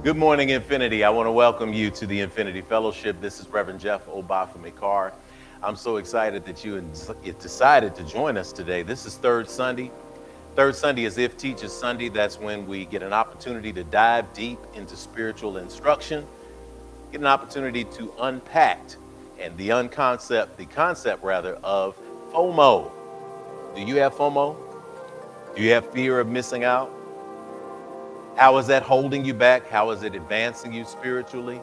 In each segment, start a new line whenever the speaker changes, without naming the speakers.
Good morning, Infinity. I want to welcome you to the Infinity Fellowship. This is Reverend Jeff Obafemi Carr. I'm so excited that you decided to join us today. This is Third Sunday. Third Sunday is If Teaches Sunday. That's when we get an opportunity to dive deep into spiritual instruction, get an opportunity to unpack and the concept of FOMO. Do you have FOMO? Do you have fear of missing out? How is that holding you back? How is it advancing you spiritually?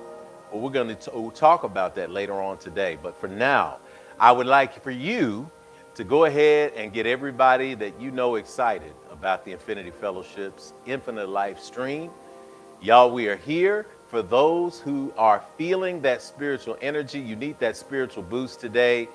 Well, we're going to talk about that later on today. But for now, I would like for you to go ahead and get everybody that you know excited about the Infinity Fellowship's Infinite Life Stream. Y'all, we are here for those who are feeling that spiritual energy. You need that spiritual boost today.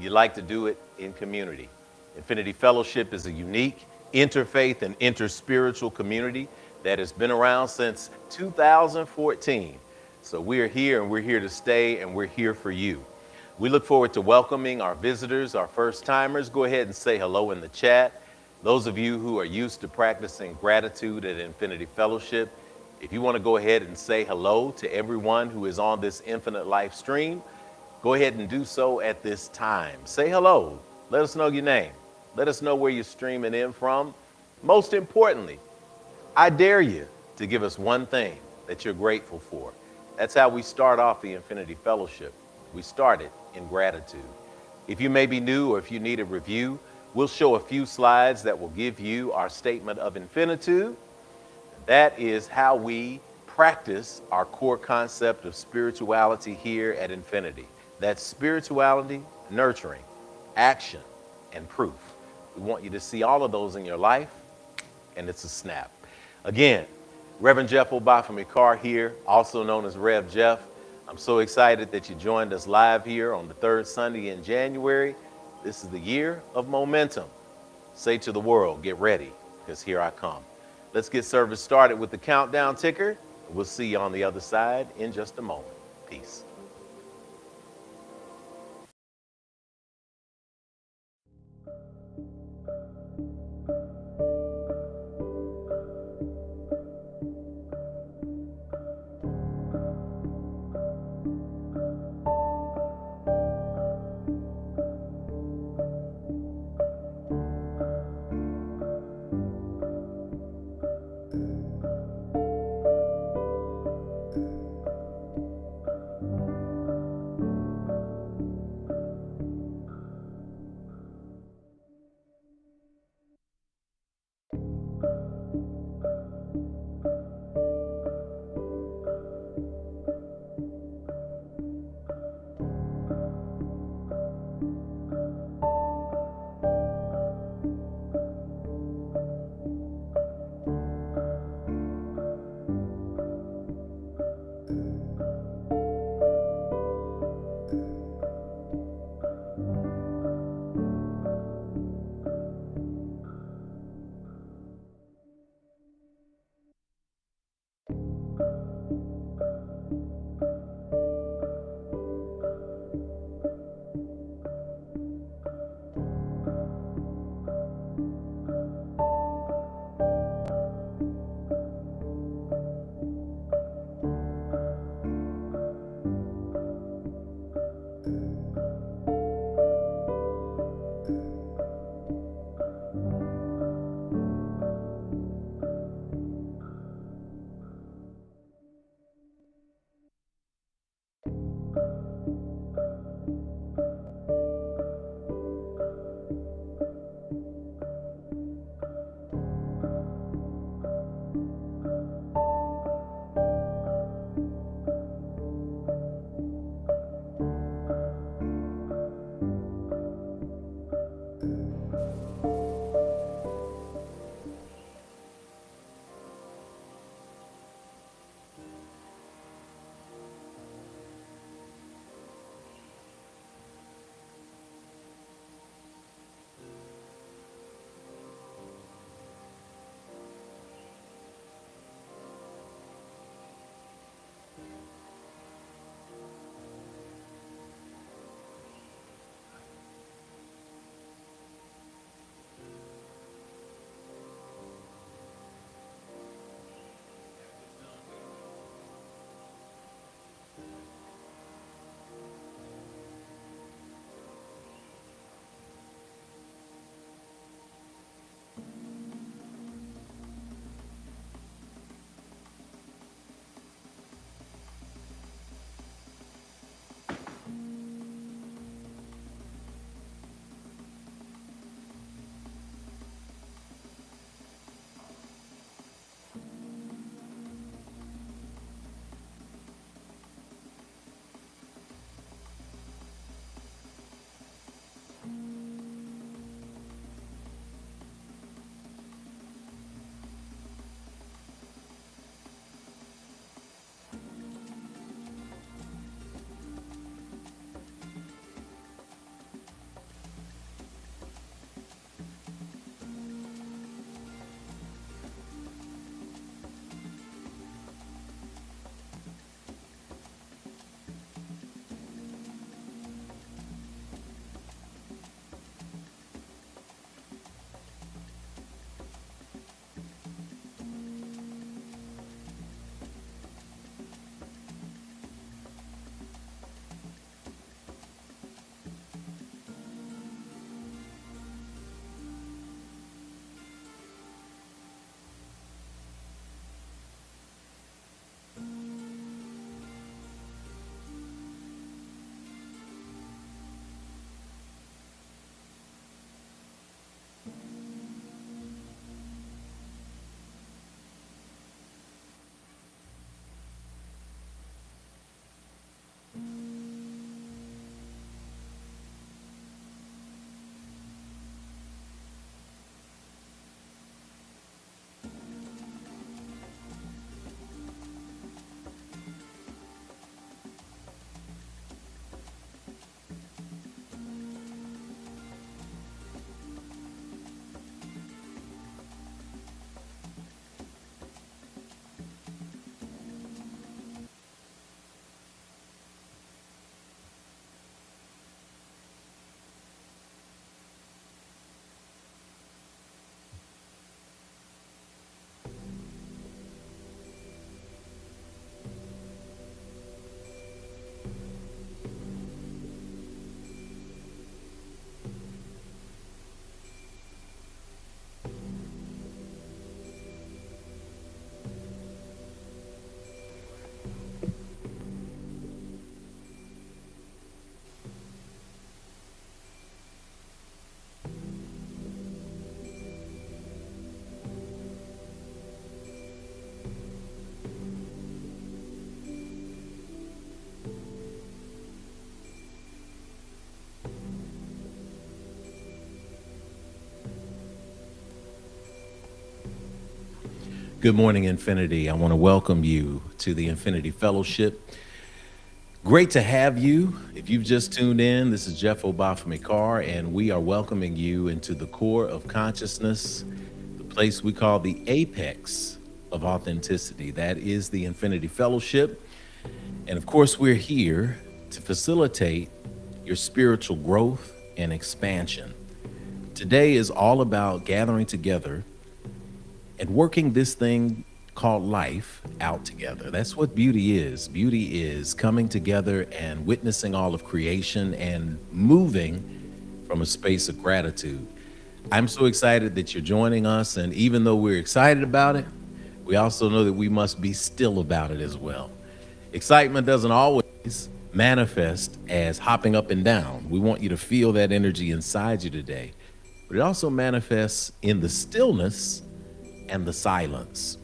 You like to do it in community. Infinity Fellowship is a unique interfaith and interspiritual community that has been around since 2014. So we're here and we're here to stay and we're here for you. We look forward to welcoming our visitors, our first timers. Go ahead and say hello in the chat. Those of you who are used to practicing gratitude at Infinity Fellowship, if you want to go ahead and say hello to everyone who is on this Infinite Life Stream, go ahead and do so at this time. Say hello. Let us know your name. Let us know where you're streaming in from. Most importantly, I dare you to give us one thing that you're grateful for. That's how we start off the Infinity Fellowship. We start it in gratitude. If you may be new or if you need a review, we'll show a few slides that will give you our statement of infinitude. That is how we practice our core concept of spirituality here at Infinity. That's spirituality, nurturing, action, and proof. We want you to see all of those in your life, and it's a snap. Again, Reverend Jeff Obafemi Carr here, also known as Rev Jeff. I'm so excited that you joined us live here on the third Sunday in January. This is the year of momentum. Say to the world, get ready, because here I come. Let's get service started with the countdown ticker. We'll see you on the other side in just a moment. Peace. Good morning, Infinity. I want to welcome you to the Infinity Fellowship. Great to have you. If you've just tuned in, this is Jeff Obafemi Carr, and we are welcoming you into the core of consciousness, the place we call the apex of authenticity. That is the Infinity Fellowship. And of course, we're here to facilitate your spiritual growth and expansion. Today is all about gathering together and working this thing called life out together. That's what beauty is. Beauty is coming together and witnessing all of creation and moving from a space of gratitude. I'm so excited that you're joining us. And even though we're excited about it, we also know that we must be still about it as well. Excitement doesn't always manifest as hopping up and down. We want you to feel that energy inside you today. But it also manifests in the stillness and the silence.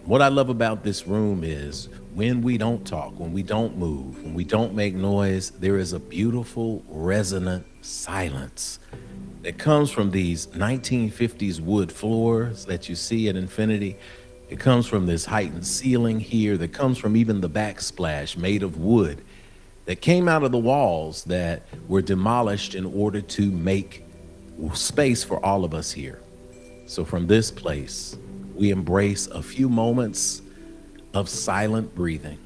What I love about this room is when we don't talk, when we don't move, when we don't make noise, there is a beautiful resonant silence that comes from these 1950s wood floors that you see at Infinity. It comes from this heightened ceiling here, that comes from even the backsplash made of wood that came out of the walls that were demolished in order to make space for all of us here. So from this place, we embrace a few moments of silent breathing,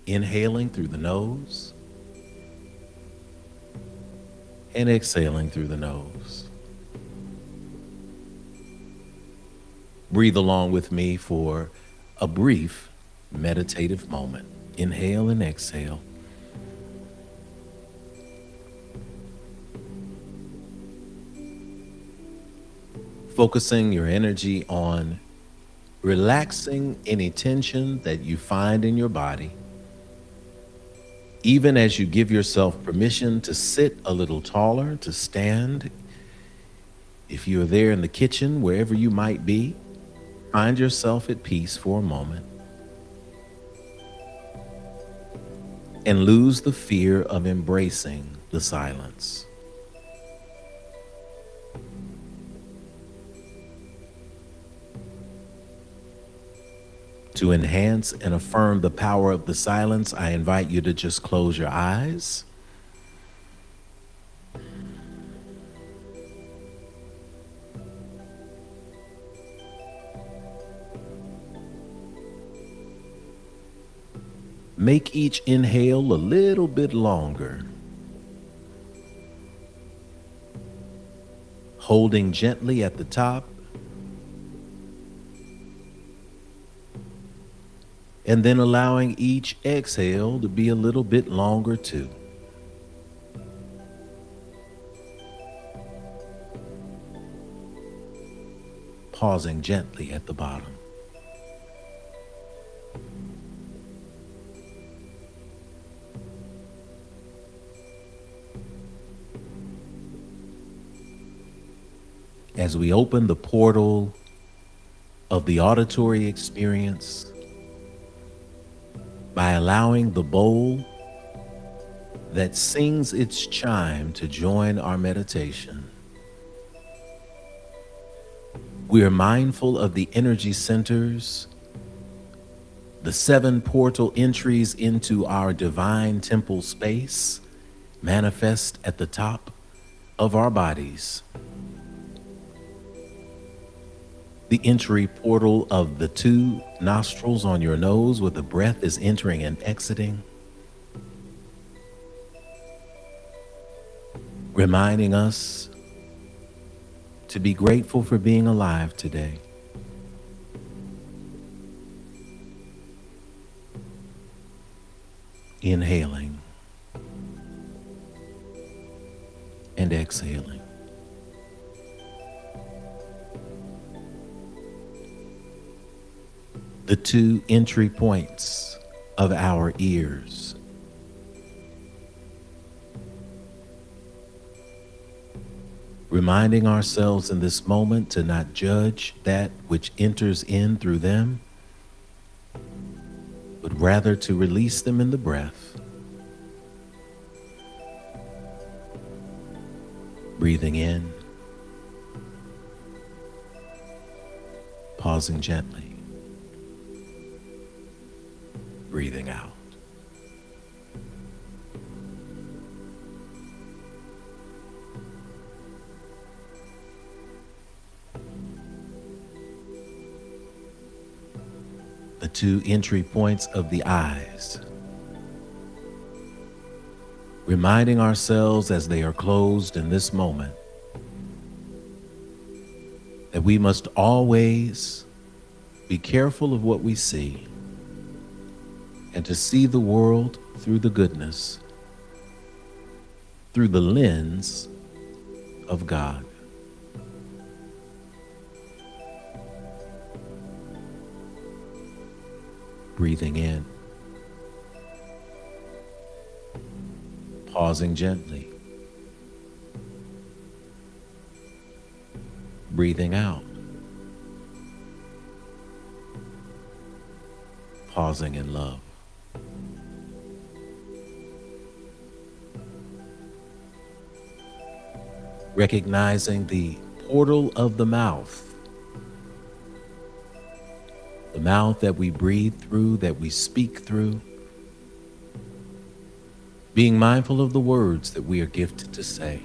inhaling through the nose and exhaling through the nose. Breathe along with me for a brief meditative moment. Inhale and exhale. Focusing your energy on relaxing any tension that you find in your body, even as you give yourself permission to sit a little taller, to stand. If you're there in the kitchen, wherever you might be, find yourself at peace for a moment and lose the fear of embracing the silence. To enhance and affirm the power of the silence, I invite you to just close your eyes. Make each inhale a little bit longer, holding gently at the top, and then allowing each exhale to be a little bit longer too. Pausing gently at the bottom. As we open the portal of the auditory experience, by allowing the bowl that sings its chime to join our meditation, we are mindful of the energy centers, the 7 portal entries into our divine temple space manifest at the top of our bodies. The entry portal of the 2 nostrils on your nose where the breath is entering and exiting, reminding us to be grateful for being alive today. Inhaling and exhaling. The 2 entry points of our ears. Reminding ourselves in this moment to not judge that which enters in through them, but rather to release them in the breath. Breathing in pausing gently, breathing out. The two entry points of the eyes, reminding ourselves as they are closed in this moment that we must always be careful of what we see and to see the world through the goodness, through the lens of God. Breathing in, pausing gently, breathing out, pausing in love. Recognizing the portal of the mouth that we breathe through, that we speak through, being mindful of the words that we are gifted to say,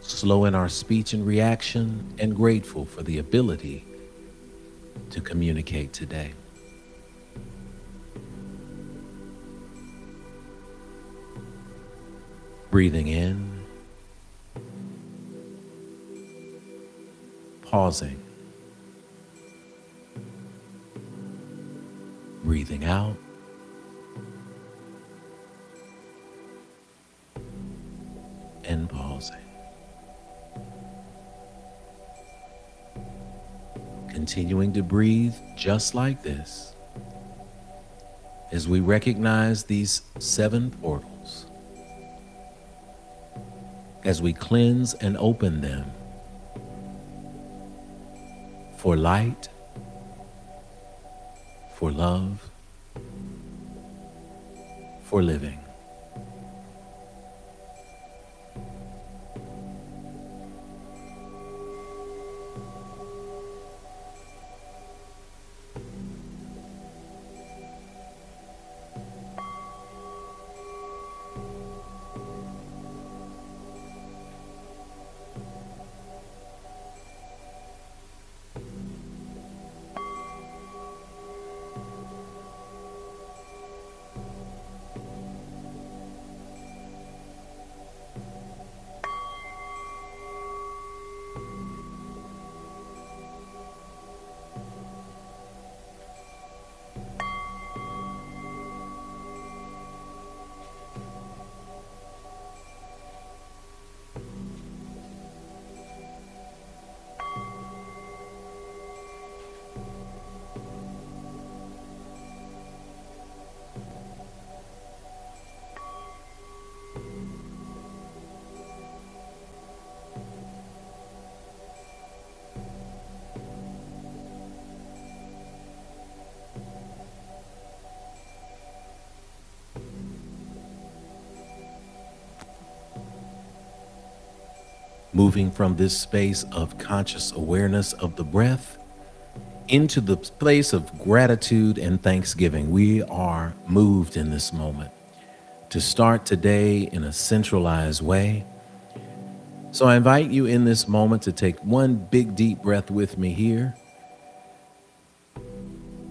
slow in our speech and reaction, and grateful for the ability to communicate today. Breathing in, pausing, breathing out, and pausing. Continuing to breathe just like this as we recognize these 7 portals, as we cleanse and open them for light, for love, for living. Moving from this space of conscious awareness of the breath into the place of gratitude and thanksgiving. We are moved in this moment to start today in a centralized way. So I invite you in this moment to take one big deep breath with me here.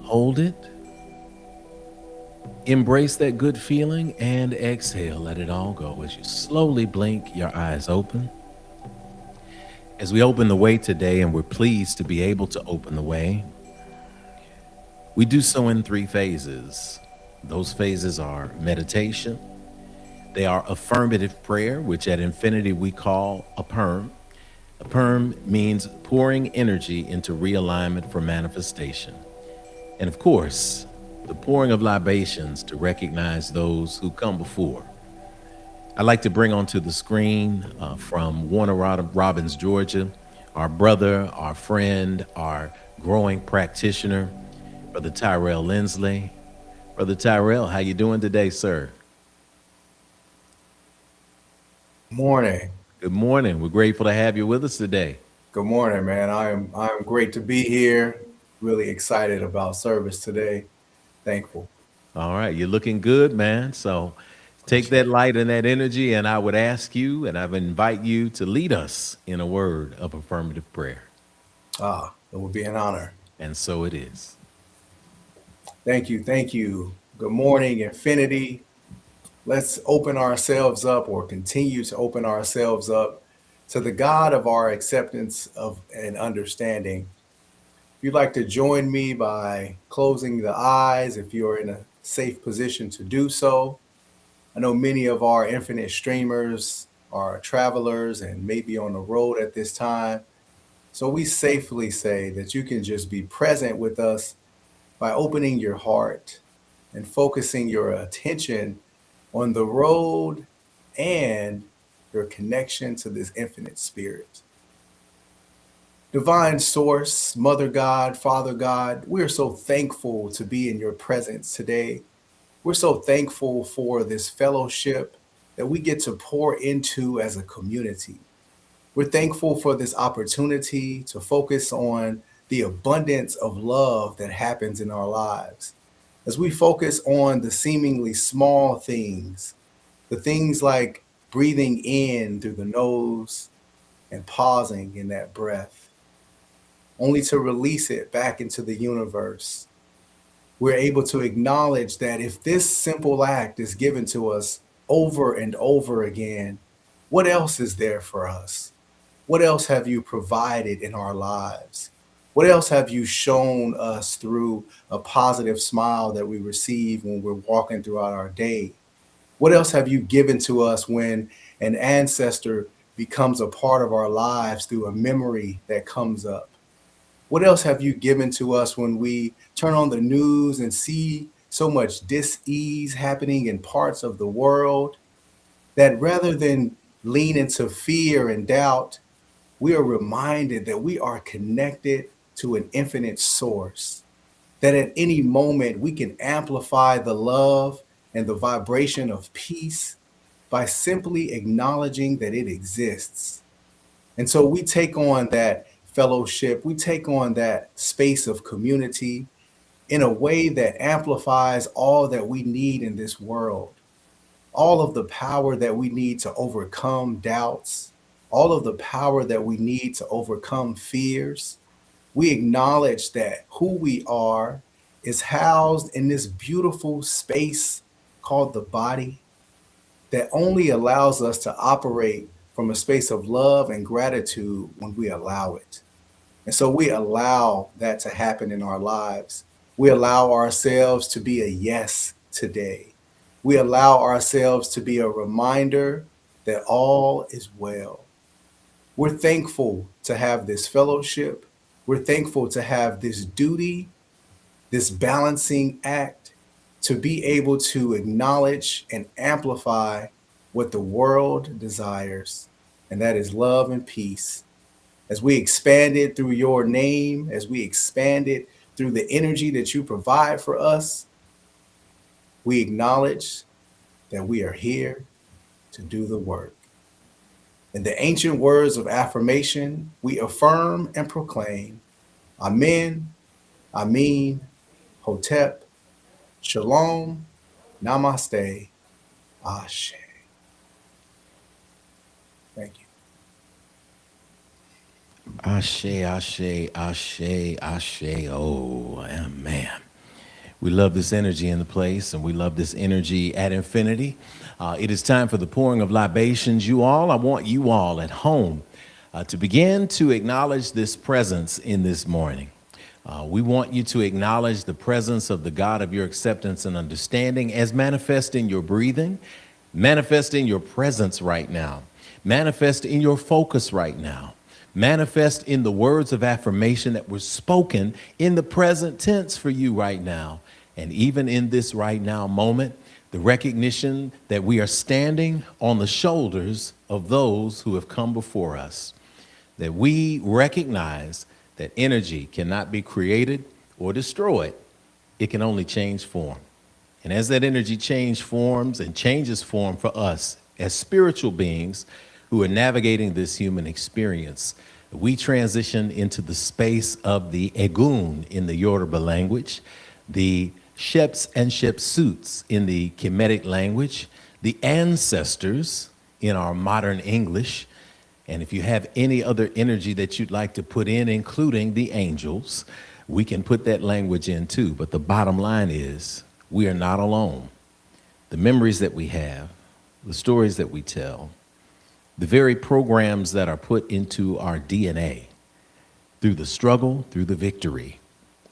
Hold it. Embrace that good feeling and exhale. Let it all go as you slowly blink your eyes open. As we open the way today, and we're pleased to be able to open the way, we do so in 3 phases. Those phases are meditation. They are affirmative prayer, which at Infinity we call a perm. A perm means pouring energy into realignment for manifestation. And of course, the pouring of libations to recognize those who come before. I'd like to bring onto the screen from Warner Robins, Georgia, our brother, our friend, our growing practitioner, Brother Tyrell Lindsley. Brother Tyrell, how you doing today, sir?
Morning.
Good morning. We're grateful to have you with us today.
Good morning, man. I'm great to be here. Really excited about service today. Thankful.
All right, you're looking good, man. So take
Appreciate
that
it.
light and that energy, and I would ask you, and I would invite you to lead us in a word of affirmative prayer.
It will be an honor.
And so it is.
Thank you. Thank you. Good morning, Infinity. Let's open ourselves up or continue to open ourselves up to the God of our acceptance of and understanding. If you'd like to join me by closing the eyes, if you're in a safe position to do so, I know many of our infinite streamers are travelers and maybe on the road at this time. So we safely say that you can just be present with us by opening your heart and focusing your attention on the road and your connection to this infinite spirit. Divine Source, Mother God, Father God, we're so thankful to be in your presence today. We're so thankful for this fellowship that we get to pour into as a community. We're thankful for this opportunity to focus on the abundance of love that happens in our lives. As we focus on the seemingly small things, the things like breathing in through the nose and pausing in that breath, only to release it back into the universe, we're able to acknowledge that if this simple act is given to us over and over again, what else is there for us? What else have you provided in our lives? What else have you shown us through a positive smile that we receive when we're walking throughout our day? What else have you given to us when an ancestor becomes a part of our lives through a memory that comes up? What else have you given to us when we turn on the news and see so much dis-ease happening in parts of the world that rather than lean into fear and doubt, we are reminded that we are connected to an infinite source, that at any moment we can amplify the love and the vibration of peace by simply acknowledging that it exists. And so we take on that fellowship, we take on that space of community in a way that amplifies all that we need in this world, all of the power that we need to overcome doubts, all of the power that we need to overcome fears. We acknowledge that who we are is housed in this beautiful space called the body that only allows us to operate from a space of love and gratitude when we allow it. And so we allow that to happen in our lives. We allow ourselves to be a yes today. We allow ourselves to be a reminder that all is well. We're thankful to have this fellowship. We're thankful to have this duty, this balancing act, to be able to acknowledge and amplify what the world desires, and that is love and peace. As we expand it through your name, as we expand it through the energy that you provide for us, we acknowledge that we are here to do the work. In the ancient words of affirmation, we affirm and proclaim, Amen, Amin, Hotep, Shalom, Namaste, Ashe. Thank you.
Ashe, ashe, ashe, ashe. Oh, man. We love this energy in the place, and we love this energy at infinity. It is time for the pouring of libations. You all, I want you all at home to begin to acknowledge this presence in this morning. We want you to acknowledge the presence of the God of your acceptance and understanding as manifest in your breathing, manifest in your presence right now, manifest in your focus right now, manifest in the words of affirmation that were spoken in the present tense for you right now. And even in this right now moment, the recognition that we are standing on the shoulders of those who have come before us, that we recognize that energy cannot be created or destroyed. It can only change form. And as that energy change forms and changes form for us as spiritual beings who are navigating this human experience, We transition into the space of the Egun in the Yoruba language, the Sheps and Shepsuits in the Kemetic language, the ancestors in our modern English. And if you have any other energy that you'd like to put in, including the angels, we can put that language in too. But the bottom line is we are not alone. The memories that we have, the stories that we tell, the very programs that are put into our DNA through the struggle, through the victory,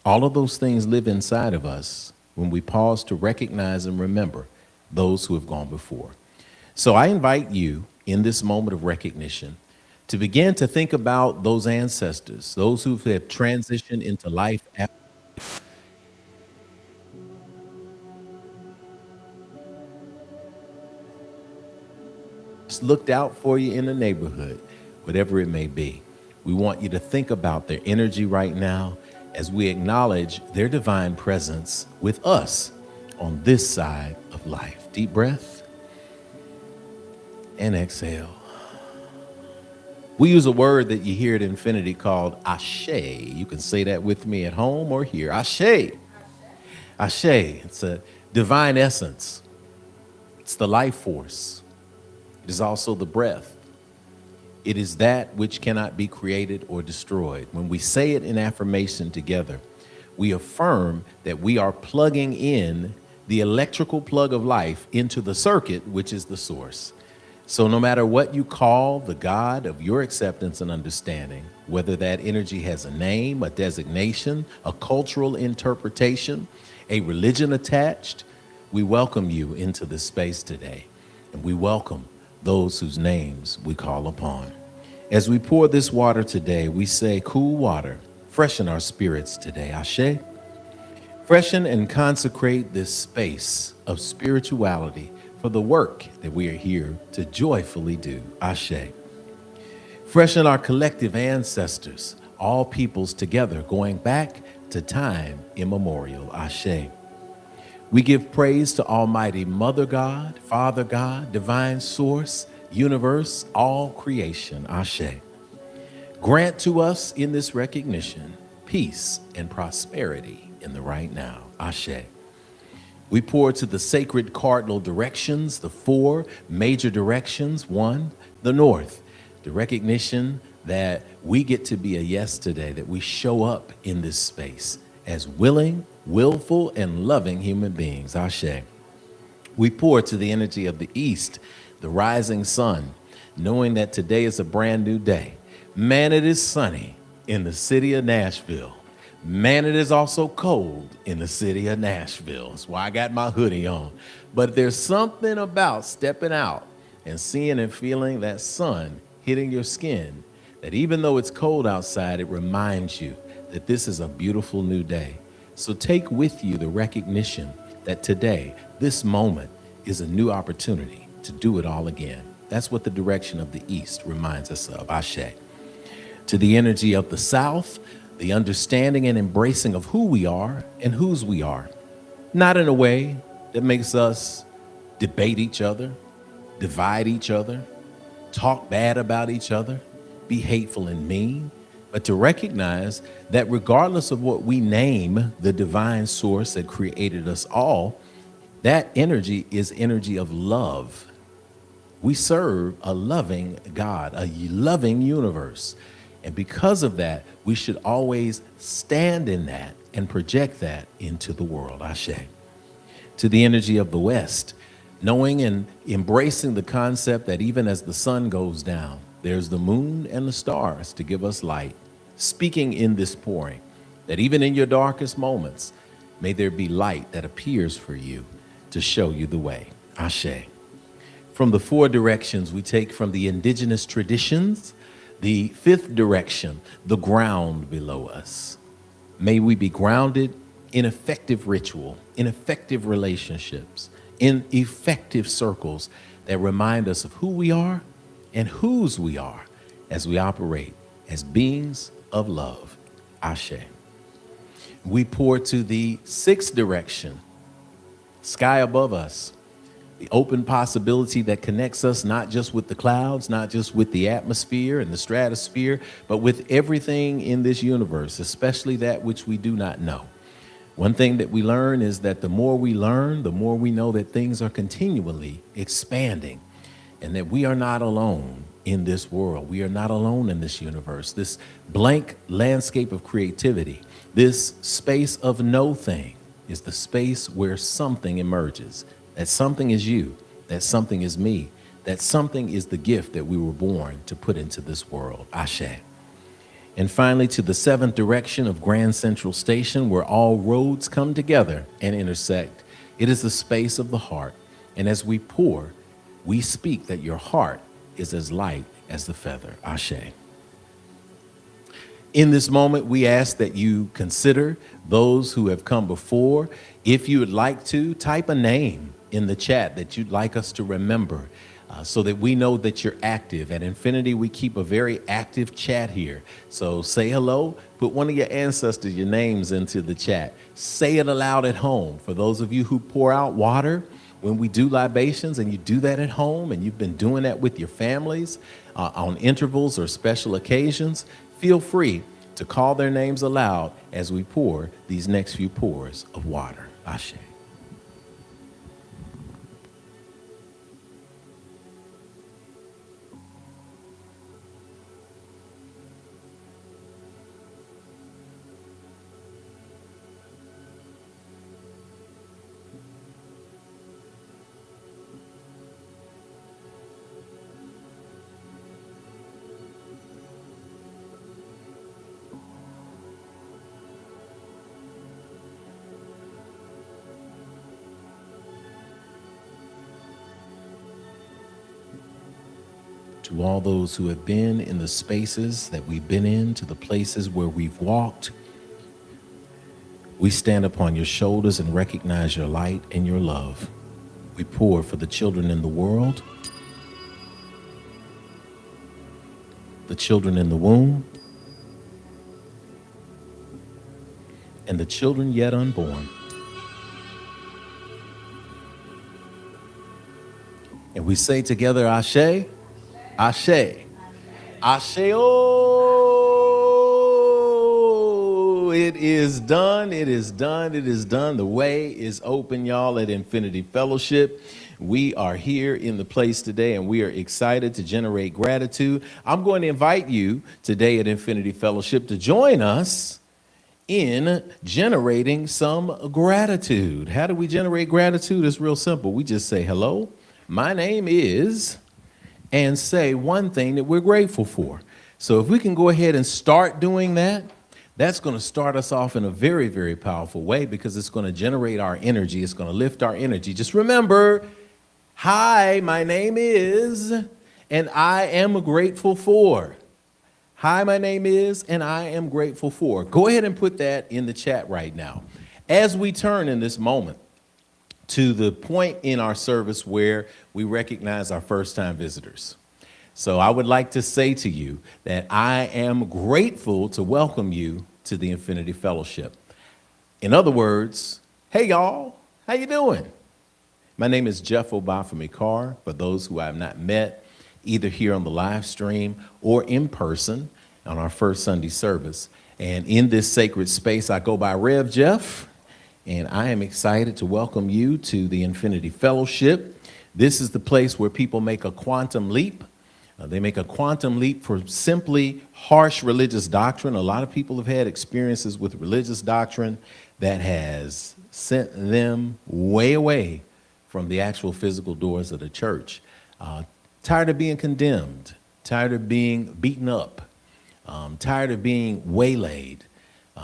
all of those things live inside of us when we pause to recognize and remember those who have gone before. So I invite you in this moment of recognition to begin to think about those ancestors, those who have transitioned into life after looked out for you in the neighborhood, whatever it may be. We want you to think about their energy right now as we acknowledge their divine presence with us on this side of life. Deep breath and exhale. We use a word that you hear at Infinity called ashe. You can say that with me at home or here. Ashe. Ashe. It's a divine essence. It's the life force. It is also the breath. It is that which cannot be created or destroyed. When we say it in affirmation together, we affirm that we are plugging in the electrical plug of life into the circuit, which is the source. So no matter what you call the God of your acceptance and understanding, whether that energy has a name, a designation, a cultural interpretation, a religion attached, we welcome you into this space today. And we welcome those whose names we call upon. As we pour this water today, we say, cool water, freshen our spirits today. Ashe. Freshen and consecrate this space of spirituality for the work that we are here to joyfully do. Ashe. Freshen our collective ancestors, all peoples together, going back to time immemorial. Ashe. We give praise to Almighty Mother God, Father God, Divine Source, Universe, all creation. Ashe. Grant to us in this recognition peace and prosperity in the right now. Ashe. We pour to the sacred cardinal directions, the four major directions. One, the north, the recognition that we get to be a yes today, that we show up in this space as willing, willful, and loving human beings. Ashe. We pour to the energy of the east, the rising sun, knowing that today is a brand new day. Man, it is sunny in the city of Nashville. Man, it is also cold in the city of Nashville. That's why I got my hoodie on. But there's something about stepping out and seeing and feeling that sun hitting your skin, that even though it's cold outside, it reminds you that this is a beautiful new day. So take with you the recognition that today, this moment, is a new opportunity to do it all again. That's what the direction of the east reminds us of. Ashe. To the energy of the south, the understanding and embracing of who we are and whose we are. Not in a way that makes us debate each other, divide each other, talk bad about each other, be hateful and mean, but to recognize that regardless of what we name the divine source that created us all, that energy is energy of love. We serve a loving God, a loving universe. And because of that, we should always stand in that and project that into the world. Ashe. To the energy of the West, knowing and embracing the concept that even as the sun goes down, there's the moon and the stars to give us light. Speaking in this pouring, that even in your darkest moments, may there be light that appears for you to show you the way. Ashe. From the four directions, we take from the indigenous traditions, the fifth direction, the ground below us. May we be grounded in effective ritual, in effective relationships, in effective circles that remind us of who we are and whose we are as we operate as beings of love. Ashe. We pour to the sixth direction, sky above us, the open possibility that connects us not just with the clouds, not just with the atmosphere and the stratosphere, but with everything in this universe, especially that which we do not know. One thing that we learn is that the more we learn, the more we know that things are continually expanding and that we are not alone in this world. We are not alone in this universe, this blank landscape of creativity, this space of no thing is the space where something emerges. That something is you, that something is me, that something is the gift that we were born to put into this world. Ashe. And finally, to the seventh direction of Grand Central Station, where all roads come together and intersect. It is the space of the heart. And as we pour, we speak that your heart is as light as the feather. Ashe. In this moment, we ask that you consider those who have come before. If you would like to, type a name in the chat that you'd like us to remember. So that we know that you're active. At Infinity, we keep a very active chat here. So say hello, put one of your ancestors, your names into the chat. Say it aloud at home. For those of you who pour out water when we do libations and you do that at home and you've been doing that with your families on intervals or special occasions, feel free to call their names aloud as we pour these next few pours of water. Ashe. To all those who have been in the spaces that we've been in, to the places where we've walked, we stand upon your shoulders and recognize your light and your love. We pour for the children in the world, the children in the womb, and the children yet unborn. And we say together, Ashe, Ashe, Ashe, oh, it is done, it is done, it is done. The way is open, y'all, at Infinity Fellowship. We are here in the place today, and we are excited to generate gratitude. I'm going to invite you today at Infinity Fellowship to join us in generating some gratitude. How do we generate gratitude? It's real simple. We just say, hello, my name is... and say one thing that we're grateful for. So if we can go ahead and start doing that, that's going to start us off in a very, very powerful way because it's going to generate our energy. It's going to lift our energy. Just remember, hi, my name is, and I am grateful for. Hi, my name is, and I am grateful for. Go ahead and put that in the chat right now. As we turn in this moment to the point in our service where we recognize our first-time visitors. So I would like to say to you that I am grateful to welcome you to the Infinity Fellowship. In other words, hey y'all, how you doing? My name is Jeff Obafemi Carr, for those who I have not met, either here on the live stream or in person on our first Sunday service. And in this sacred space, I go by Rev Jeff. And I am excited to welcome you to the Infinity Fellowship. This is the place where people make a quantum leap. They make a quantum leap for simply harsh religious doctrine. A lot of people have had experiences with religious doctrine that has sent them way away from the actual physical doors of the church. Tired of being condemned, tired of being beaten up, tired of being waylaid.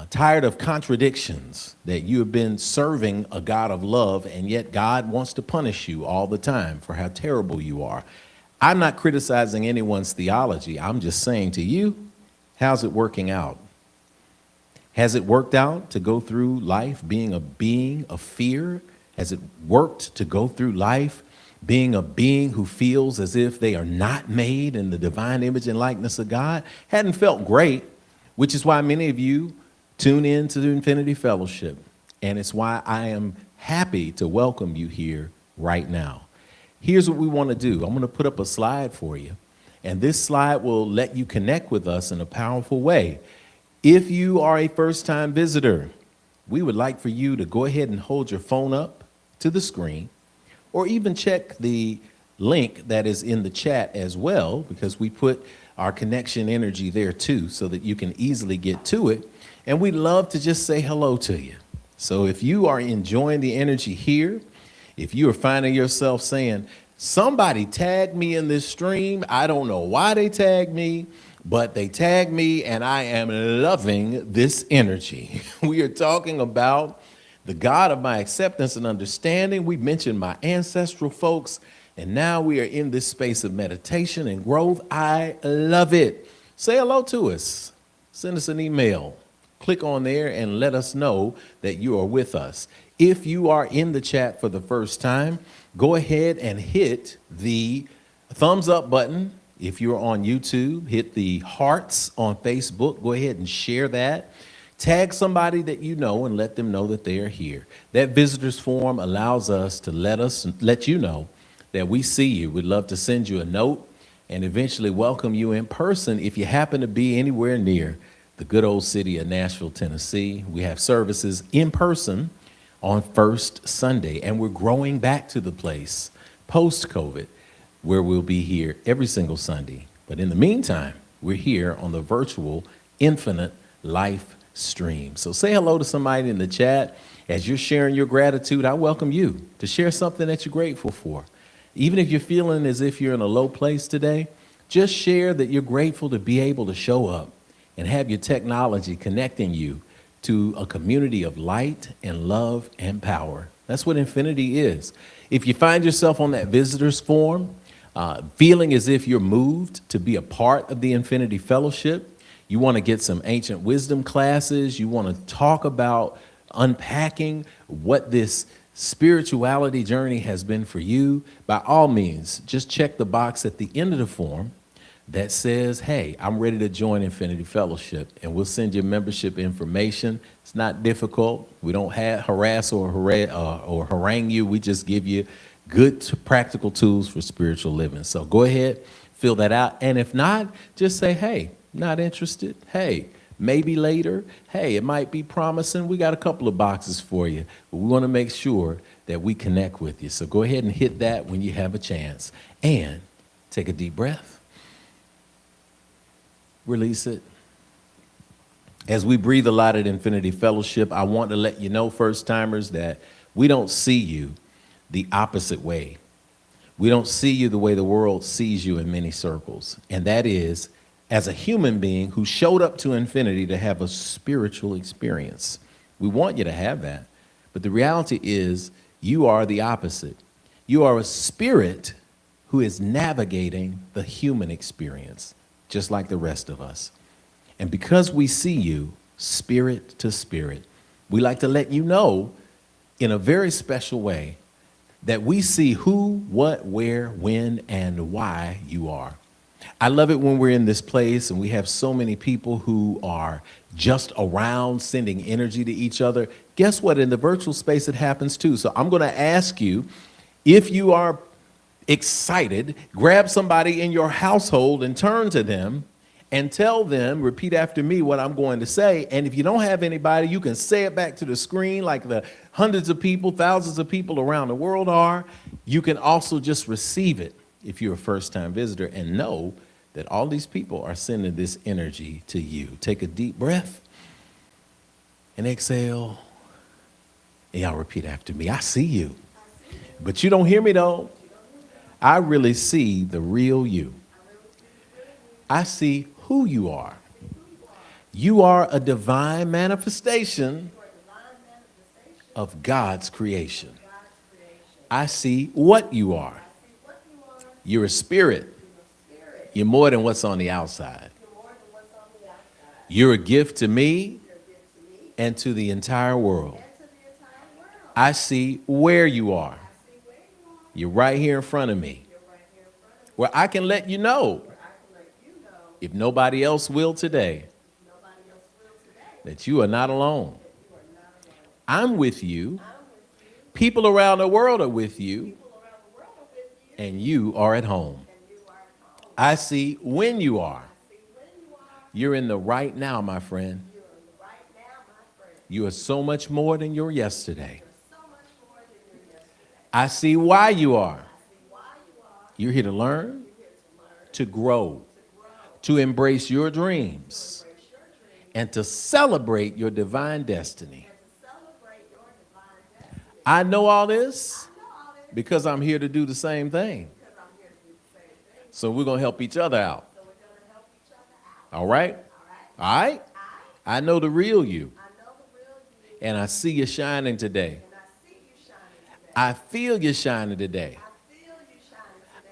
Tired of contradictions, that you have been serving a God of love and yet God wants to punish you all the time for how terrible you are. I'm not criticizing anyone's theology. I'm just saying to you, how's it working out? Has it worked out to go through life being of fear? Has it worked to go through life being a being who feels as if they are not made in the divine image and likeness of God? Hadn't felt great, which is why many of you tune in to the Infinity Fellowship, and it's why I am happy to welcome you here right now. Here's what we want to do. I'm going to put up a slide for you, and this slide will let you connect with us in a powerful way. If you are a first-time visitor, we would like for you to go ahead and hold your phone up to the screen, or even check the link that is in the chat as well, because we put our connection energy there too, so that you can easily get to it. And we'd love to just say hello to you. So if you are enjoying the energy here, if you are finding yourself saying, somebody tagged me in this stream, I don't know why they tagged me, but they tagged me and I am loving this energy. We are talking about the God of my acceptance and understanding. We mentioned my ancestral folks, and now we are in this space of meditation and growth. I love it. Say hello to us. Send us an email. Click on there and let us know that you are with us. If you are in the chat for the first time, go ahead and hit the thumbs up button. If you're on YouTube, hit the hearts on Facebook. Go ahead and share that. Tag somebody that you know and let them know that they are here. That visitors form allows us to let you know that we see you. We'd love to send you a note and eventually welcome you in person if you happen to be anywhere near the good old city of Nashville, Tennessee. We have services in person on first Sunday, and we're growing back to the place post-COVID where we'll be here every single Sunday. But in the meantime, we're here on the virtual Infinite Life stream. So say hello to somebody in the chat. As you're sharing your gratitude, I welcome you to share something that you're grateful for. Even if you're feeling as if you're in a low place today, just share that you're grateful to be able to show up and have your technology connecting you to a community of light and love and power. That's what infinity is. If you find yourself on that visitors form, feeling as if you're moved to be a part of the Infinity Fellowship, you want to get some ancient wisdom classes, you want to talk about unpacking what this spirituality journey has been for you, by all means, just check the box at the end of the form that says, hey, I'm ready to join Infinity Fellowship, and we'll send you membership information. It's not difficult. We don't harass or harangue you. We just give you good practical tools for spiritual living. So go ahead, fill that out. And if not, just say, hey, not interested. Hey, maybe later. Hey, it might be promising. We got a couple of boxes for you, but we want to make sure that we connect with you. So go ahead and hit that when you have a chance. And take a deep breath. Release it. As we breathe a lot at Infinity Fellowship, I want to let you know, first timers, that we don't see you the opposite way. We don't see you the way the world sees you in many circles. And that is as a human being who showed up to infinity to have a spiritual experience. We want you to have that. But the reality is you are the opposite. You are a spirit who is navigating the human experience, just like the rest of us. And because we see you spirit to spirit, we like to let you know in a very special way that we see who, what, where, when, and why you are. I love it when we're in this place and we have so many people who are just around sending energy to each other. Guess what? In the virtual space, it happens too. So I'm going to ask you, if you are excited, grab somebody in your household and turn to them and tell them, repeat after me what I'm going to say. And if you don't have anybody, you can say it back to the screen like the hundreds of people, thousands of people around the world are. You can also just receive it if you're a first-time visitor and know that all these people are sending this energy to you. Take a deep breath and exhale. And y'all repeat after me. I see you. But you don't hear me though. I really see the real you. I see who you are. You are a divine manifestation of God's creation. I see what you are. You're a spirit. You're more than what's on the outside. You're a gift to me and to the entire world. I see where you are. You're right here in front of me, where I can let you know, if nobody else will today, that you are not alone. I'm with you. People around the world are with you. and you are at home. I see when you are. You're in the right now, my friend. You are so much more than your yesterday. I see why you are. You're here to learn, to grow, to embrace your dreams, and to celebrate your divine destiny. I know all this because I'm here to do the same thing. So we're going to help each other out. All right? All right? I know the real you. And I see you shining today. I feel you shining today.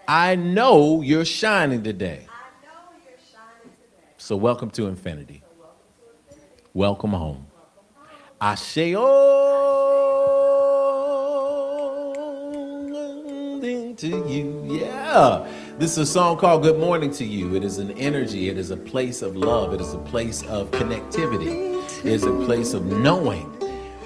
I know you're shining today. So welcome to infinity. Welcome home. Asheo to you. Yeah. This is a song called Good Morning to You. It is an energy. It is a place of love. It is a place of connectivity. It is a place of knowing.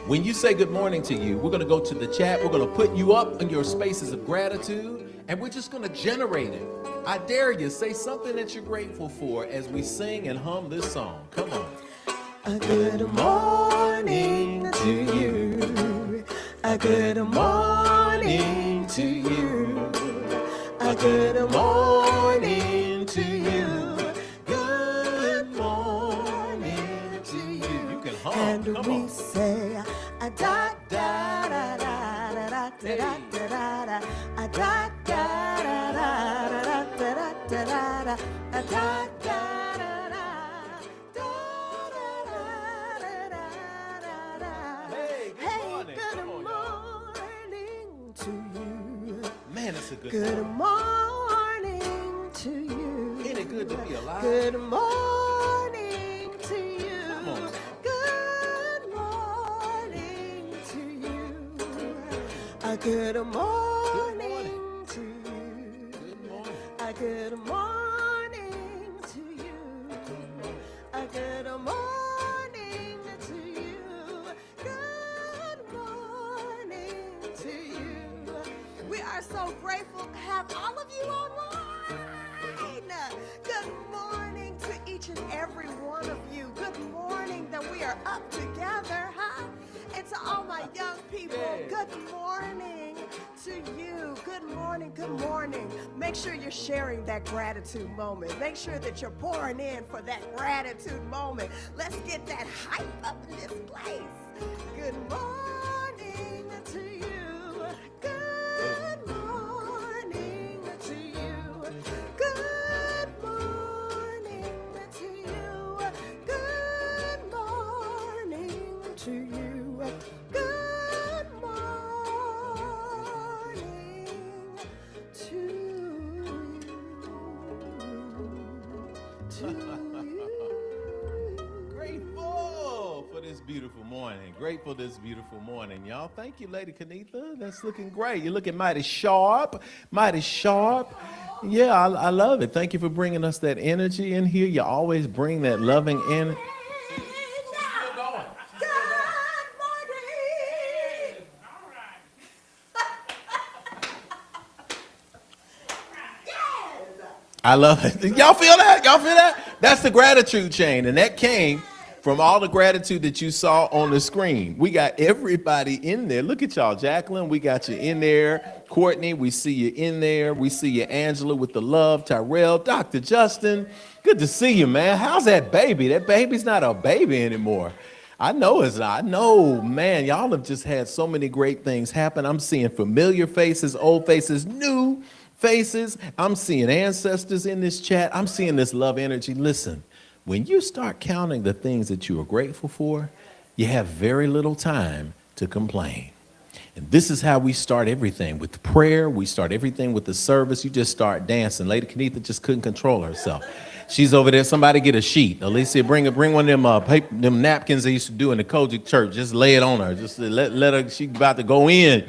When you say good morning to you, we're going to go to the chat. We're going to put you up in your spaces of gratitude, and we're just going to generate it. I dare you, say something that you're grateful for as we sing and hum this song. Come on.
A good morning to you. A good morning to you. A good morning to you. Good morning to you.
You can hum.
And
Come
we
on.
say a da da da da da da da da da a da da da da da da da da a da da da da. Hey, good morning to you.
Man, it's a good
Good
song.
morning to you.
Ain't it good to be alive?
Good morning to you.
Come on.
Good morning to you. A good morning to you.
Good morning.
A good morning to you. A good morning to you. Good morning to you. We are so grateful to have all of you online. Good morning to each and every one of you. Good morning that we are up together, huh? And to all my young people, good morning to you. Good morning, good morning. Make sure you're sharing that gratitude moment. Make sure that you're pouring in for that gratitude moment. Let's get that hype up in this place. Good morning to you. Good morning to you. Good morning to you. Good morning to you. Good morning to you.
Grateful for this beautiful morning. Grateful this beautiful morning, y'all. Thank you, Lady Kanitha. That's looking great. You're looking mighty sharp. Mighty sharp. Yeah, I love it. Thank you for bringing us that energy in here. You always bring that loving energy. I love it. Y'all feel that? Y'all feel that? That's the gratitude chain. And that came from all the gratitude that you saw on the screen. We got everybody in there. Look at y'all. Jacqueline, we got you in there. Courtney, we see you in there. We see you, Angela, with the love. Tyrell, Dr. Justin, good to see you, man. How's that baby? That baby's not a baby anymore. I know it's not. I know, man, y'all have just had so many great things happen. I'm seeing familiar faces, old faces, new faces. I'm seeing ancestors in this chat. I'm seeing this love energy. Listen, when you start counting the things that you are grateful for, you have very little time to complain. And this is how we start everything. With prayer, we start everything with the service. You just start dancing. Lady Kanitha just couldn't control herself. She's over there. Somebody get a sheet. Alicia, bring one of them napkins they used to do in the Kojic church. Just lay it on her. Just let her. She's about to go in.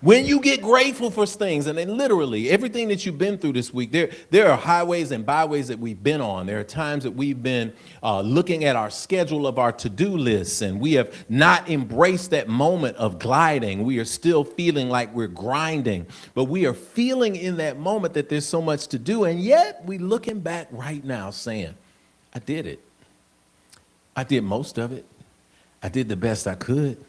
When you get grateful for things, and then literally everything that you've been through this week, there are highways and byways that we've been on. There are times that we've been looking at our schedule of our to-do lists, and we have not embraced that moment of gliding. We are still feeling like we're grinding, but we are feeling in that moment that there's so much to do, and yet we're looking back right now saying, I did it. I did most of it. I did the best I could,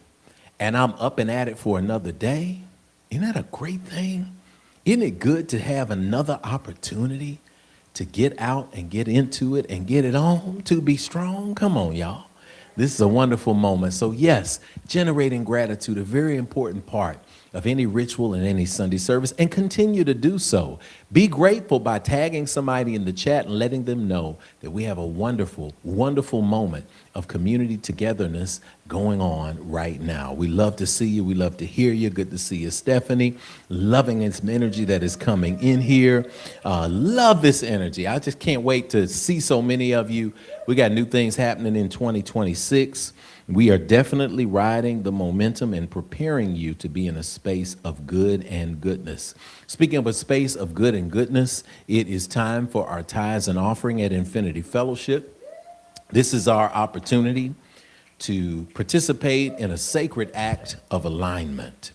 and I'm up and at it for another day. Isn't that a great thing? Isn't it good to have another opportunity to get out and get into it and get it on, to be strong? Come on, y'all. This is a wonderful moment. So yes, generating gratitude, a very important part of any ritual and any Sunday service, and continue to do so. Be grateful by tagging somebody in the chat and letting them know that we have a wonderful, wonderful moment of community togetherness going on right now. We love to see you. We love to hear you. Good to see you, Stephanie. Loving this energy that is coming in here. Love this energy. I just can't wait to see so many of you. We got new things happening in 2026. We are definitely riding the momentum and preparing you to be in a space of good and goodness. Speaking of a space of good and goodness, it is time for our tithes and offering at Infinity Fellowship. This is our opportunity to participate in a sacred act of alignment,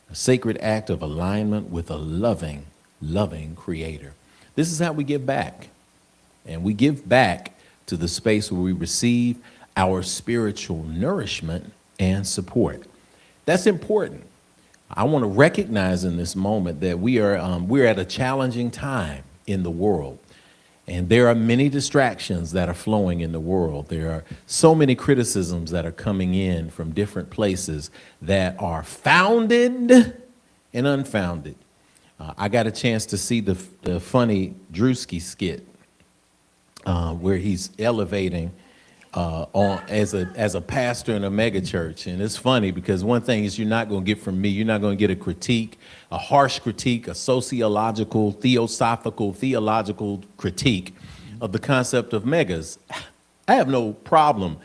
a sacred act of alignment with a loving, loving Creator. This is how we give back, and we give back to the space where we receive our spiritual nourishment and support. That's important. I want to recognize in this moment that we're at a challenging time in the world, and there are many distractions that are flowing in the world. There are so many criticisms that are coming in from different places that are founded and unfounded. I got a chance to see the funny Drewski skit where he's elevating on as a pastor in a mega church. And it's funny because one thing is you're not going to get from me, you're not going to get a critique, a harsh critique, a sociological, theological critique of the concept of megas. I have no problem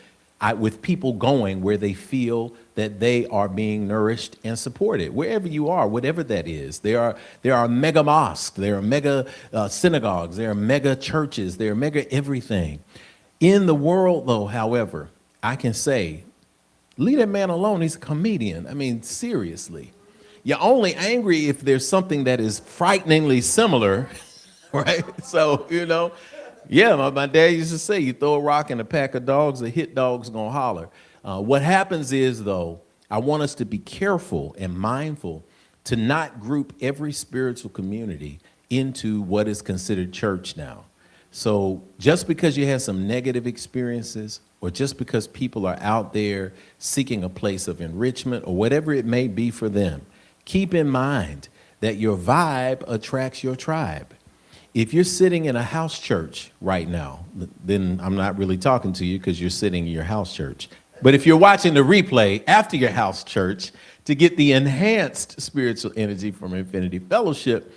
with people going where they feel that they are being nourished and supported, wherever you are, whatever that is. There are mega mosques, there are mega synagogues, there are mega churches, there are mega everything. In the world, though, however, I can say, leave that man alone. He's a comedian. I mean, seriously. You're only angry if there's something that is frighteningly similar, right? So, yeah, my dad used to say, you throw a rock in a pack of dogs, a hit dog's gonna holler. What happens is, though, I want us to be careful and mindful to not group every spiritual community into what is considered church now. So just because you have some negative experiences, or just because people are out there seeking a place of enrichment or whatever it may be for them, keep in mind that your vibe attracts your tribe. If you're sitting in a house church right now, then I'm not really talking to you because you're sitting in your house church. But if you're watching the replay after your house church to get the enhanced spiritual energy from Infinity Fellowship,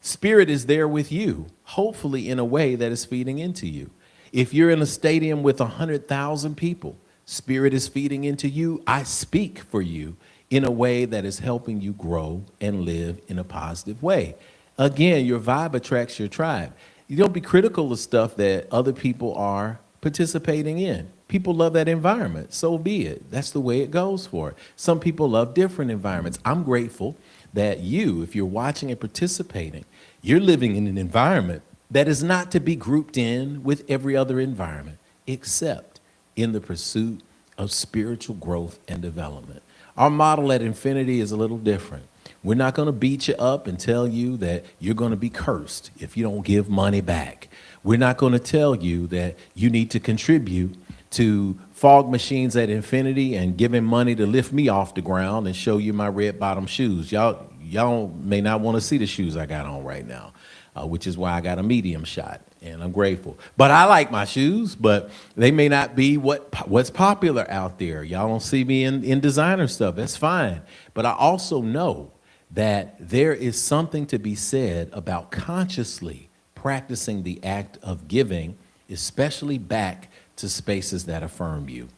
Spirit is there with you, hopefully in a way that is feeding into you. If you're in a stadium with 100,000 people, Spirit is feeding into you. I speak for you in a way that is helping you grow and live in a positive way. Again, your vibe attracts your tribe. You don't be critical of stuff that other people are participating in. People love that environment, so be it. That's the way it goes for it. Some people love different environments. I'm grateful that you, if you're watching and participating, you're living in an environment that is not to be grouped in with every other environment, except in the pursuit of spiritual growth and development. Our model at Infinity is a little different. We're not going to beat you up and tell you that you're going to be cursed if you don't give money back. We're not going to tell you that you need to contribute to fog machines at Infinity and giving money to lift me off the ground and show you my red bottom shoes. Y'all may not want to see the shoes I got on right now, which is why I got a medium shot, and I'm grateful. But I like my shoes, but they may not be what's popular out there. Y'all don't see me in designer stuff. That's fine. But I also know that there is something to be said about consciously practicing the act of giving, especially back to spaces that affirm you.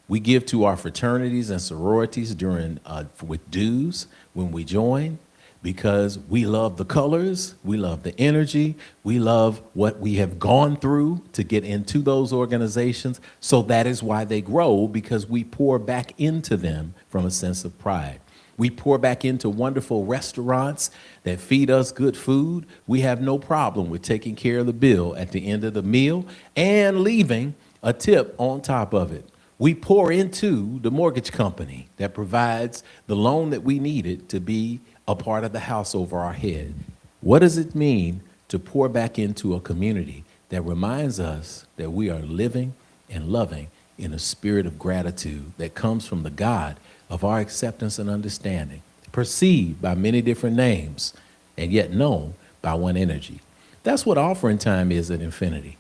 We give to our fraternities and sororities during with dues when we join, because we love the colors, we love the energy, we love what we have gone through to get into those organizations. So that is why they grow, because we pour back into them from a sense of pride. We pour back into wonderful restaurants that feed us good food. We have no problem with taking care of the bill at the end of the meal and leaving a tip on top of it. We pour into the mortgage company that provides the loan that we needed to be a part of the house over our head. What does it mean to pour back into a community that reminds us that we are living and loving in a spirit of gratitude that comes from the God of our acceptance and understanding, perceived by many different names and yet known by one energy? That's what offering time is at Infinity.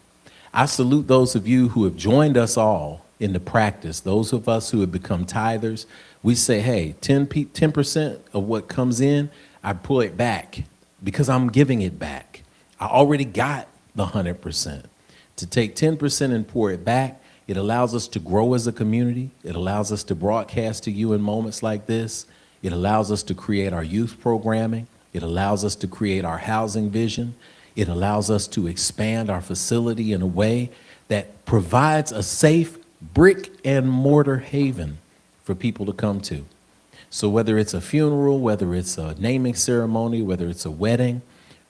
I salute those of you who have joined us all in the practice. Those of us who have become tithers, we say, hey, 10% of what comes in, I pull it back because I'm giving it back. I already got the 100%. To take 10% and pour it back, it allows us to grow as a community. It allows us to broadcast to you in moments like this. It allows us to create our youth programming. It allows us to create our housing vision. It allows us to expand our facility in a way that provides a safe brick and mortar haven for people to come to. So whether it's a funeral, whether it's a naming ceremony, whether it's a wedding,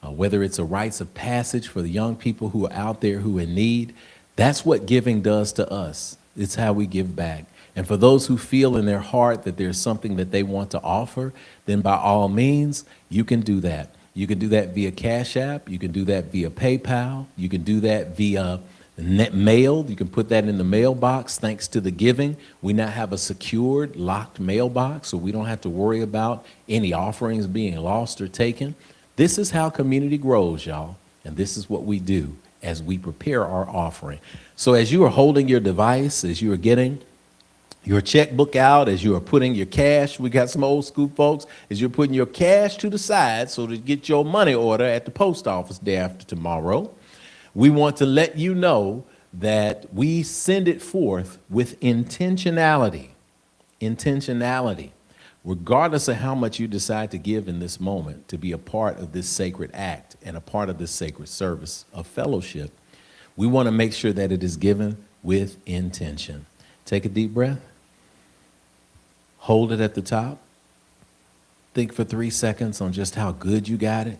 whether it's a rites of passage for the young people who are out there who are in need, that's what giving does to us. It's how we give back. And for those who feel in their heart that there's something that they want to offer, then by all means, you can do that. You can do that via Cash App. You can do that via PayPal. You can do that via mail. You can put that in the mailbox. Thanks to the giving, we now have a secured, locked mailbox, so we don't have to worry about any offerings being lost or taken. This is how community grows, y'all. And this is what we do as we prepare our offering. So as you are holding your device, as you are getting your checkbook out, as you are putting your cash, we got some old school folks, as you're putting your cash to the side so to get your money order at the post office day after tomorrow, we want to let you know that we send it forth with intentionality. Intentionality. Regardless of how much you decide to give in this moment to be a part of this sacred act and a part of this sacred service of fellowship, we want to make sure that it is given with intention. Take a deep breath. Hold it at the top. Think for 3 seconds on just how good you got it.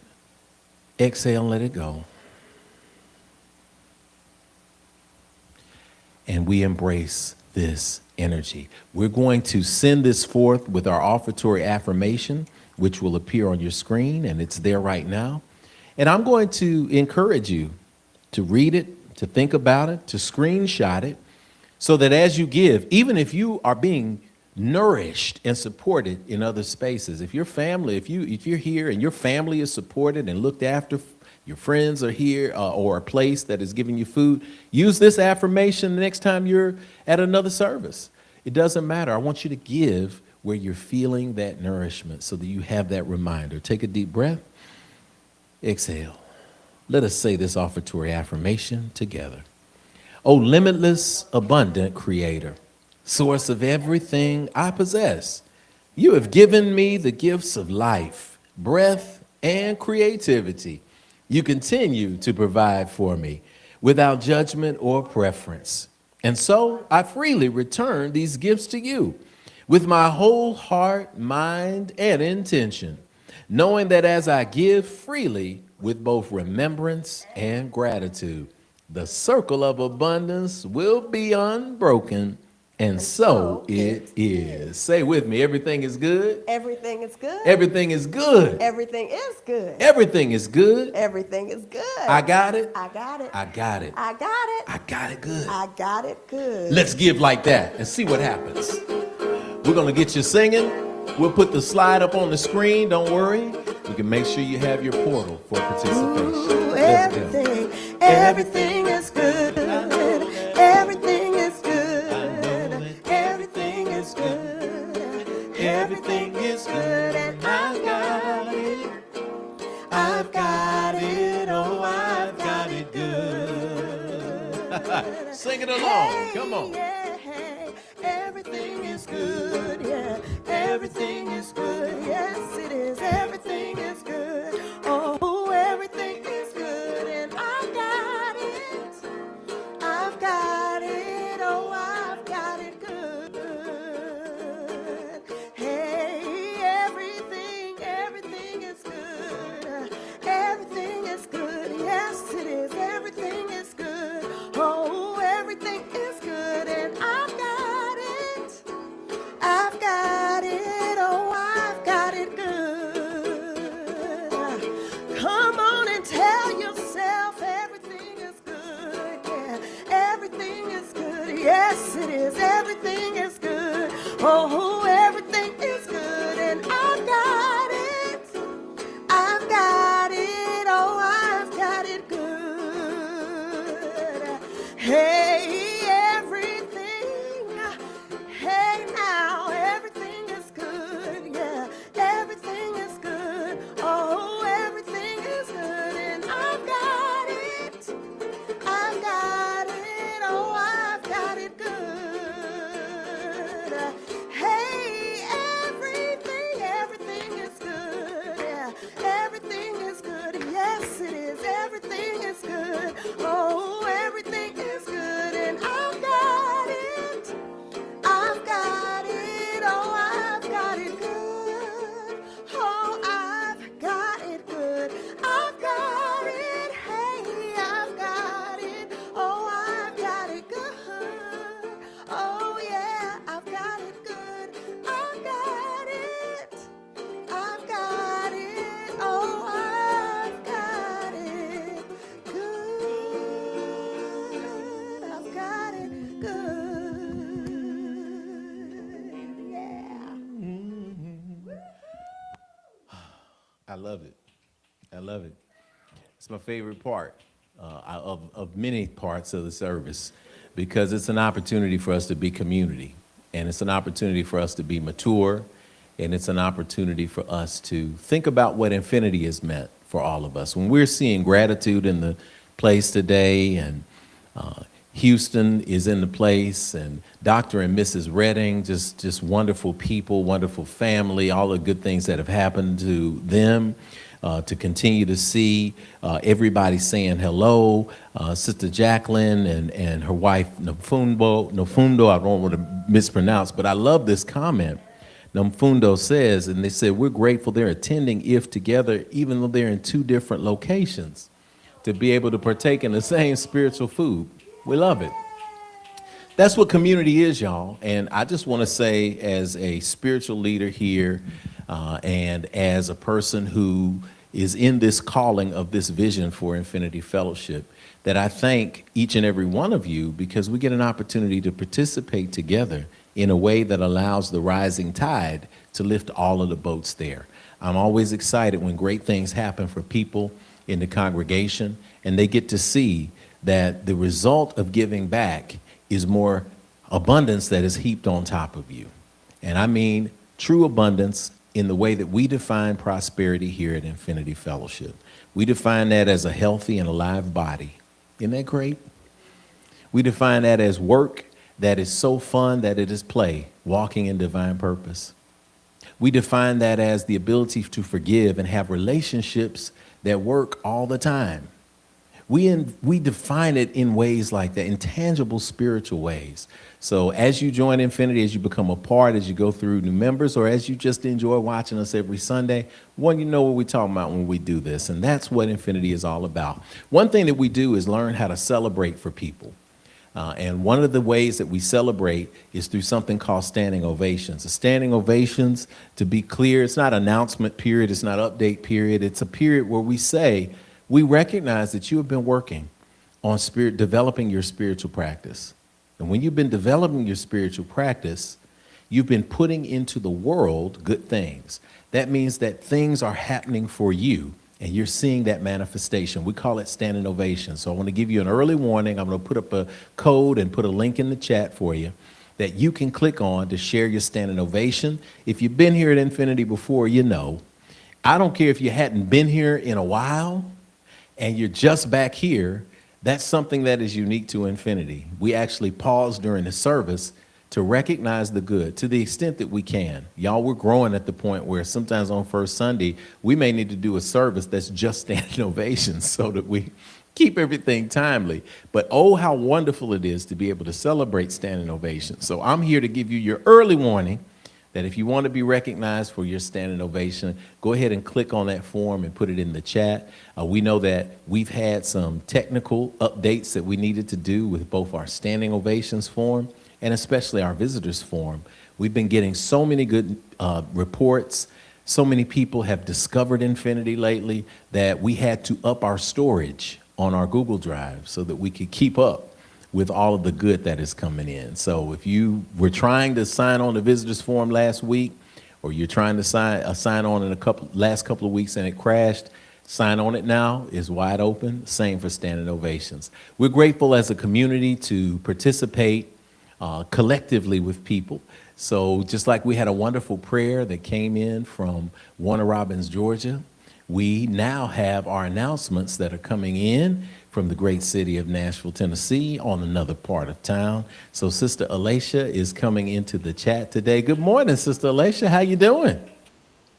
Exhale and let it go. And we embrace this energy. We're going to send this forth with our offertory affirmation, which will appear on your screen, and it's there right now. And I'm going to encourage you to read it, to think about it, to screenshot it, so that as you give, even if you are being nourished and supported in other spaces, if your family, if you're here and your family is supported and looked after, your friends are here, or a place that is giving you food, use this affirmation the next time you're at another service. It doesn't matter. I want you to give where you're feeling that nourishment so that you have that reminder. Take a deep breath. Exhale. Let us say this offertory affirmation together. O limitless, abundant Creator, source of everything I possess, you have given me the gifts of life, breath, and creativity. You continue to provide for me without judgment or preference. And so I freely return these gifts to you with my whole heart, mind, and intention, knowing that as I give freely with both remembrance and gratitude, the circle of abundance will be unbroken. And so it is. Say with me, everything is good.
Everything is good.
Everything is good.
Everything is good.
Everything is good.
Everything is good.
I got it.
I got it.
I got it.
I got it.
I got it good.
I got it good.
Let's give like that and see what happens. We're going to get you singing. We'll put the slide up on the screen. Don't worry. We can make sure you have your portal for participation.
Ooh, everything is good. Everything is good. Everything is good. Everything is good. And I've got it. I've got it. Oh, I've got it good.
Sing it along. Come on.
Yeah, it is. Everything is good. Oh, everything is good. And I've got it. I've got it. Oh, I've got it good. Hey, everything. Hey, now, everything is good. Yeah, everything is good. Oh, everything is good. And I've got it. I've got it. Oh, I've got it good. Hey, everything is good. Yeah, everything is good. Yes, it is. Everything is good. Oh, everything is good. And I've got it. I've got it. Oh, I've got it good. Oh, I've got it good. I've got it. Hey, I've got it. Oh, I've got it good. Oh, yeah, I've got it good. I've got it. I've got it. Oh, I've got it good. I've got it good. Yeah.
I love it. I love it. It's my favorite part of many parts of the service because it's an opportunity for us to be community, and it's an opportunity for us to be mature, and it's an opportunity for us to think about what infinity has meant for all of us. When we're seeing gratitude in the place today, and Houston is in the place, and Dr. and Mrs. Redding, just wonderful people, wonderful family, all the good things that have happened to them. To continue to see everybody saying hello, Sister Jacqueline and her wife Nofundo, I don't want to mispronounce, but I love this comment. Nofundo says, and they said, we're grateful they're attending IF together, even though they're in two different locations, to be able to partake in the same spiritual food. We love it. That's what community is, y'all. And I just want to say, as a spiritual leader here, and as a person who is in this calling of this vision for Infinity Fellowship, that I thank each and every one of you because we get an opportunity to participate together in a way that allows the rising tide to lift all of the boats there. I'm always excited when great things happen for people in the congregation, and they get to see that the result of giving back is more abundance that is heaped on top of you. And I mean true abundance in the way that we define prosperity here at Infinity Fellowship. We define that as a healthy and alive body. Isn't that great? We define that as work that is so fun that it is play, walking in divine purpose. We define that as the ability to forgive and have relationships that work all the time. We define it in ways like that, in tangible spiritual ways. So as you join Infinity, as you become a part, as you go through new members, or as you just enjoy watching us every Sunday, one, you know what we're talking about when we do this, and that's what Infinity is all about. One thing that we do is learn how to celebrate for people. And one of the ways that we celebrate is through something called standing ovations. The standing ovations, to be clear, it's not announcement period, it's not update period. It's a period where we say, we recognize that you have been working on developing your spiritual practice. And when you've been developing your spiritual practice, you've been putting into the world good things. That means that things are happening for you, and you're seeing that manifestation. We call it standing ovation. So I want to give you an early warning. I'm going to put up a code and put a link in the chat for you that you can click on to share your standing ovation. If you've been here at Infinity before, you know. I don't care if you hadn't been here in a while and you're just back here. That's something that is unique to Infinity. We actually pause during the service to recognize the good to the extent that we can. Y'all, we're growing at the point where sometimes on First Sunday, we may need to do a service that's just standing ovations so that we keep everything timely. But oh, how wonderful it is to be able to celebrate standing ovations. So I'm here to give you your early warning that if you want to be recognized for your standing ovation, go ahead and click on that form and put it in the chat. We know that we've had some technical updates that we needed to do with both our standing ovations form and especially our visitors form. We've been getting so many good reports. So many people have discovered Infinity lately that we had to up our storage on our Google Drive so that we could keep up with all of the good that is coming in. So if you were trying to sign on the visitors form last week, or you're trying to sign on in last couple of weeks and it crashed, sign on it now is wide open. Same for standing ovations. We're grateful as a community to participate collectively with people. So just like we had a wonderful prayer that came in from Warner Robins, Georgia, we now have our announcements that are coming in from the great city of Nashville, Tennessee, on another part of town. So Sister Alicia is coming into the chat today. Good morning, Sister Alicia. How you doing?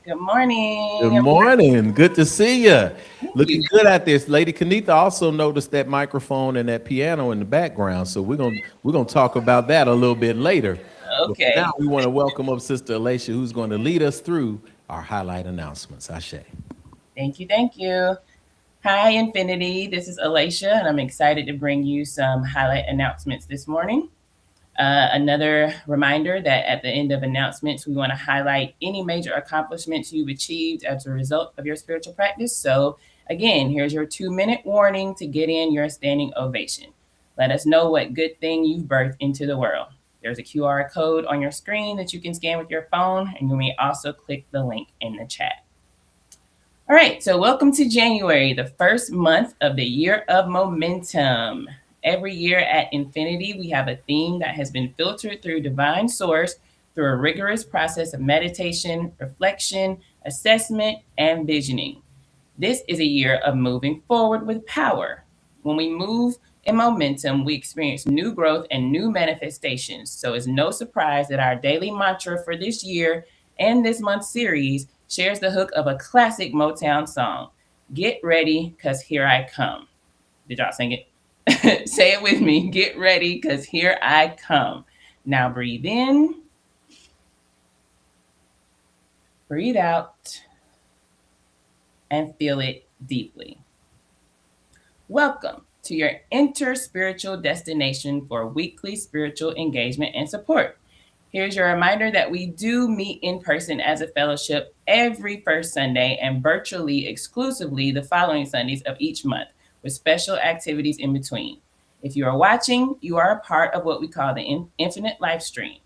Good morning.
Good morning. Good to see you.
Thank you.
Looking good out there. Lady Kanitha also noticed that microphone and that piano in the background. So we're gonna talk about that a little bit later. But for now,
Okay.
we want to welcome up Sister Alicia, who's going to lead us through our highlight announcements. Ashe.
Thank you. Thank you. Hi, Infinity. This is Alicia, and I'm excited to bring you some highlight announcements this morning. Another reminder that at the end of announcements, we want to highlight any major accomplishments you've achieved as a result of your spiritual practice. So, again, here's your 2-minute warning to get in your standing ovation. Let us know what good thing you've birthed into the world. There's a QR code on your screen that you can scan with your phone, and you may also click the link in the chat. All right, so welcome to January, the first month of the year of momentum. Every year at Infinity, we have a theme that has been filtered through divine source through a rigorous process of meditation, reflection, assessment, and visioning. This is a year of moving forward with power. When we move in momentum, we experience new growth and new manifestations. So it's no surprise that our daily mantra for this year and this month's series shares the hook of a classic Motown song. Get ready, cause here I come. Did y'all sing it? Say it with me. Get ready, cause here I come. Now breathe in, breathe out, and feel it deeply. Welcome to your inter-spiritual destination for weekly spiritual engagement and support. Here's your reminder that we do meet in person as a fellowship every first Sunday and virtually exclusively the following Sundays of each month, with special activities in between. If you are watching, you are a part of what we call the Infinite Live Stream.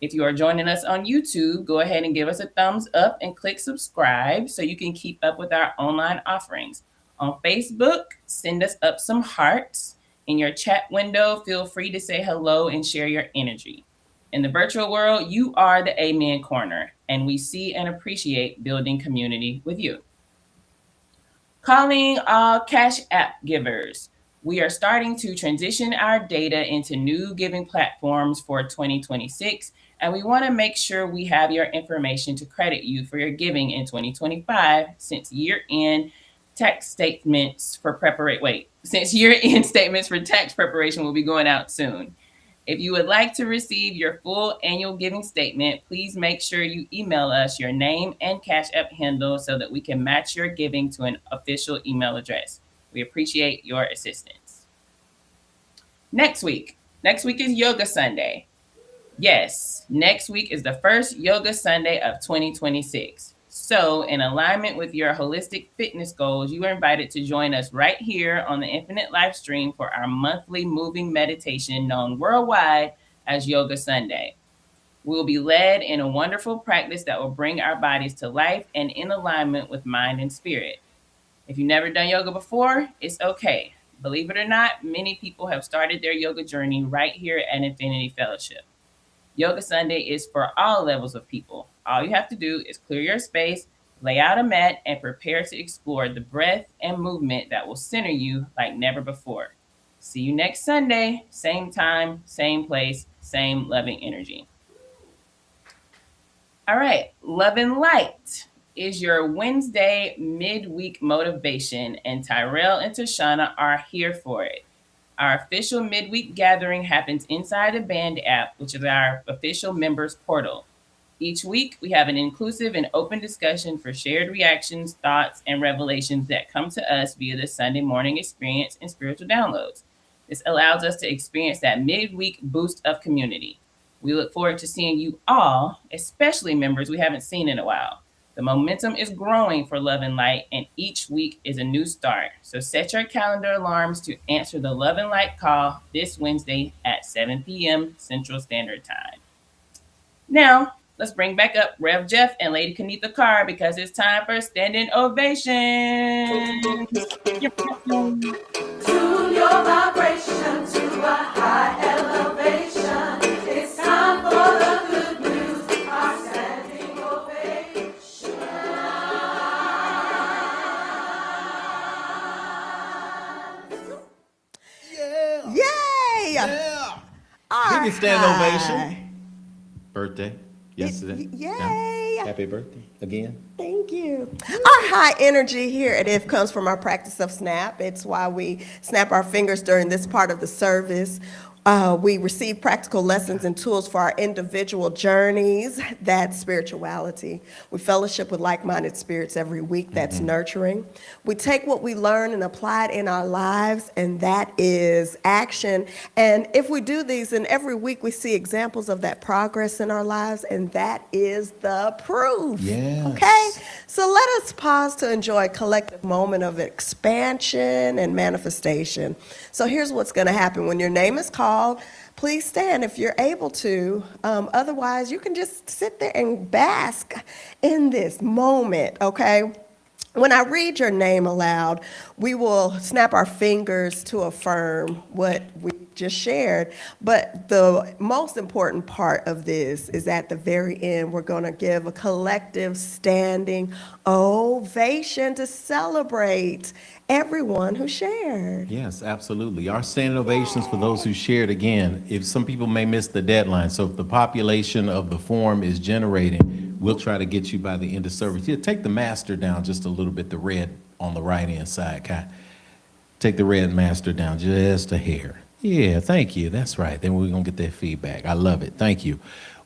If you are joining us on YouTube, go ahead and give us a thumbs up and click subscribe so you can keep up with our online offerings. On Facebook, send us up some hearts. In your chat window, feel free to say hello and share your energy. In the virtual world, you are the Amen Corner, and we see and appreciate building community with you. Calling all Cash App givers. We are starting to transition our data into new giving platforms for 2026, and we want to make sure we have your information to credit you for your giving in 2025 since year-end statements for tax preparation will be going out soon. If you would like to receive your full annual giving statement, please make sure you email us your name and Cash App handle so that we can match your giving to an official email address. We appreciate your assistance. Next week is Yoga Sunday. Yes, next week is the first Yoga Sunday of 2026. So, in alignment with your holistic fitness goals, you are invited to join us right here on the Infinite Live Stream for our monthly moving meditation known worldwide as Yoga Sunday. We will be led in a wonderful practice that will bring our bodies to life and in alignment with mind and spirit. If you've never done yoga before, it's okay. Believe it or not, many people have started their yoga journey right here at Infinity Fellowship. Yoga Sunday is for all levels of people. All you have to do is clear your space, lay out a mat, and prepare to explore the breath and movement that will center you like never before. See you next Sunday, same time, same place, same loving energy. All right, Love and Light is your Wednesday midweek motivation, and Tyrell and Tashana are here for it. Our official midweek gathering happens inside the Band app, which is our official members portal. Each week, we have an inclusive and open discussion for shared reactions, thoughts, and revelations that come to us via the Sunday morning experience and spiritual downloads. This allows us to experience that midweek boost of community. We look forward to seeing you all, especially members we haven't seen in a while. The momentum is growing for Love and Light, and each week is a new start. So set your calendar alarms to answer the Love and Light call this Wednesday at 7 p.m. Central Standard Time. Now, let's bring back up Rev Jeff and Lady Kanitha Carr because it's time for standing ovation.
Tune your vibration to a high elevation. It's time for the good news, our standing ovation. Yay!
Yeah.
All
Give you a standing
right.
ovation. Birthday yesterday.
Yay!
Happy birthday again.
Thank you. Our high energy here at IF comes from our practice of snap. It's why we snap our fingers during this part of the service. We receive practical lessons and tools for our individual journeys. That's spirituality. We fellowship with like-minded spirits every week. That's nurturing. We take what we learn and apply it in our lives, and that is action. And if we do these, and every week we see examples of that progress in our lives, and that is the proof.
Yes.
Okay? So let us pause to enjoy a collective moment of expansion and manifestation. So here's what's going to happen. When your name is called, please stand if you're able to. Otherwise, you can just sit there and bask in this moment, okay? When I read your name aloud, we will snap our fingers to affirm what we just shared. But the most important part of this is at the very end, we're going to give a collective standing ovation to celebrate everyone who shared.
Yes, absolutely. Our standing ovations for those who shared again. If some people may miss the deadline, so if the population of the form is generating, we'll try to get you by the end of service. Yeah, take the master down just a little bit, the red on the right hand side, Kai. Take the red master down just a hair. Yeah, thank you. That's right. Then we're gonna get that feedback. I love it. Thank you.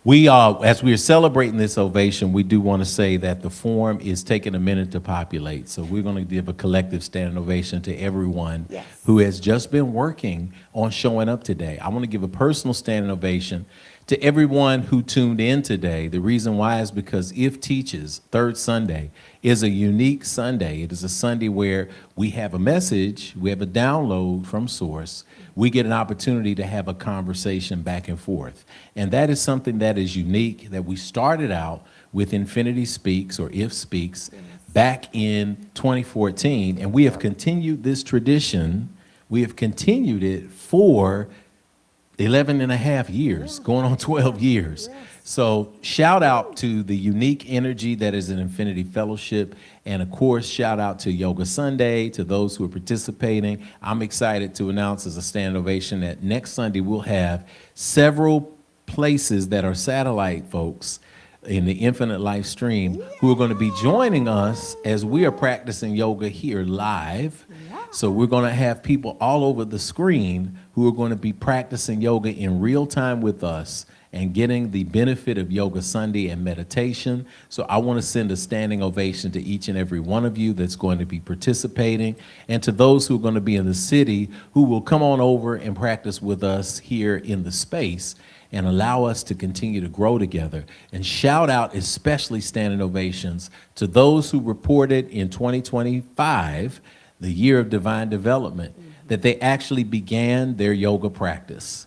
We are, as we are celebrating this ovation, we do want to say that the form is taking a minute to populate. So we're going to give a collective standing ovation to everyone who has just been working on showing up today. I want to give a personal standing ovation to everyone who tuned in today. The reason why is because If Teaches, Third Sunday, is a unique Sunday. It is a Sunday where we have a message, we have a download from Source. We get an opportunity to have a conversation back and forth. And that is something that is unique, that we started out with Infinity Speaks or If Speaks back in 2014. And we have continued this tradition. We have continued it for 11 and a half years, going on 12 years. So shout out to the unique energy that is an Infinity Fellowship. And of course, shout out to Yoga Sunday, to those who are participating. I'm excited to announce as a standing ovation that next Sunday we'll have several places that are satellite folks in the Infinite Life stream who are going to be joining us as we are practicing yoga here live. So we're going to have people all over the screen who are going to be practicing yoga in real time with us and getting the benefit of Yoga Sunday and meditation. So I want to send a standing ovation to each and every one of you that's going to be participating, and to those who are going to be in the city who will come on over and practice with us here in the space and allow us to continue to grow together. And shout out especially standing ovations to those who reported in 2025, the year of divine development, that they actually began their yoga practice.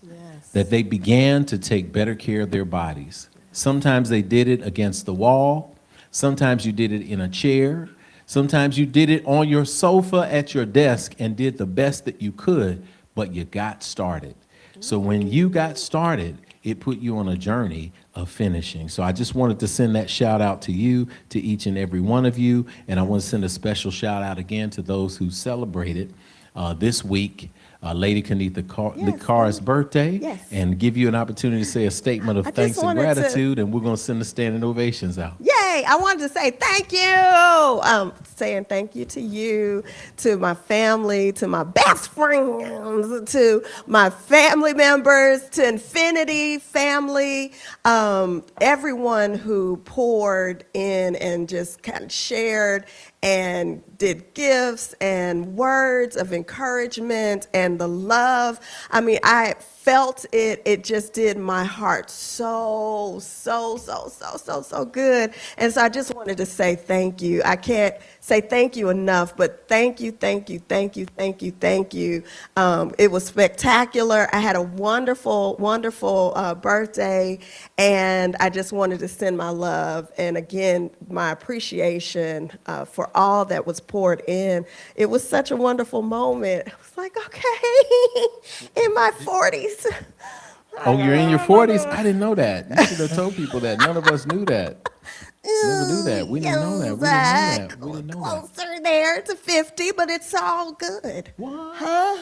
That they began to take better care of their bodies. Sometimes they did it against the wall. Sometimes you did it in a chair. Sometimes you did it on your sofa at your desk and did the best that you could, but you got started. So when you got started, it put you on a journey of finishing. So I just wanted to send that shout out to you, to each and every one of you. And I want to send a special shout out again to those who celebrated this week, Lady Kanitha Carr's birthday, and give you an opportunity to say a statement of thanks and gratitude, and we're going to send the standing ovations out.
Yay! I wanted to say thank you. Saying thank you to you, to my family, to my best friends, to my family members, to Infinity family, everyone who poured in and just kind of shared and did gifts and words of encouragement and the love. I mean, I felt it, it just did my heart so good. And so I just wanted to say thank you. I can't say thank you enough, but thank you. It was spectacular. I had a wonderful birthday, and I just wanted to send my love and again my appreciation for all that was poured in. It was such a wonderful moment. I was like, okay, in my 40s.
Oh, you're in your 40s? I didn't know that. You should have told people that. None of us knew that. Never knew that. We didn't know that. We didn't know that. We didn't know that.
Closer there to 50, but it's all good.
What?
Huh?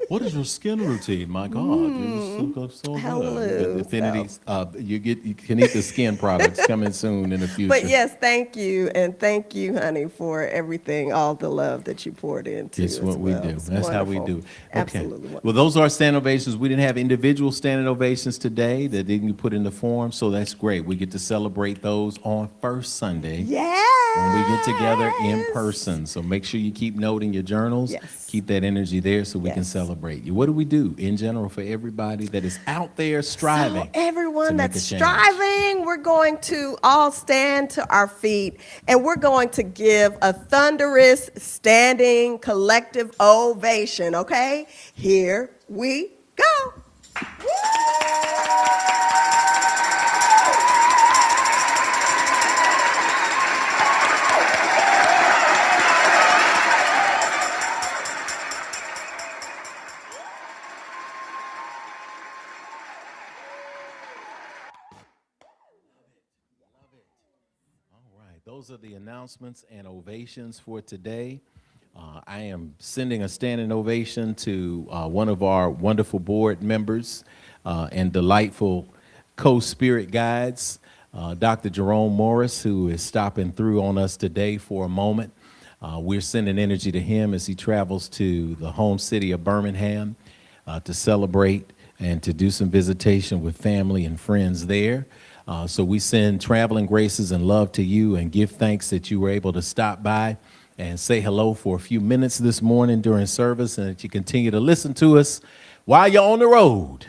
What is your skin routine? My God, you just look so good. You get
Hello.
Affinities. You can eat the skin products coming soon in the
But
future.
yes, thank you. And thank you, honey, for everything, all the love that you poured into
It's
as
what we
well.
do.
It's
That's how we
wonderful.
do. Okay.
Absolutely
Well,
wonderful.
those are standing ovations. We didn't have individual standing ovations today that didn't put in the form, so that's great. We get to celebrate those on first Sunday when we get together in
Yes.
person. So make sure you keep note in your journals.
Yes.
Keep that energy there so we can
Yes.
celebrate you. What do we do in general for everybody that is out there
So,
striving to
everyone
make
that's
a change?
striving, we're going to all stand to our feet and we're going to give a thunderous standing collective ovation, okay? Here we go.
All right, those are the announcements and ovations for today. I am sending a standing ovation to one of our wonderful board members and delightful co-spirit guides, Dr. Jerome Morris, who is stopping through on us today for a moment. We're sending energy to him as he travels to the home city of Birmingham to celebrate and to do some visitation with family and friends there. So we send traveling graces and love to you and give thanks that you were able to stop by and say hello for a few minutes this morning during service, and that you continue to listen to us while you're on the road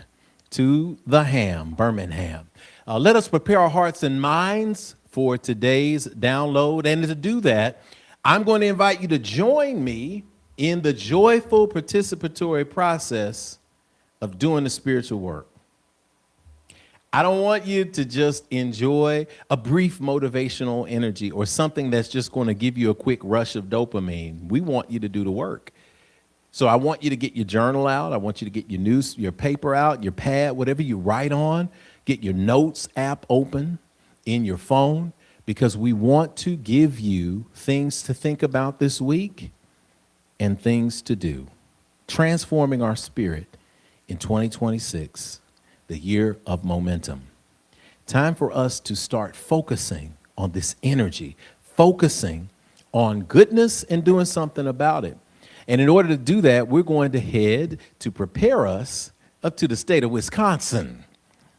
to the Ham, Birmingham. Let us prepare our hearts and minds for today's download. And to do that, I'm going to invite you to join me in the joyful participatory process of doing the spiritual work. I don't want you to just enjoy a brief motivational energy or something that's just going to give you a quick rush of dopamine. We want you to do the work. So I want you to get your journal out. I want you to get your paper out, your pad, whatever you write on. Get your notes app open in your phone, because we want to give you things to think about this week and things to do. Transforming our spirit in 2026, the year of momentum. Time for us to start focusing on this energy, focusing on goodness and doing something about it. And in order to do that, we're going to head to prepare us up to the state of Wisconsin.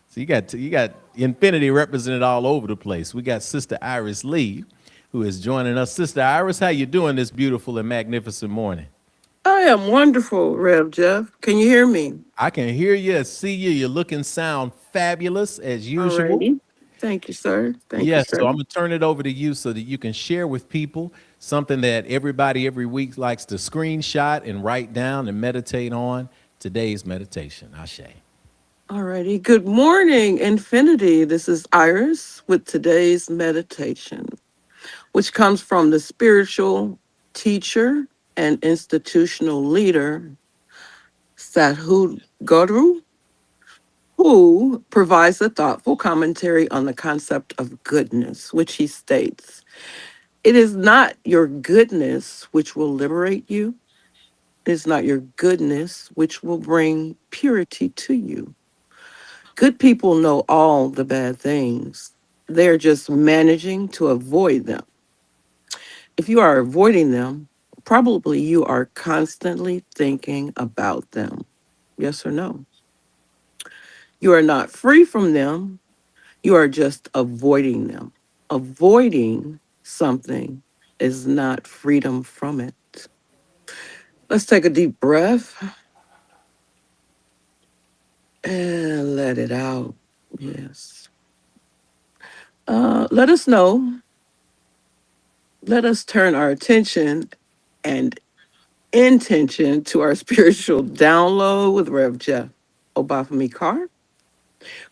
So you got Infinity represented all over the place. We got Sister Iris Lee, who is joining us. Sister Iris, how you doing this beautiful and magnificent morning?
I am wonderful, Rev Jeff. Can you hear me?
I can hear you, see you. You look and sound fabulous as usual.
Alrighty. Thank you, sir. Thank you,
Yes, so
sir.
I'm gonna turn it over to you so that you can share with people something that everybody every week likes to screenshot and write down and meditate on. Today's meditation, Ashe.
Alrighty. Good morning, Infinity. This is Iris with today's meditation, which comes from the spiritual teacher and institutional leader, Sadhu Guru, who provides a thoughtful commentary on the concept of goodness, which he states, "It is not your goodness which will liberate you. It is not your goodness which will bring purity to you. Good people know all the bad things. They're just managing to avoid them. If you are avoiding them, probably you are constantly thinking about them. Yes or no? You are not free from them. You are just avoiding them. Avoiding something is not freedom from it." Let's take a deep breath. and let it out. Yes. Let us know. Let us turn our attention and intention to our spiritual download with Rev Jeff Obafemi Carr.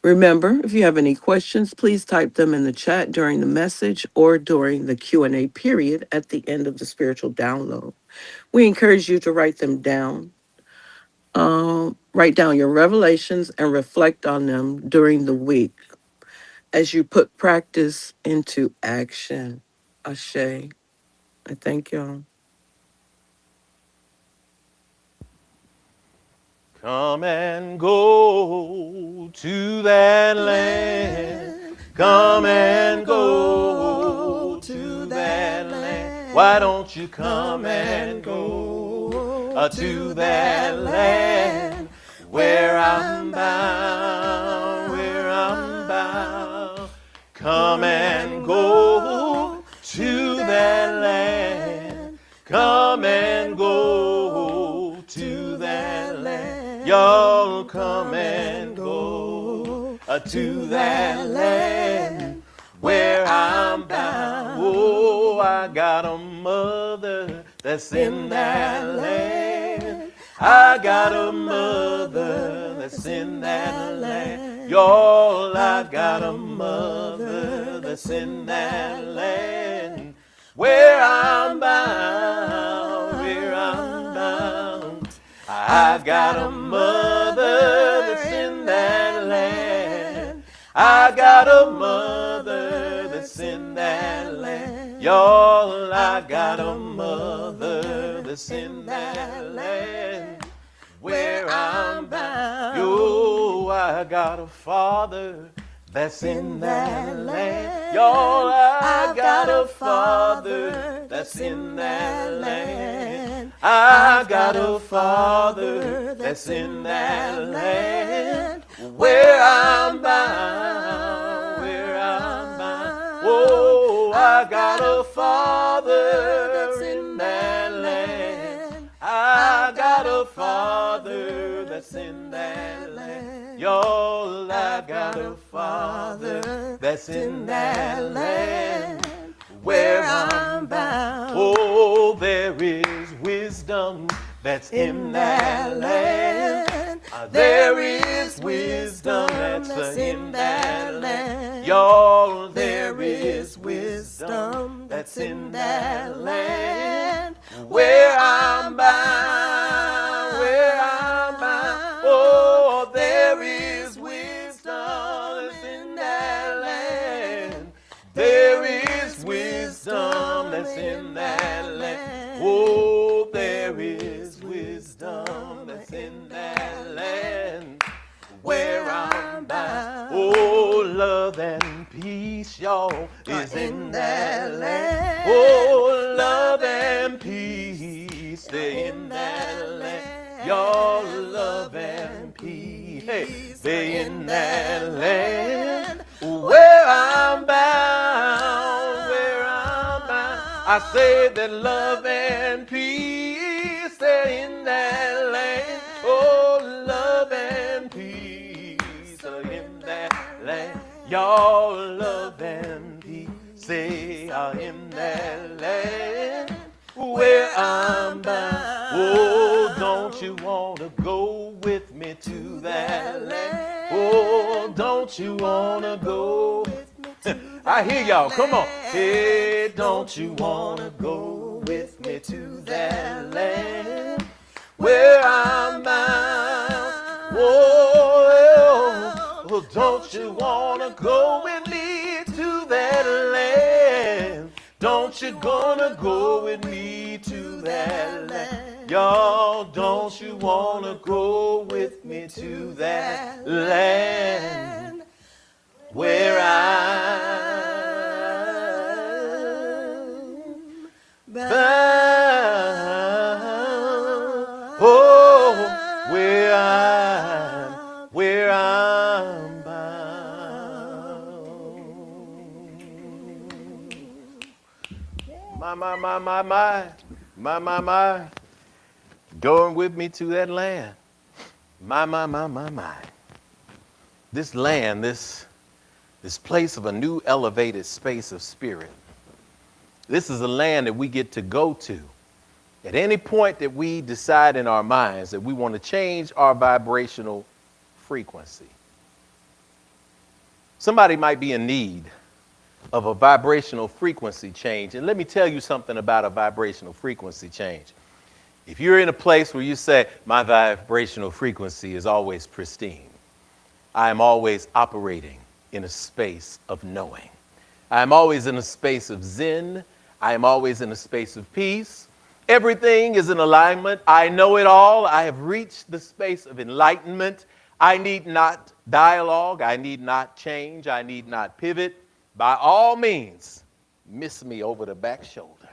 Remember, if you have any questions, please type them in the chat during the message or during the Q&A period at the end of the spiritual download. We encourage you to write them down. Write down your revelations and reflect on them during the week as you put practice into action. Ashe. I thank y'all.
Come and go to that land. Come and go to that land. Why don't you come and go to that land where I'm bound, where I'm bound. Come and go to that land. Come and go to that land. Y'all come and go to that land where I'm bound. Oh, I got a mother that's in that land. I got a mother that's in that land. Y'all, I got a mother that's in that land where I'm bound, where I'm bound. I got a mother that's in that land. I got a mother that's in that land. Y'all, I got a mother that's in that land where I'm bound. Yo, I got a father that's in that land. Y'all, I got a father that's in that land. I got a father that's in that land where I'm bound, where I'm bound. Oh, I got a father that's in that land. I got a father that's in that land. Y'all, I got a father that's in that land where I'm bound. Oh, there is wisdom that's in that land. There is wisdom that's in that land. Y'all, there is wisdom that's in that land where I'm bound, where I'm bound. Oh, there is wisdom that's in that land. There is wisdom that's in that land. Oh, there is wisdom that's in that land where I'm bound. Oh, love and peace, y'all, is in that land. Oh, love and peace, stay in that land. Y'all, love and peace, hey, stay in that land where I'm bound, where I'm bound. I say that love and peace, stay in that land. Oh, love and peace are in that land. Y'all, love and peace say are in that land where I'm bound. Oh, don't you want to go with me to that land? Oh, don't you want to go? I hear y'all, come on. Hey, don't you want to go with me to that land where I'm bound? Oh, don't you want to go with me to that land? Don't you gonna go with me to that land? Y'all, don't you want to go with me to that land where I'm bound? Oh, where I'm bound. My. Going with me to that land. My. this land, this place of a new elevated space of spirit. This is a land that we get to go to at any point that we decide in our minds that we want to change our vibrational frequency. Somebody might be in need of a vibrational frequency change. And let me tell you something about a vibrational frequency change. If you're in a place where you say, my vibrational frequency is always pristine, I am always operating in a space of knowing. I am always in a space of zen. I am always in a space of peace. Everything is in alignment. I know it all. I have reached the space of enlightenment. I need not dialogue. I need not change. I need not pivot. By all means, miss me over the back shoulder.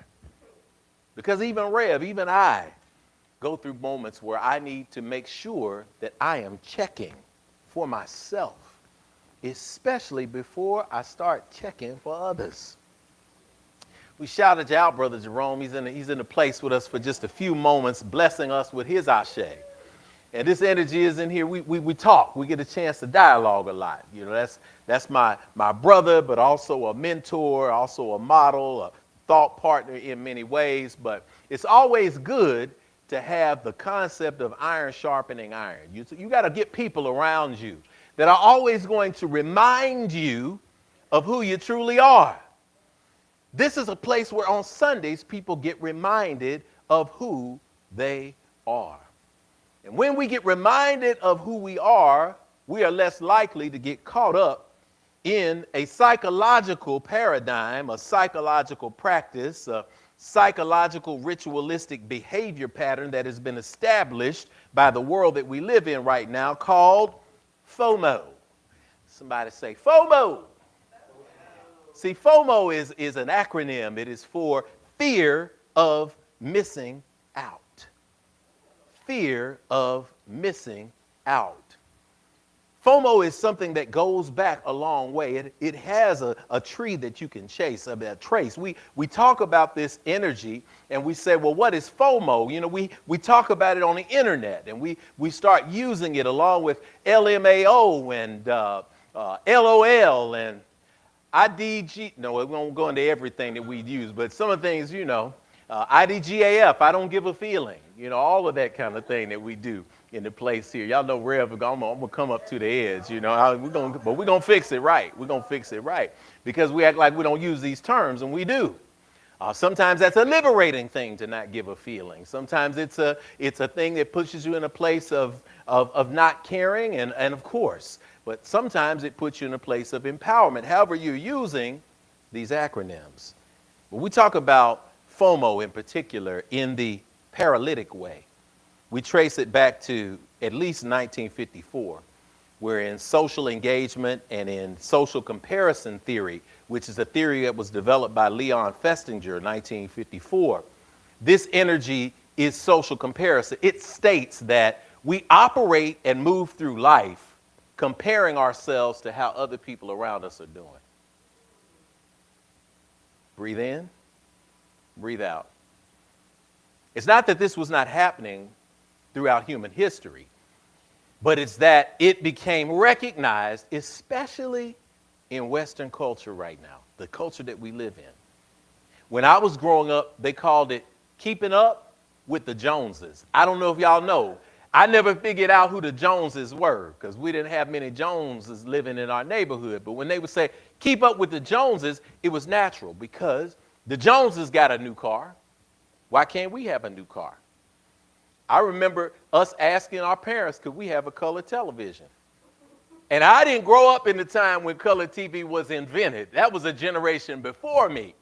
Because even Rev, even I, go through moments where I need to make sure that I am checking for myself, especially before I start checking for others. We shouted you out, Brother Jerome. He's in a place with us for just a few moments, blessing us with his ashe. And this energy is in here. We talk. We get a chance to dialogue a lot. You know, that's my brother, but also a mentor, also a model, a thought partner in many ways. But it's always good to have the concept of iron sharpening iron. You got to get people around you that are always going to remind you of who you truly are. This is a place where on Sundays people get reminded of who they are. And when we get reminded of who we are less likely to get caught up in a psychological paradigm, a psychological practice, a psychological ritualistic behavior pattern that has been established by the world that we live in right now called FOMO. Somebody say FOMO. See, FOMO is an acronym. It is for fear of missing out. Fear of missing out. FOMO is something that goes back a long way. It has a tree that you can chase, a trace. We talk about this energy and we say, well, what is FOMO? You know, we talk about it on the internet and we start using it along with LMAO and LOL and IDG. No, we won't go into everything that we use, but some of the things, you know, IDGAF, I don't give a feeling. You know, all of that kind of thing that we do in the place here. Y'all know Rev, I'm gonna come up to the edge, you know. But we're gonna fix it right. We're gonna fix it right because we act like we don't use these terms, and we do. Sometimes that's a liberating thing to not give a feeling. Sometimes it's a thing that pushes you in a place of not caring, and of course, but sometimes it puts you in a place of empowerment. However, you're using these acronyms. When we talk about FOMO in particular in the paralytic way, we trace it back to at least 1954, where in social engagement and in social comparison theory, which is a theory that was developed by Leon Festinger in 1954, this energy is social comparison. It states that we operate and move through life comparing ourselves to how other people around us are doing. Breathe in, breathe out. It's not that this was not happening throughout human history, but it's that it became recognized, especially in Western culture right now, the culture that we live in. When I was growing up, they called it keeping up with the Joneses. I don't know if y'all know. I never figured out who the Joneses were because we didn't have many Joneses living in our neighborhood. But when they would say keep up with the Joneses, it was natural because the Joneses got a new car. Why can't we have a new car? I remember us asking our parents, could we have a color television? And I didn't grow up in the time when color TV was invented. That was a generation before me.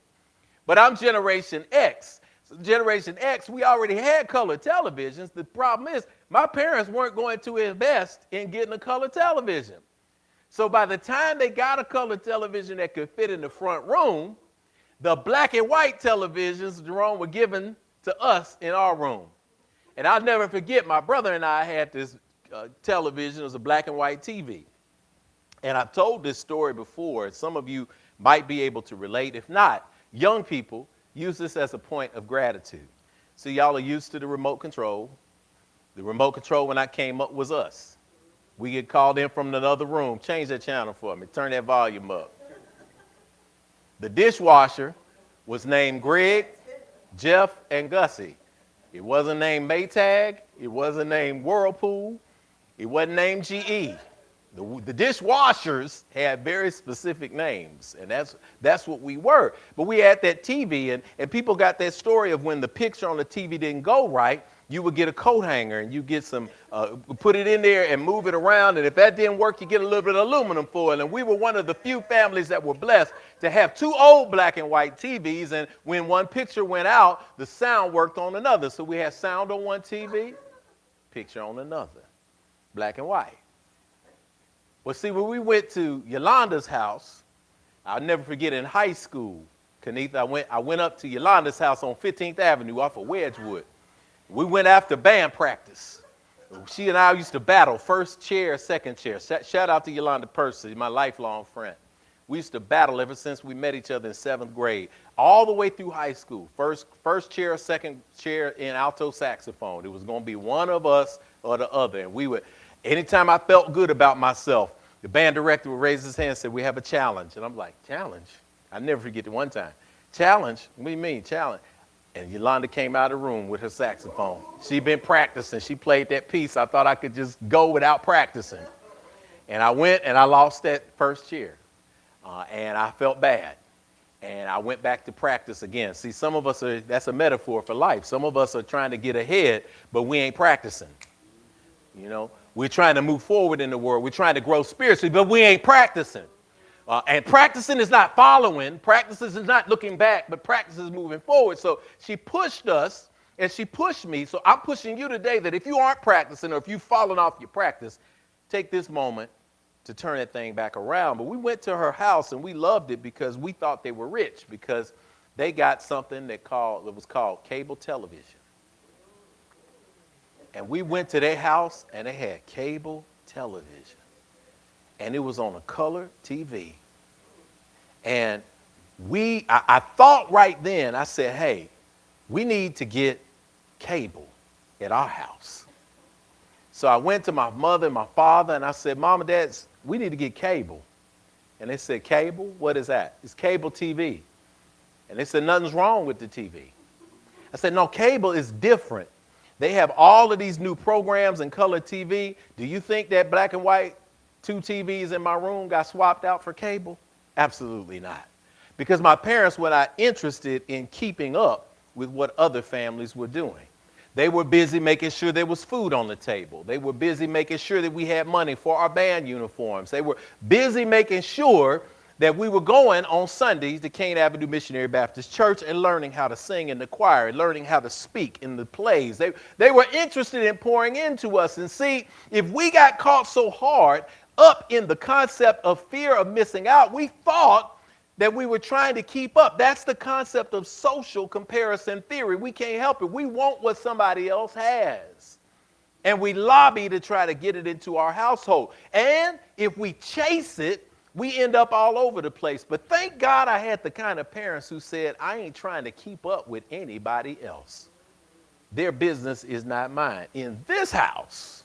But I'm Generation X. So Generation X, we already had color televisions. The problem is my parents weren't going to invest in getting a color television. So by the time they got a color television that could fit in the front room, the black and white televisions, Jerome, were given to us in our room. And I'll never forget, my brother and I had this television. It was a black and white TV. And I've told this story before. Some of you might be able to relate. If not, young people use this as a point of gratitude. So y'all are used to the remote control. The remote control when I came up was us. We get called in from another room. Change that channel for me. Turn that volume up. The dishwasher was named Greg, Jeff, and Gussie. It wasn't named Maytag. It wasn't named Whirlpool. It wasn't named GE. The dishwashers had very specific names, and that's what we were. But we had that TV, and people got that story of when the picture on the TV didn't go right, you would get a coat hanger, and you get some, put it in there and move it around, and if that didn't work, you get a little bit of aluminum foil. And we were one of the few families that were blessed to have two old black and white TVs, and when one picture went out, the sound worked on another. So we had sound on one TV, picture on another, black and white. Well, see, when we went to Yolanda's house, I'll never forget in high school, Kenith, I went up to Yolanda's house on 15th Avenue off of Wedgwood. We went after band practice. She and I used to battle, first chair, second chair. Shout out to Yolanda Percy, my lifelong friend. We used to battle ever since we met each other in 7th grade, all the way through high school. First chair, second chair in alto saxophone. It was going to be one of us or the other, and we would. Anytime I felt good about myself, the band director would raise his hand and say, we have a challenge. And I'm like, challenge? I never forget it one time. Challenge? What do you mean, challenge? And Yolanda came out of the room with her saxophone. She'd been practicing. She played that piece. I thought I could just go without practicing. And I went and I lost that first chair. And I felt bad. And I went back to practice again. See, some of us that's a metaphor for life. Some of us are trying to get ahead, but we ain't practicing. You know, we're trying to move forward in the world. We're trying to grow spiritually, but we ain't practicing. And practicing is not following. Practices is not looking back, but practice is moving forward. So she pushed us and she pushed me. So I'm pushing you today that if you aren't practicing or if you've fallen off your practice, take this moment to turn that thing back around. But we went to her house and we loved it because we thought they were rich because they got something that was called cable television. And we went to their house and they had cable television. And it was on a color TV. And I thought right then, I said, hey, we need to get cable at our house. So I went to my mother and my father and I said, Mom and Dad, we need to get cable. And they said, cable? What is that? It's cable TV. And they said, nothing's wrong with the TV. I said, no, cable is different. They have all of these new programs and color TV. Do you think that black and white 2 TVs in my room got swapped out for cable? Absolutely not. Because my parents were not interested in keeping up with what other families were doing. They were busy making sure there was food on the table. They were busy making sure that we had money for our band uniforms. They were busy making sure that we were going on Sundays to Kane Avenue Missionary Baptist Church and learning how to sing in the choir, learning how to speak in the plays. They were interested in pouring into us. And see, if we got caught so hard up in the concept of fear of missing out, we thought that we were trying to keep up. That's the concept of social comparison theory. We can't help it. We want what somebody else has. And we lobby to try to get it into our household. And if we chase it, we end up all over the place. But thank God I had the kind of parents who said, I ain't trying to keep up with anybody else. Their business is not mine. In this house,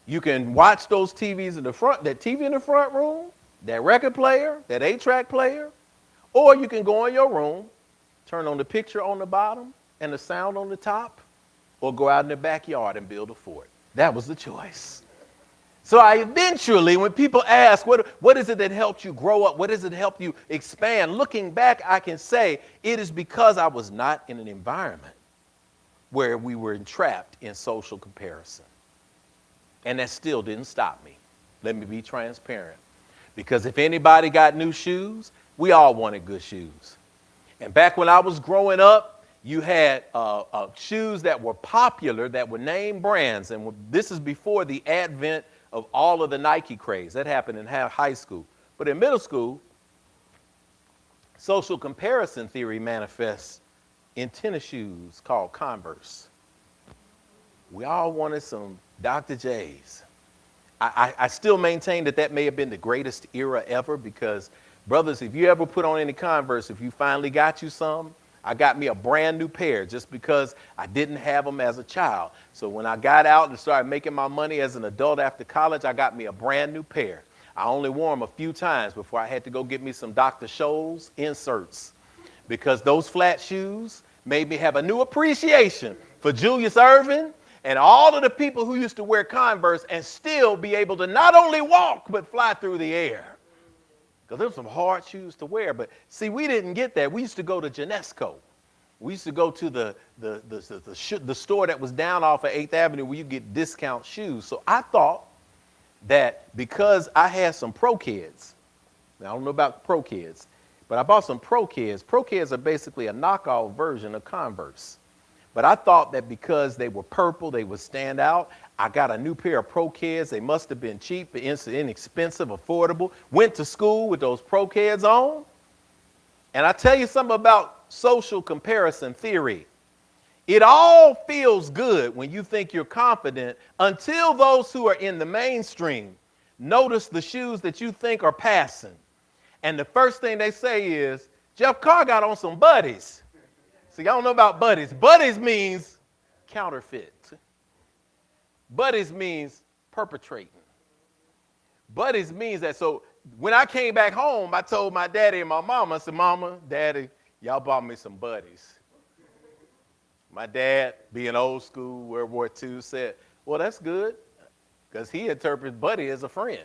you can watch those TVs in the front, that TV in the front room, that record player, that 8-track player, or you can go in your room, turn on the picture on the bottom and the sound on the top, or go out in the backyard and build a fort. That was the choice. So I eventually, when people ask, what is it that helped you grow up? What does it help you expand? Looking back, I can say it is because I was not in an environment where we were entrapped in social comparison. And that still didn't stop me. Let me be transparent. Because if anybody got new shoes, we all wanted good shoes. And back when I was growing up, you had shoes that were popular, that were name brands. And this is before the advent of all of the Nike craze. That happened in high school. But in middle school, social comparison theory manifests in tennis shoes called Converse. We all wanted some Dr. J's. I still maintain that may have been the greatest era ever because, brothers, if you ever put on any Converse, if you finally got you some, I got me a brand new pair just because I didn't have them as a child. So when I got out and started making my money as an adult after college, I got me a brand new pair. I only wore them a few times before I had to go get me some Dr. Scholl's inserts, because those flat shoes made me have a new appreciation for Julius Erving and all of the people who used to wear Converse and still be able to not only walk, but fly through the air. Because there were some hard shoes to wear. But see, we didn't get that. We used to go to Genesco. We used to go to the store that was down off of 8th Avenue where you get discount shoes. So I thought that because I had some Pro Kids, now I don't know about Pro Kids, but I bought some Pro Kids. Pro Kids are basically a knockoff version of Converse. But I thought that because they were purple, they would stand out. I got a new pair of Pro Kids. They must have been cheap, inexpensive, affordable. Went to school with those Pro Kids on. And I tell you something about social comparison theory. It all feels good when you think you're confident until those who are in the mainstream notice the shoes that you think are passing. And the first thing they say is, Jeff Carr got on some buddies. So y'all don't know about buddies. Buddies means counterfeit. Buddies means perpetrating. Buddies means that. So when I came back home, I told my daddy and my mama, I said, Mama, Daddy, y'all bought me some buddies. My dad, being old school, World War II, said, well, that's good, because he interprets buddy as a friend.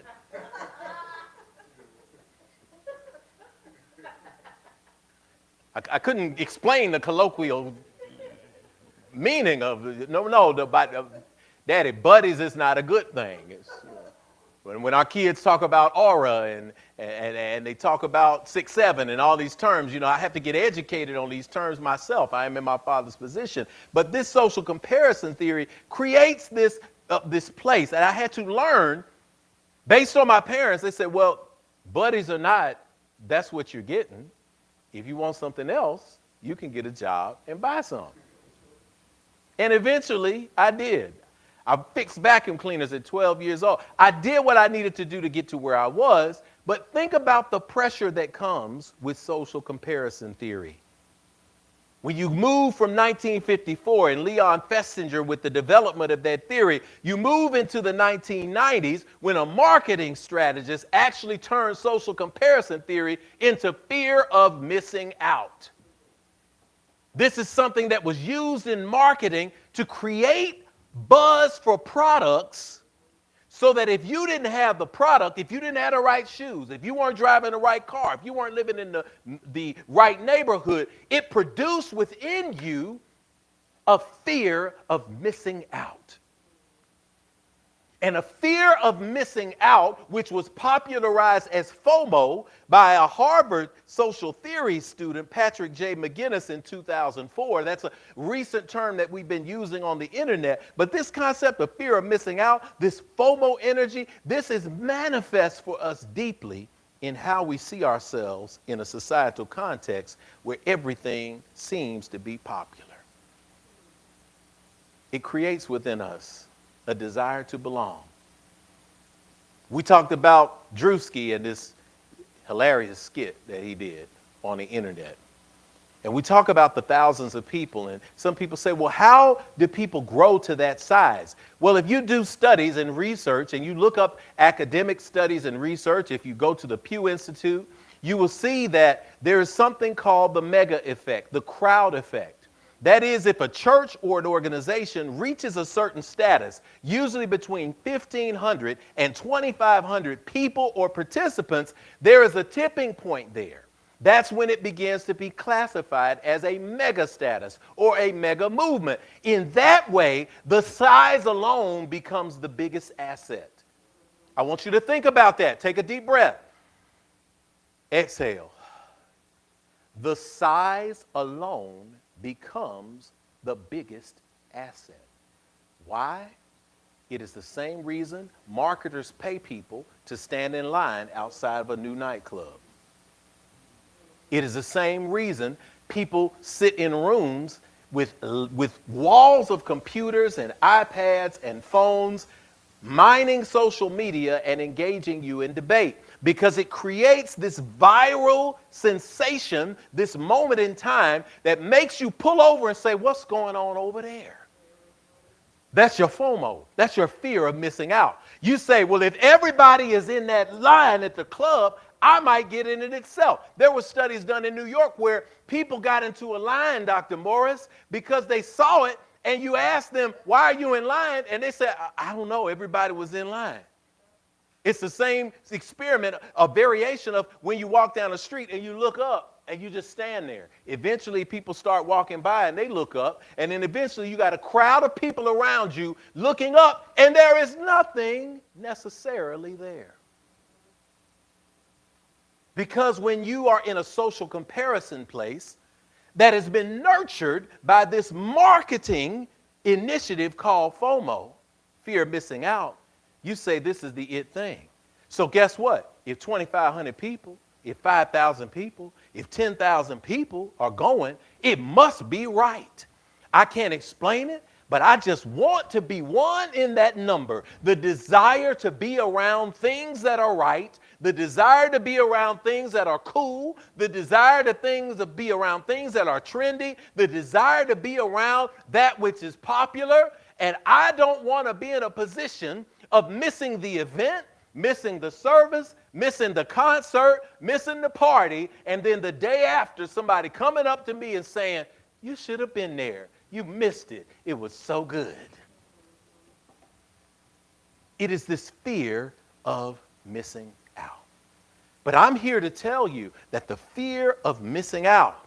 I couldn't explain the colloquial meaning of it. Daddy, buddies is not a good thing. When our kids talk about aura and they talk about 6'7" and all these terms, I have to get educated on these terms myself. I am in my father's position. But this social comparison theory creates this place. And I had to learn, based on my parents, they said, well, buddies or not, that's what you're getting. If you want something else, you can get a job and buy some. And eventually, I did. I fixed vacuum cleaners at 12 years old. I did what I needed to do to get to where I was, but think about the pressure that comes with social comparison theory. When you move from 1954 and Leon Festinger with the development of that theory, you move into the 1990s when a marketing strategist actually turned social comparison theory into fear of missing out. This is something that was used in marketing to create buzz for products, so that if you didn't have the product, if you didn't have the right shoes, if you weren't driving the right car, if you weren't living in the right neighborhood, it produced within you a fear of missing out. And a fear of missing out, which was popularized as FOMO by a Harvard social theory student, Patrick J. McGinnis, in 2004. That's a recent term that we've been using on the internet. But this concept of fear of missing out, this FOMO energy, this is manifest for us deeply in how we see ourselves in a societal context where everything seems to be popular. It creates within us a desire to belong. We talked about Drewski and this hilarious skit that he did on the internet. And we talk about the thousands of people, and some people say, well, how do people grow to that size? Well, if you do studies and research and you look up academic studies and research, if you go to the Pew Institute, you will see that there is something called the mega effect, the crowd effect. That is, if a church or an organization reaches a certain status, usually between 1,500 and 2,500 people or participants, there is a tipping point there. That's when it begins to be classified as a mega status or a mega movement. In that way, the size alone becomes the biggest asset. I want you to think about that. Take a deep breath. Exhale. The size alone becomes the biggest asset. Why? It is the same reason marketers pay people to stand in line outside of a new nightclub. It is the same reason people sit in rooms with walls of computers and iPads and phones, mining social media and engaging you in debate. because it creates this viral sensation, this moment in time that makes you pull over and say, what's going on over there? That's your FOMO. That's your fear of missing out. You say, well, if everybody is in that line at the club, I might get in it itself. There were studies done in New York where people got into a line, Dr. Morris, because they saw it, and you asked them, why are you in line? And they said, I don't know, everybody was in line. It's the same experiment, a variation of when you walk down the street and you look up and you just stand there. Eventually, people start walking by and they look up, and then eventually you got a crowd of people around you looking up, and there is nothing necessarily there. Because when you are in a social comparison place that has been nurtured by this marketing initiative called FOMO, fear of missing out, you say this is the it thing. So guess what? If 2,500 people, if 5,000 people, if 10,000 people are going, it must be right. I can't explain it, but I just want to be one in that number. The desire to be around things that are right, the desire to be around things that are cool, the desire to be around things that are trendy, the desire to be around that which is popular. And I don't want to be in a position of missing the event, missing the service, missing the concert, missing the party, and then the day after somebody coming up to me and saying, you should have been there. You missed it. It was so good. It is this fear of missing out. But I'm here to tell you that the fear of missing out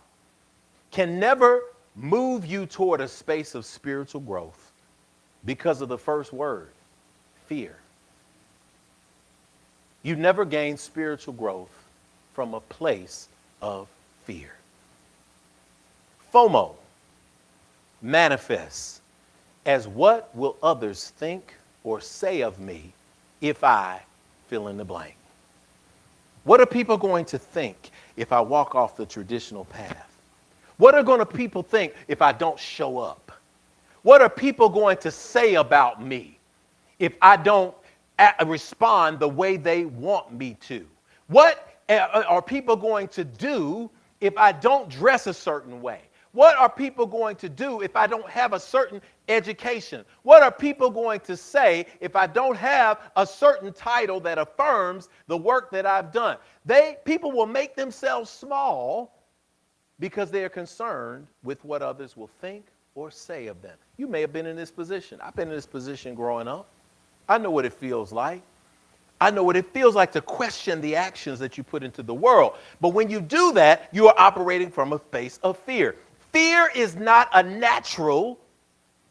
can never move you toward a space of spiritual growth because of the first word, fear. You never gain spiritual growth from a place of fear. FOMO manifests as what will others think or say of me if I fill in the blank. What are people going to think if I walk off the traditional path? What are people think if I don't show up? What are people going to say about me if I don't respond the way they want me to? What are people going to do if I don't dress a certain way? What are people going to do if I don't have a certain education? What are people going to say if I don't have a certain title that affirms the work that I've done? People will make themselves small because they are concerned with what others will think or say of them. You may have been in this position. I've been in this position growing up. I know what it feels like. I know what it feels like to question the actions that you put into the world. But when you do that, you are operating from a space of fear. Fear is not a natural,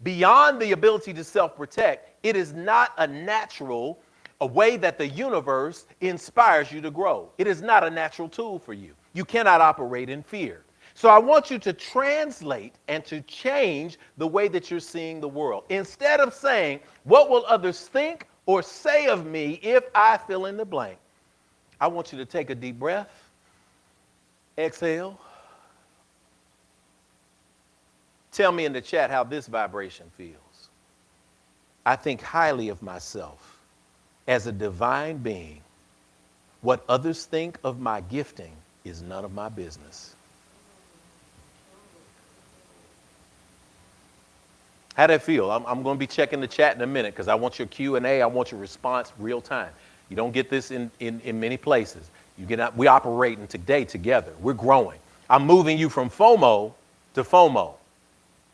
beyond the ability to self-protect, it is not a natural, a way that the universe inspires you to grow. It is not a natural tool for you. You cannot operate in fear. So I want you to translate and to change the way that you're seeing the world. Instead of saying, what will others think or say of me if I fill in the blank? I want you to take a deep breath, exhale. Tell me in the chat how this vibration feels. I think highly of myself as a divine being. What others think of my gifting is none of my business. How'd that feel? I'm going to be checking the chat in a minute because I want your Q&A. I want your response real time. You don't get this in many places. We're operating today together. We're growing. I'm moving you from FOMO to FOMO.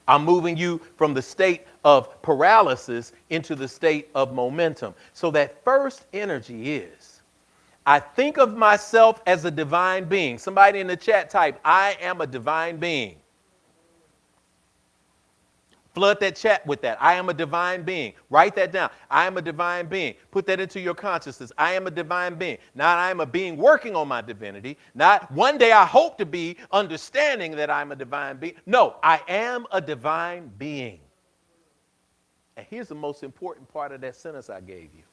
I'm moving you from the state of paralysis into the state of momentum. So that first energy is, I think of myself as a divine being. Somebody in the chat type, I am a divine being. Flood that chat with that. I am a divine being. Write that down. I am a divine being. Put that into your consciousness. I am a divine being. Not I am a being working on my divinity. Not one day I hope to be understanding that I'm a divine being. No, I am a divine being. And here's the most important part of that sentence I gave you.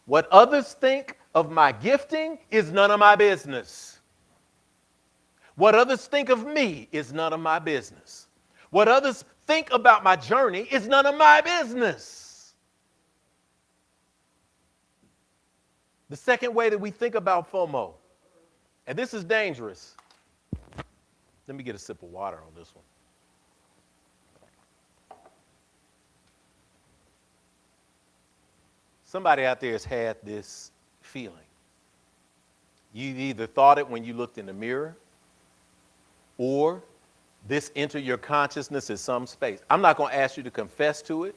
What others think of my gifting is none of my business. What others think of me is none of my business. What others think about my journey is none of my business. The second way that we think about FOMO, and this is dangerous. Let me get a sip of water on this one. Somebody out there has had this feeling. You either thought it when you looked in the mirror, or this entered your consciousness in some space. I'm not going to ask you to confess to it.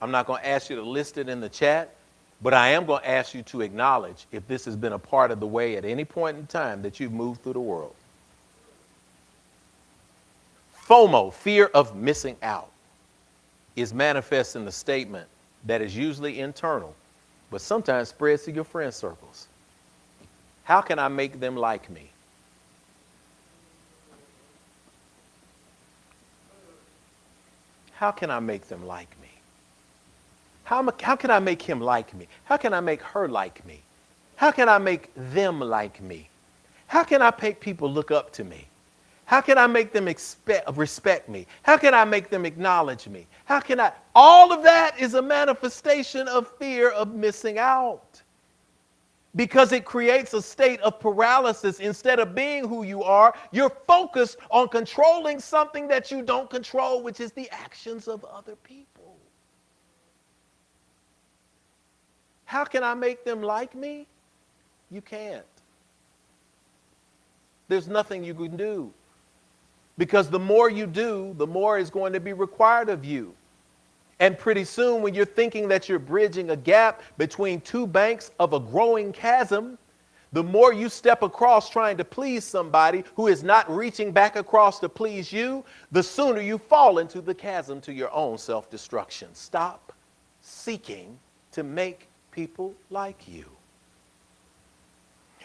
I'm not going to ask you to list it in the chat, but I am going to ask you to acknowledge if this has been a part of the way at any point in time that you've moved through the world. FOMO, fear of missing out, is manifest in the statement that is usually internal, but sometimes spreads to your friend circles. How can I make them like me? How can I make them like me? How can I make him like me? How can I make her like me? How can I make them like me? How can I make people look up to me? How can I make them respect me? How can I make them acknowledge me? How can I? All of that is a manifestation of fear of missing out. Because it creates a state of paralysis. Instead of being who you are, you're focused on controlling something that you don't control, which is the actions of other people. How can I make them like me? You can't. There's nothing you can do. Because the more you do, the more is going to be required of you. And pretty soon, when you're thinking that you're bridging a gap between two banks of a growing chasm, the more you step across trying to please somebody who is not reaching back across to please you, the sooner you fall into the chasm to your own self-destruction. Stop seeking to make people like you.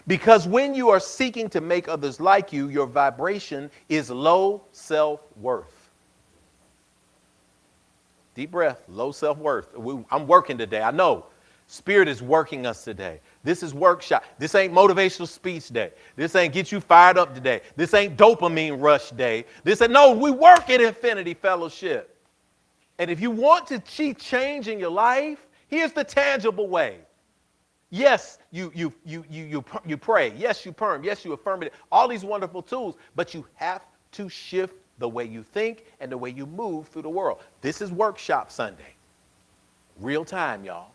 Because when you are seeking to make others like you, your vibration is low self-worth. Deep breath, low self-worth. I'm working today. I know. Spirit is working us today. This is workshop. This ain't motivational speech day. This ain't get you fired up today. This ain't dopamine rush day. No, we work at Infinity Fellowship. And if you want to see change in your life, here's the tangible way. Yes, you pray. Yes, you perm. Yes, you affirm it. All these wonderful tools, but you have to shift the way you think and the way you move through the world. This is Workshop Sunday. Real time, y'all.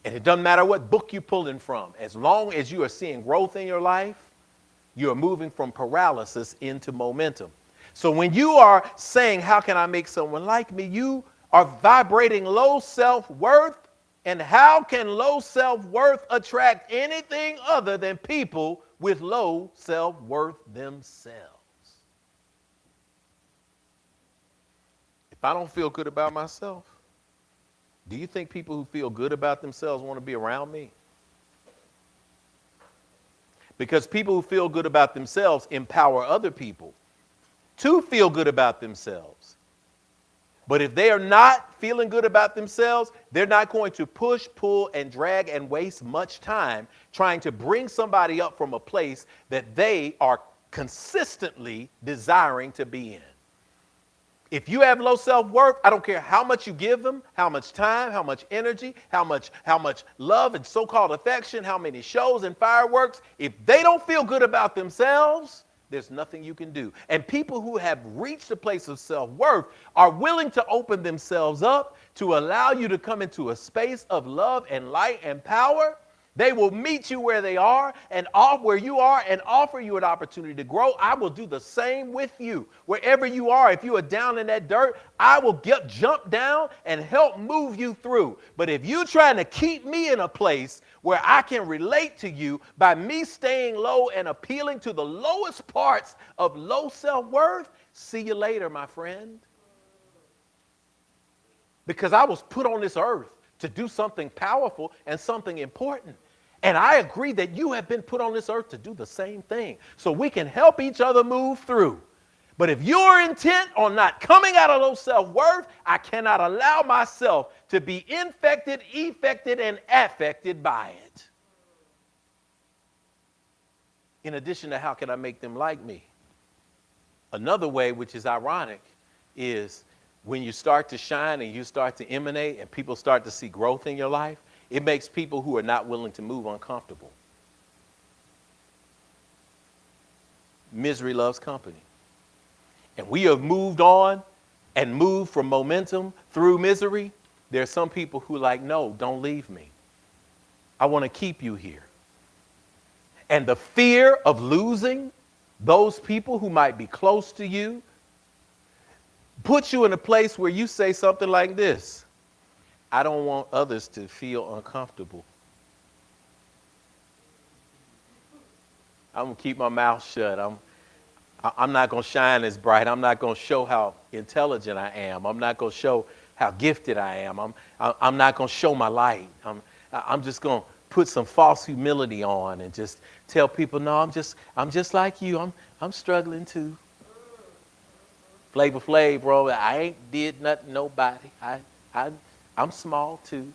And it doesn't matter what book you're pulling from. As long as you are seeing growth in your life, you are moving from paralysis into momentum. So when you are saying, how can I make someone like me? You are vibrating low self-worth. And how can low self-worth attract anything other than people with low self-worth themselves? If I don't feel good about myself, do you think people who feel good about themselves want to be around me? Because people who feel good about themselves empower other people to feel good about themselves. But if they are not feeling good about themselves, they're not going to push, pull, and drag and waste much time trying to bring somebody up from a place that they are consistently desiring to be in. If you have low self-worth, I don't care how much you give them, how much time, how much energy, how much love and so-called affection, how many shows and fireworks. If they don't feel good about themselves, there's nothing you can do. And people who have reached a place of self-worth are willing to open themselves up to allow you to come into a space of love and light and power. They will meet you where they are and where you are and offer you an opportunity to grow. I will do the same with you. Wherever you are, if you are down in that dirt, I will jump down and help move you through. But if you're trying to keep me in a place where I can relate to you by me staying low and appealing to the lowest parts of low self-worth, see you later, my friend. Because I was put on this earth to do something powerful and something important. And I agree that you have been put on this earth to do the same thing. So we can help each other move through. But if you're intent on not coming out of low self-worth, I cannot allow myself to be infected, effected, and affected by it. In addition to how can I make them like me? Another way, which is ironic, is when you start to shine and you start to emanate and people start to see growth in your life, It makes people who are not willing to move uncomfortable. Misery loves company. And we have moved on and moved from momentum through misery. There are some people who are like, no, don't leave me. I want to keep you here. And the fear of losing those people who might be close to you puts you in a place where you say something like this: I don't want others to feel uncomfortable. I'm going to keep my mouth shut. I'm not going to shine as bright. I'm not going to show how intelligent I am. I'm not going to show how gifted I am. I'm not going to show my light. I'm just going to put some false humility on and just tell people, no, I'm just like you. I'm struggling too. Flavor Flav, bro. I ain't did nothing to nobody. I'm small too.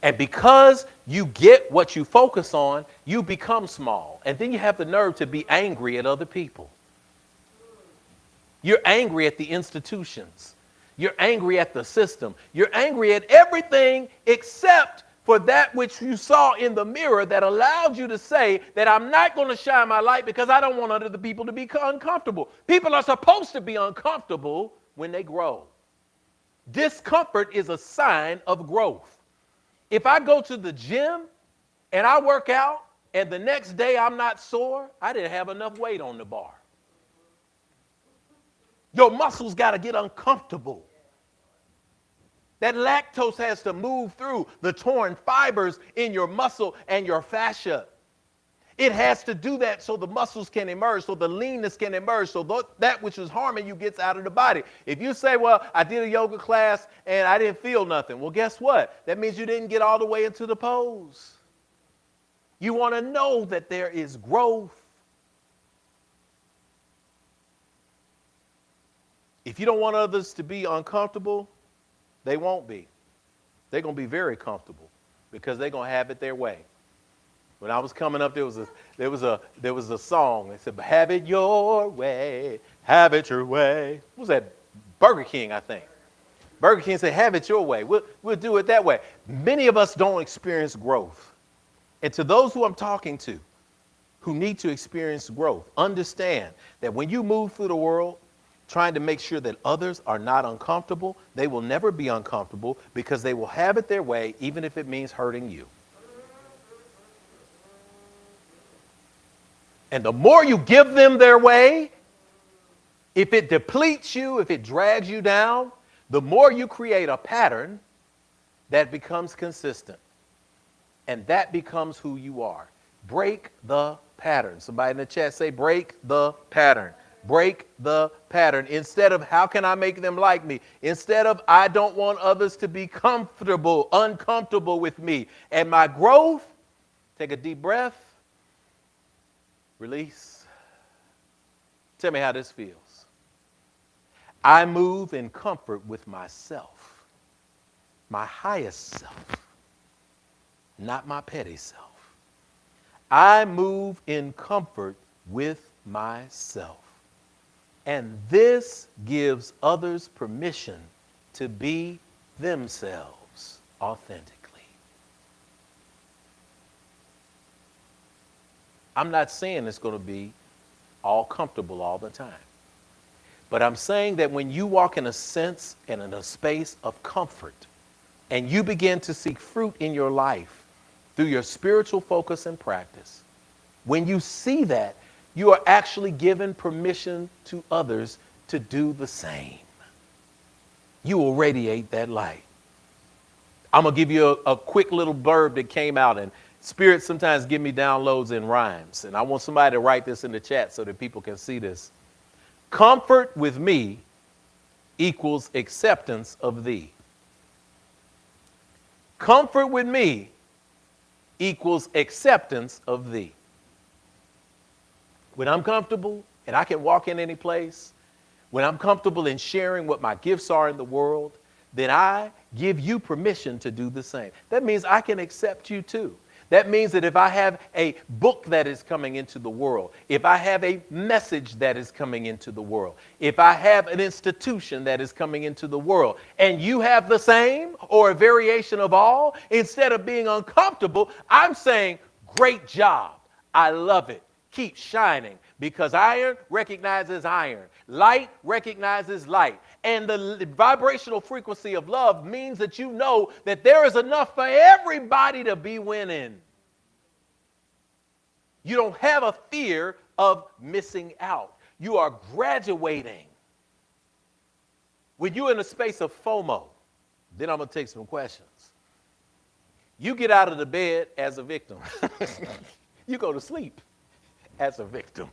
And because you get what you focus on, you become small. And then you have the nerve to be angry at other people. You're angry at the institutions. You're angry at the system. You're angry at everything except for that which you saw in the mirror that allowed you to say that I'm not going to shine my light because I don't want other people to be uncomfortable. People are supposed to be uncomfortable when they grow. Discomfort is a sign of growth. If I go to the gym and I work out and the next day I'm not sore, I didn't have enough weight on the bar. Your muscles got to get uncomfortable. That lactose has to move through the torn fibers in your muscle and your fascia. It has to do that so the muscles can emerge, so the leanness can emerge, so that which is harming you gets out of the body. If you say, well, I did a yoga class and I didn't feel nothing, well, guess what? That means you didn't get all the way into the pose. You want to know that there is growth. If you don't want others to be uncomfortable, they won't be. They're going to be very comfortable because they're going to have it their way. When I was coming up, there was a song that said, have it your way, have it your way. What was that? Burger King, I think. Burger King said, have it your way. We'll do it that way. Many of us don't experience growth. And to those who I'm talking to who need to experience growth, understand that when you move through the world trying to make sure that others are not uncomfortable, they will never be uncomfortable because they will have it their way, even if it means hurting you. And the more you give them their way, if it depletes you, if it drags you down, the more you create a pattern that becomes consistent. And that becomes who you are. Break the pattern. Somebody in the chat say, break the pattern. Break the pattern. Instead of how can I make them like me? Instead of I don't want others to be uncomfortable with me. And my growth, take a deep breath. Release. Tell me how this feels. I move in comfort with myself, my highest self, not my petty self. I move in comfort with myself. And this gives others permission to be themselves authentically. I'm not saying it's going to be all comfortable all the time. But I'm saying that when you walk in a sense and in a space of comfort, and you begin to seek fruit in your life through your spiritual focus and practice, when you see that, you are actually given permission to others to do the same. You will radiate that light. I'm going to give you a quick little blurb that came out, and Spirit sometimes give me downloads in rhymes, and I want somebody to write this in the chat so that people can see this. Comfort with me equals acceptance of thee. Comfort with me equals acceptance of thee. When I'm comfortable and I can walk in any place, when I'm comfortable in sharing what my gifts are in the world, then I give you permission to do the same. That means I can accept you too. That means that if I have a book that is coming into the world, if I have a message that is coming into the world, if I have an institution that is coming into the world, and you have the same or a variation of all, instead of being uncomfortable, I'm saying, great job. I love it. Keep shining, because iron recognizes iron. Light recognizes light. And the vibrational frequency of love means that you know that there is enough for everybody to be winning. You don't have a fear of missing out. You are graduating. When you're in a space of FOMO, then I'm going to take some questions. You get out of the bed as a victim. You go to sleep as a victim.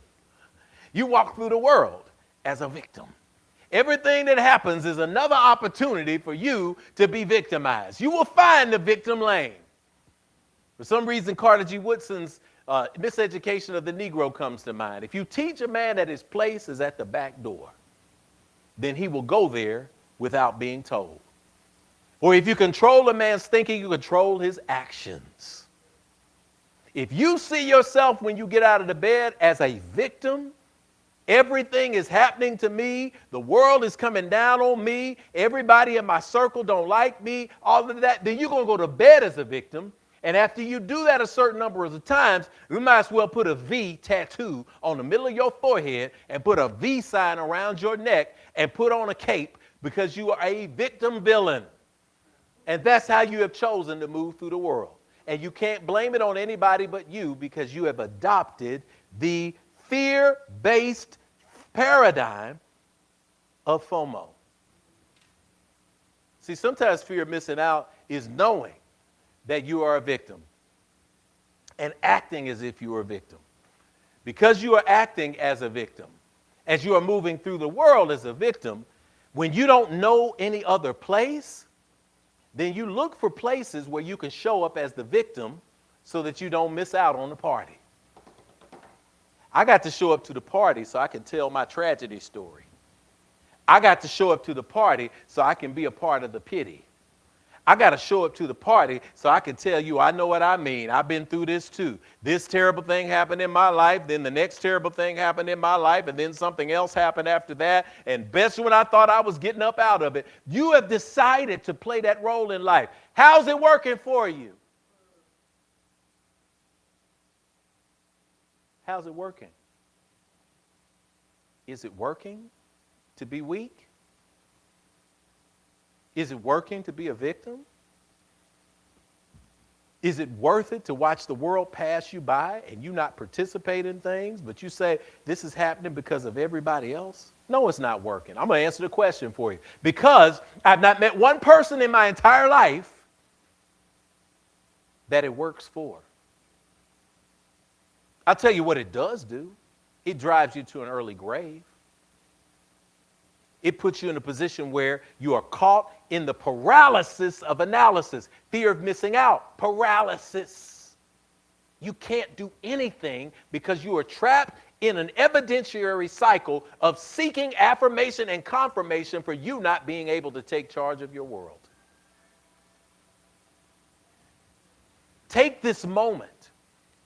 You walk through the world as a victim. Everything that happens is another opportunity for you to be victimized. You will find the victim lane. For some reason, Carter G. Woodson's miseducation of the Negro comes to mind. If you teach a man that his place is at the back door, then he will go there without being told. Or if you control a man's thinking, you control his actions. If you see yourself when you get out of the bed as a victim, everything is happening to me, the world is coming down on me, everybody in my circle don't like me, all of that, then you're going to go to bed as a victim. And after you do that a certain number of times, you might as well put a V tattoo on the middle of your forehead and put a V sign around your neck and put on a cape, because you are a victim villain. And that's how you have chosen to move through the world. And you can't blame it on anybody but you, because you have adopted the fear-based paradigm of FOMO. See, sometimes fear of missing out is knowing that you are a victim and acting as if you are a victim. Because you are acting as a victim, as you are moving through the world as a victim, when you don't know any other place, then you look for places where you can show up as the victim so that you don't miss out on the party. I got to show up to the party so I can tell my tragedy story. I got to show up to the party so I can be a part of the pity. I got to show up to the party so I can tell you, I know what I mean. I've been through this too. This terrible thing happened in my life, then the next terrible thing happened in my life, and then something else happened after that. And best when I thought I was getting up out of it. You have decided to play that role in life. How's it working for you? How's it working? Is it working to be weak? Is it working to be a victim? Is it worth it to watch the world pass you by and you not participate in things, but you say, this is happening because of everybody else? No, it's not working. I'm going to answer the question for you. Because I've not met one person in my entire life that it works for. I'll tell you what it does do. It drives you to an early grave. It puts you in a position where you are caught in the paralysis of analysis, fear of missing out, paralysis. You can't do anything because you are trapped in an evidentiary cycle of seeking affirmation and confirmation for you not being able to take charge of your world. Take this moment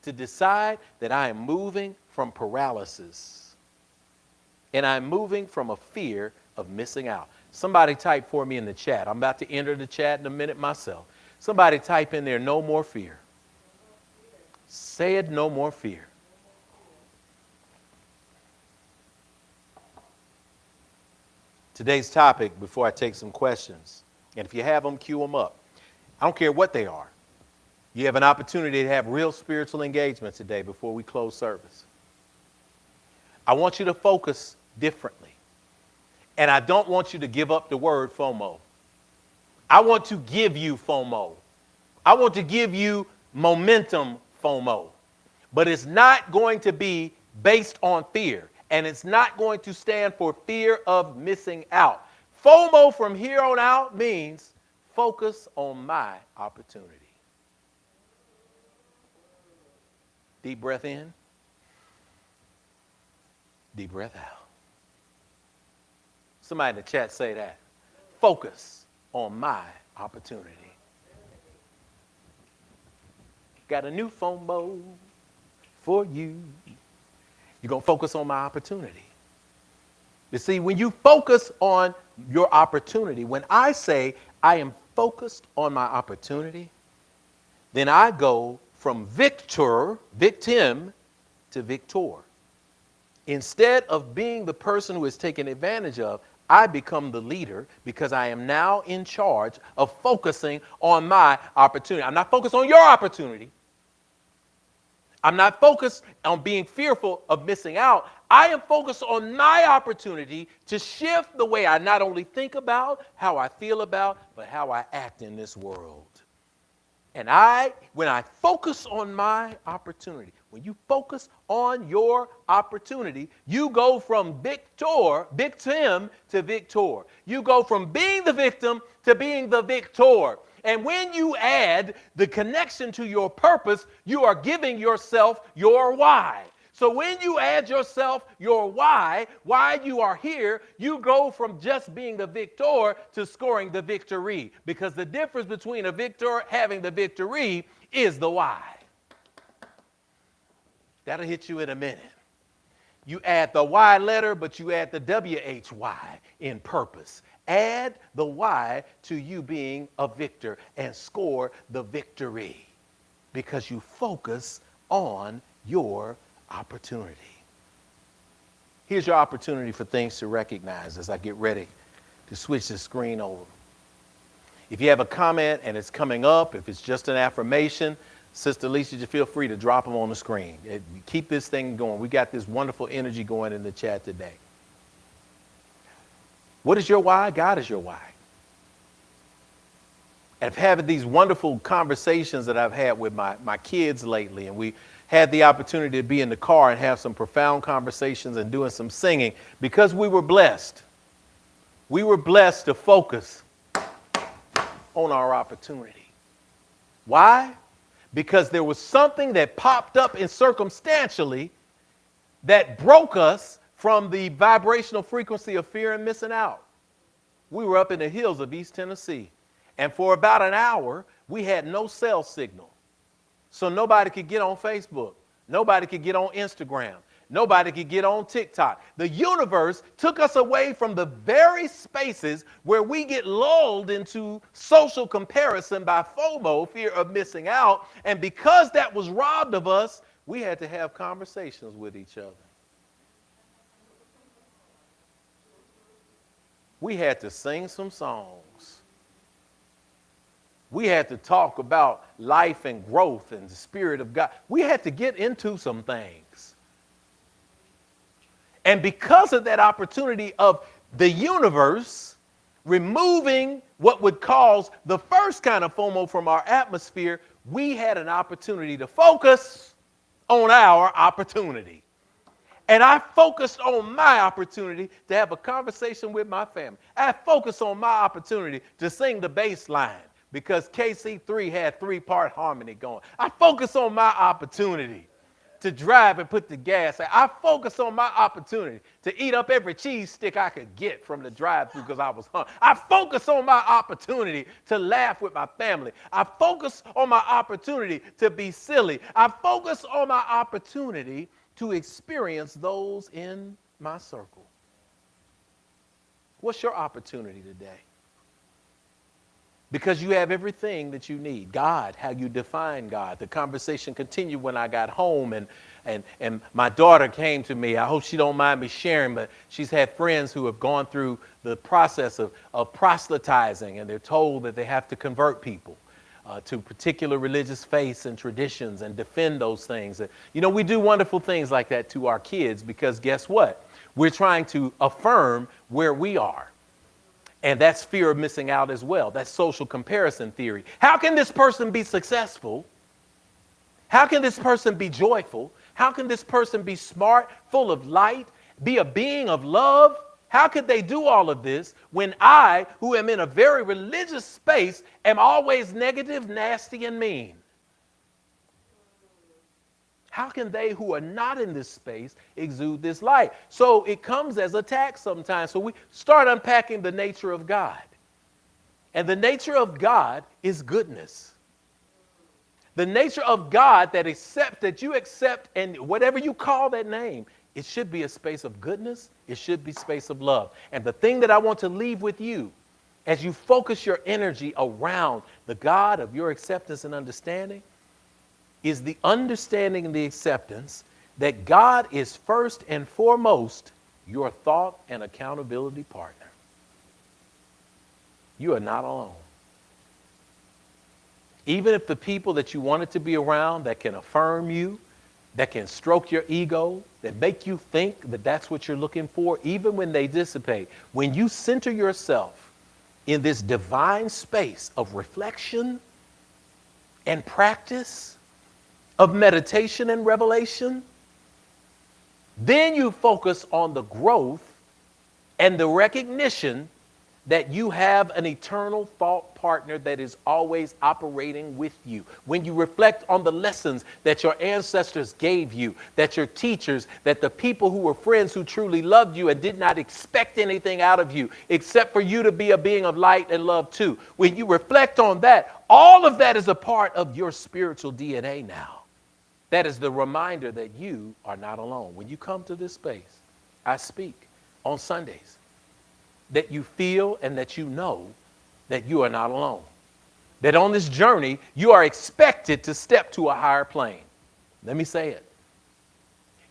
to decide that I am moving from paralysis and I'm moving from a fear of missing out. Somebody type for me in the chat. I'm about to enter the chat in a minute myself. Somebody type in there, no more fear. Say it, no more fear. Today's topic, before I take some questions, and if you have them, cue them up. I don't care what they are. You have an opportunity to have real spiritual engagement today before we close service. I want you to focus differently. And I don't want you to give up the word FOMO. I want to give you FOMO. I want to give you momentum FOMO. But it's not going to be based on fear. And it's not going to stand for fear of missing out. FOMO from here on out means focus on my opportunity. Deep breath in. Deep breath out. Somebody in the chat say that. Focus on my opportunity. Got a new FOMO for you. You're going to focus on my opportunity. You see, when you focus on your opportunity, when I say I am focused on my opportunity, then I go from victim to victor. Instead of being the person who is taken advantage of, I become the leader because I am now in charge of focusing on my opportunity. I'm not focused on your opportunity. I'm not focused on being fearful of missing out. I am focused on my opportunity to shift the way I not only think about, how I feel about, but how I act in this world. And when I focus on my opportunity, when you focus on your opportunity, you go from victim to victor. You go from being the victim to being the victor. And when you add the connection to your purpose, you are giving yourself your why. So when you add yourself your why you are here, you go from just being the victor to scoring the victory. Because the difference between a victor having the victory is the why. That'll hit you in a minute. You add the Y letter, but you add the WHY in purpose. Add the Y to you being a victor and score the victory because you focus on your opportunity. Here's your opportunity for things to recognize as I get ready to switch the screen over. If you have a comment and it's coming up, if it's just an affirmation, Sister Lisa, you feel free to drop them on the screen. Keep this thing going. We got this wonderful energy going in the chat today. What is your why? God is your why. And I've had these wonderful conversations that I've had with my kids lately, and we had the opportunity to be in the car and have some profound conversations and doing some singing because we were blessed. We were blessed to focus on our opportunity. Why? Because there was something that popped up in circumstantially that broke us from the vibrational frequency of fear and missing out. We were up in the hills of East Tennessee, and for about an hour, we had no cell signal. So nobody could get on Facebook. Nobody could get on Instagram. Nobody could get on TikTok. The universe took us away from the very spaces where we get lulled into social comparison by FOMO, fear of missing out. And because that was robbed of us, we had to have conversations with each other. We had to sing some songs. We had to talk about life and growth and the Spirit of God. We had to get into some things. And because of that opportunity of the universe removing what would cause the first kind of FOMO from our atmosphere, we had an opportunity to focus on our opportunity. And I focused on my opportunity to have a conversation with my family. I focused on my opportunity to sing the bass line because KC3 had 3-part harmony going. I focused on my opportunity to drive and put the gas. I focused on my opportunity to eat up every cheese stick I could get from the drive-thru because I was hungry. I focused on my opportunity to laugh with my family. I focused on my opportunity to be silly. I focused on my opportunity to experience those in my circle. What's your opportunity today? Because you have everything that you need. God, how you define God. The conversation continued when I got home and my daughter came to me. I hope she don't mind me sharing, but she's had friends who have gone through the process of proselytizing, and they're told that they have to convert people to particular religious faiths and traditions and defend those things. You know, we do wonderful things like that to our kids because guess what? We're trying to affirm where we are. And that's fear of missing out as well. That's social comparison theory. How can this person be successful? How can this person be joyful? How can this person be smart, full of light, be a being of love? How could they do all of this when I, who am in a very religious space, am always negative, nasty, and mean? How can they who are not in this space exude this light? So it comes as attack sometimes. So we start unpacking the nature of God. And the nature of God is goodness. The nature of God that you accept, and whatever you call that name, it should be a space of goodness. It should be a space of love. And the thing that I want to leave with you as you focus your energy around the God of your acceptance and understanding is the understanding and the acceptance that God is first and foremost your thought and accountability partner. You are not alone. Even if the people that you wanted to be around that can affirm you, that can stroke your ego, that make you think that that's what you're looking for, even when they dissipate, when you center yourself in this divine space of reflection and practice, of meditation and revelation, then you focus on the growth and the recognition that you have an eternal thought partner that is always operating with you. When you reflect on the lessons that your ancestors gave you, that your teachers, that the people who were friends who truly loved you and did not expect anything out of you except for you to be a being of light and love too. When you reflect on that, all of that is a part of your spiritual DNA now. That is the reminder that you are not alone. When you come to this space, I speak on Sundays, that you feel and that you know that you are not alone. That on this journey, you are expected to step to a higher plane. Let me say it.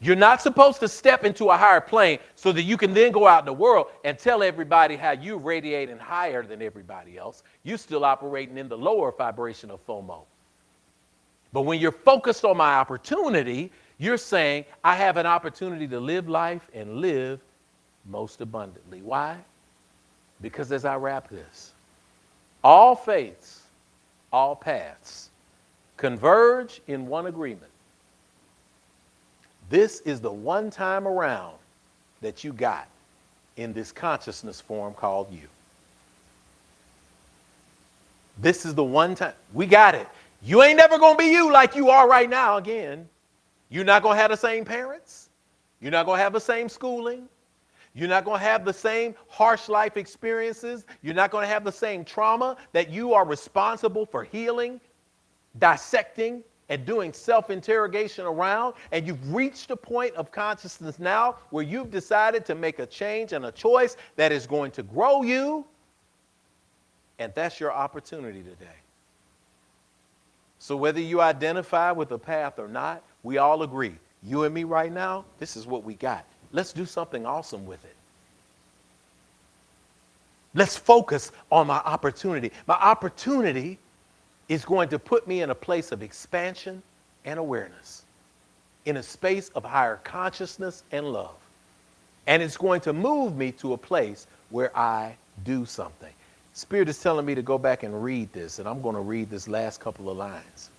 You're not supposed to step into a higher plane so that you can then go out in the world and tell everybody how you radiating higher than everybody else. You're still operating in the lower vibration of FOMO. But when you're focused on my opportunity, you're saying, I have an opportunity to live life and live most abundantly. Why? Because as I wrap this, all faiths, all paths converge in one agreement. This is the one time around that you got in this consciousness form called you. This is the one time. We got it. You ain't never going to be you like you are right now again. You're not going to have the same parents. You're not going to have the same schooling. You're not going to have the same harsh life experiences. You're not going to have the same trauma that you are responsible for healing, dissecting, and doing self-interrogation around. And you've reached a point of consciousness now where you've decided to make a change and a choice that is going to grow you. And that's your opportunity today. So whether you identify with a path or not, we all agree. You and me right now, this is what we got. Let's do something awesome with it. Let's focus on my opportunity. My opportunity is going to put me in a place of expansion and awareness, in a space of higher consciousness and love. And it's going to move me to a place where I do something. Spirit is telling me to go back and read this, and I'm going to read this last couple of lines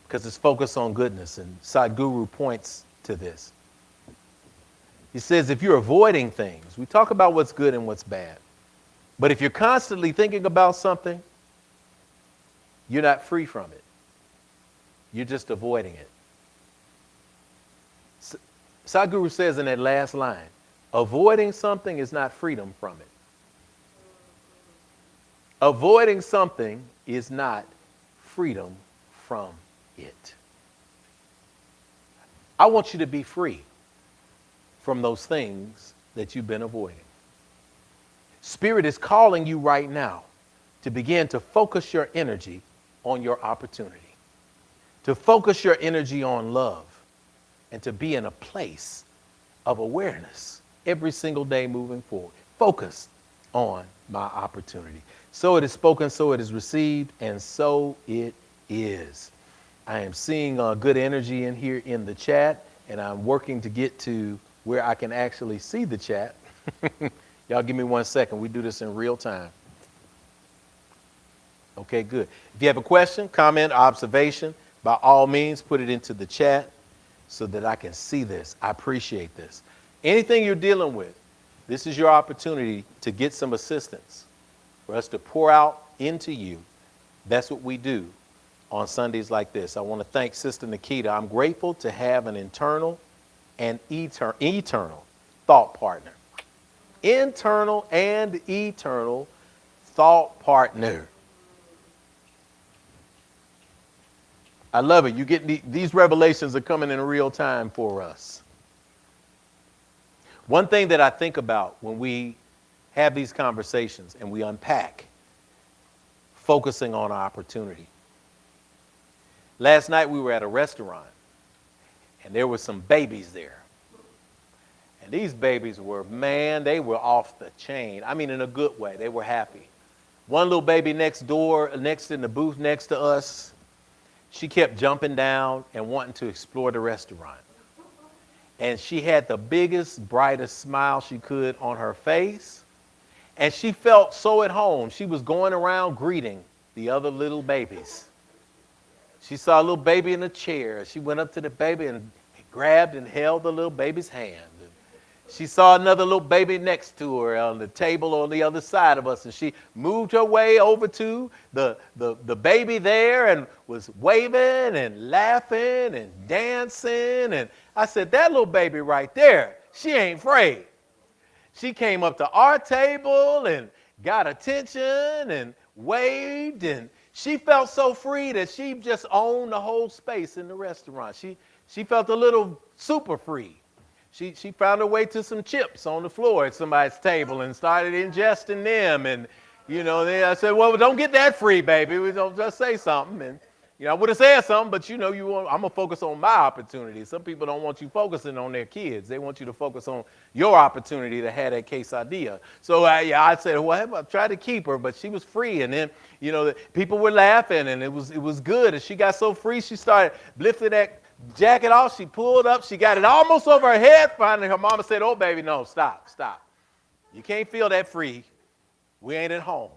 because it's focused on goodness, and Sadhguru points to this. He says, if you're avoiding things, we talk about what's good and what's bad, but if you're constantly thinking about something, you're not free from it. You're just avoiding it. Sadhguru says in that last line, avoiding something is not freedom from it. Avoiding something is not freedom from it. I want you to be free from those things that you've been avoiding. Spirit is calling you right now to begin to focus your energy on your opportunity, to focus your energy on love, and to be in a place of awareness every single day moving forward. Focus on my opportunity. So it is spoken, so it is received, and so it is. I am seeing good energy in here in the chat, and I'm working to get to where I can actually see the chat. Y'all give me 1 second. We do this in real time. Okay, good. If you have a question, comment, observation, by all means, put it into the chat so that I can see this. I appreciate this. Anything you're dealing with, this is your opportunity to get some assistance, for us to pour out into you. That's what we do on Sundays like this. I want to thank Sister Nikita. I'm grateful to have an internal and eternal thought partner. Internal and eternal thought partner. I love it. You get these revelations are coming in real time for us. One thing that I think about when we have these conversations and we unpack, focusing on our opportunity. Last night we were at a restaurant and there were some babies there. And these babies were, man, they were off the chain. I mean, in a good way. They were happy. One little baby next door, next in the booth next to us, she kept jumping down and wanting to explore the restaurant. And she had the biggest, brightest smile she could on her face. And she felt so at home. She was going around greeting the other little babies. She saw a little baby in a chair. She went up to the baby and grabbed and held the little baby's hand. She saw another little baby next to her on the table on the other side of us, and she moved her way over to the baby there and was waving and laughing and dancing. And I said, that little baby right there, she ain't afraid. She came up to our table and got attention and waved, and she felt so free that she just owned the whole space in the restaurant. She felt a little super free. She found her way to some chips on the floor at somebody's table and started ingesting them. And, you know, then I said, well, don't get that free, baby. We don't just say something. And, you know, I would have said something, but, you know, I'm going to focus on my opportunity. Some people don't want you focusing on their kids. They want you to focus on your opportunity to have that quesadilla. So, I said, well, I tried to keep her, but she was free. And then, you know, people were laughing, and it was good. And she got so free, she started lifting that jacket off. She pulled up. She got it almost over her head. Finally, her mama said, oh, baby, no, stop. You can't feel that free. We ain't at home.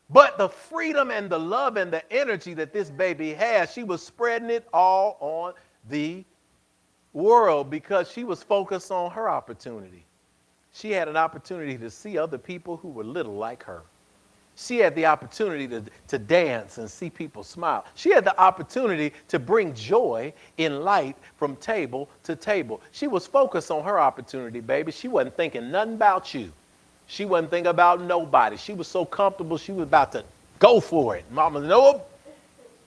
But the freedom and the love and the energy that this baby has, she was spreading it all on the world because she was focused on her opportunity. She had an opportunity to see other people who were little like her. She had the opportunity to dance and see people smile. She had the opportunity to bring joy in light from table to table. She was focused on her opportunity, baby. She wasn't thinking nothing about you. She wasn't thinking about nobody. She was so comfortable, she was about to go for it. Mama, nope,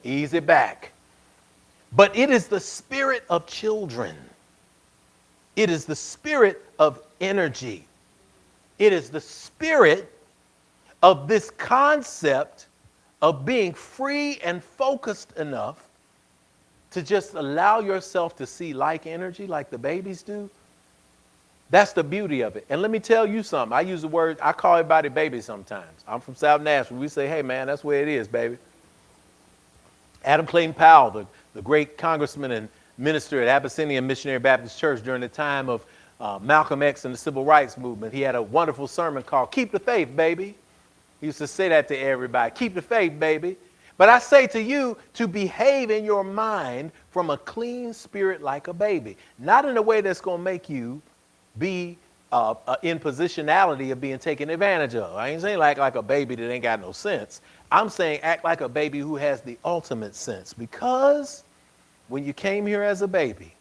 ease it back. But it is the spirit of children. It is the spirit of energy. It is the spirit of this concept of being free and focused enough to just allow yourself to see like energy like the babies do. That's the beauty of it. And let me tell you something. I use the word, I call everybody baby sometimes. I'm from South Nashville. We say, hey, man, that's where it is, baby. Adam Clayton Powell, the great congressman and minister at Abyssinian Missionary Baptist Church during the time of Malcolm X and the Civil Rights Movement, he had a wonderful sermon called Keep the Faith, Baby. He used to say that to everybody. Keep the faith, baby. But I say to you to behave in your mind from a clean spirit like a baby. Not in a way that's going to make you be in positionality of being taken advantage of. I ain't saying like a baby that ain't got no sense. I'm saying act like a baby who has the ultimate sense. Because when you came here as a baby,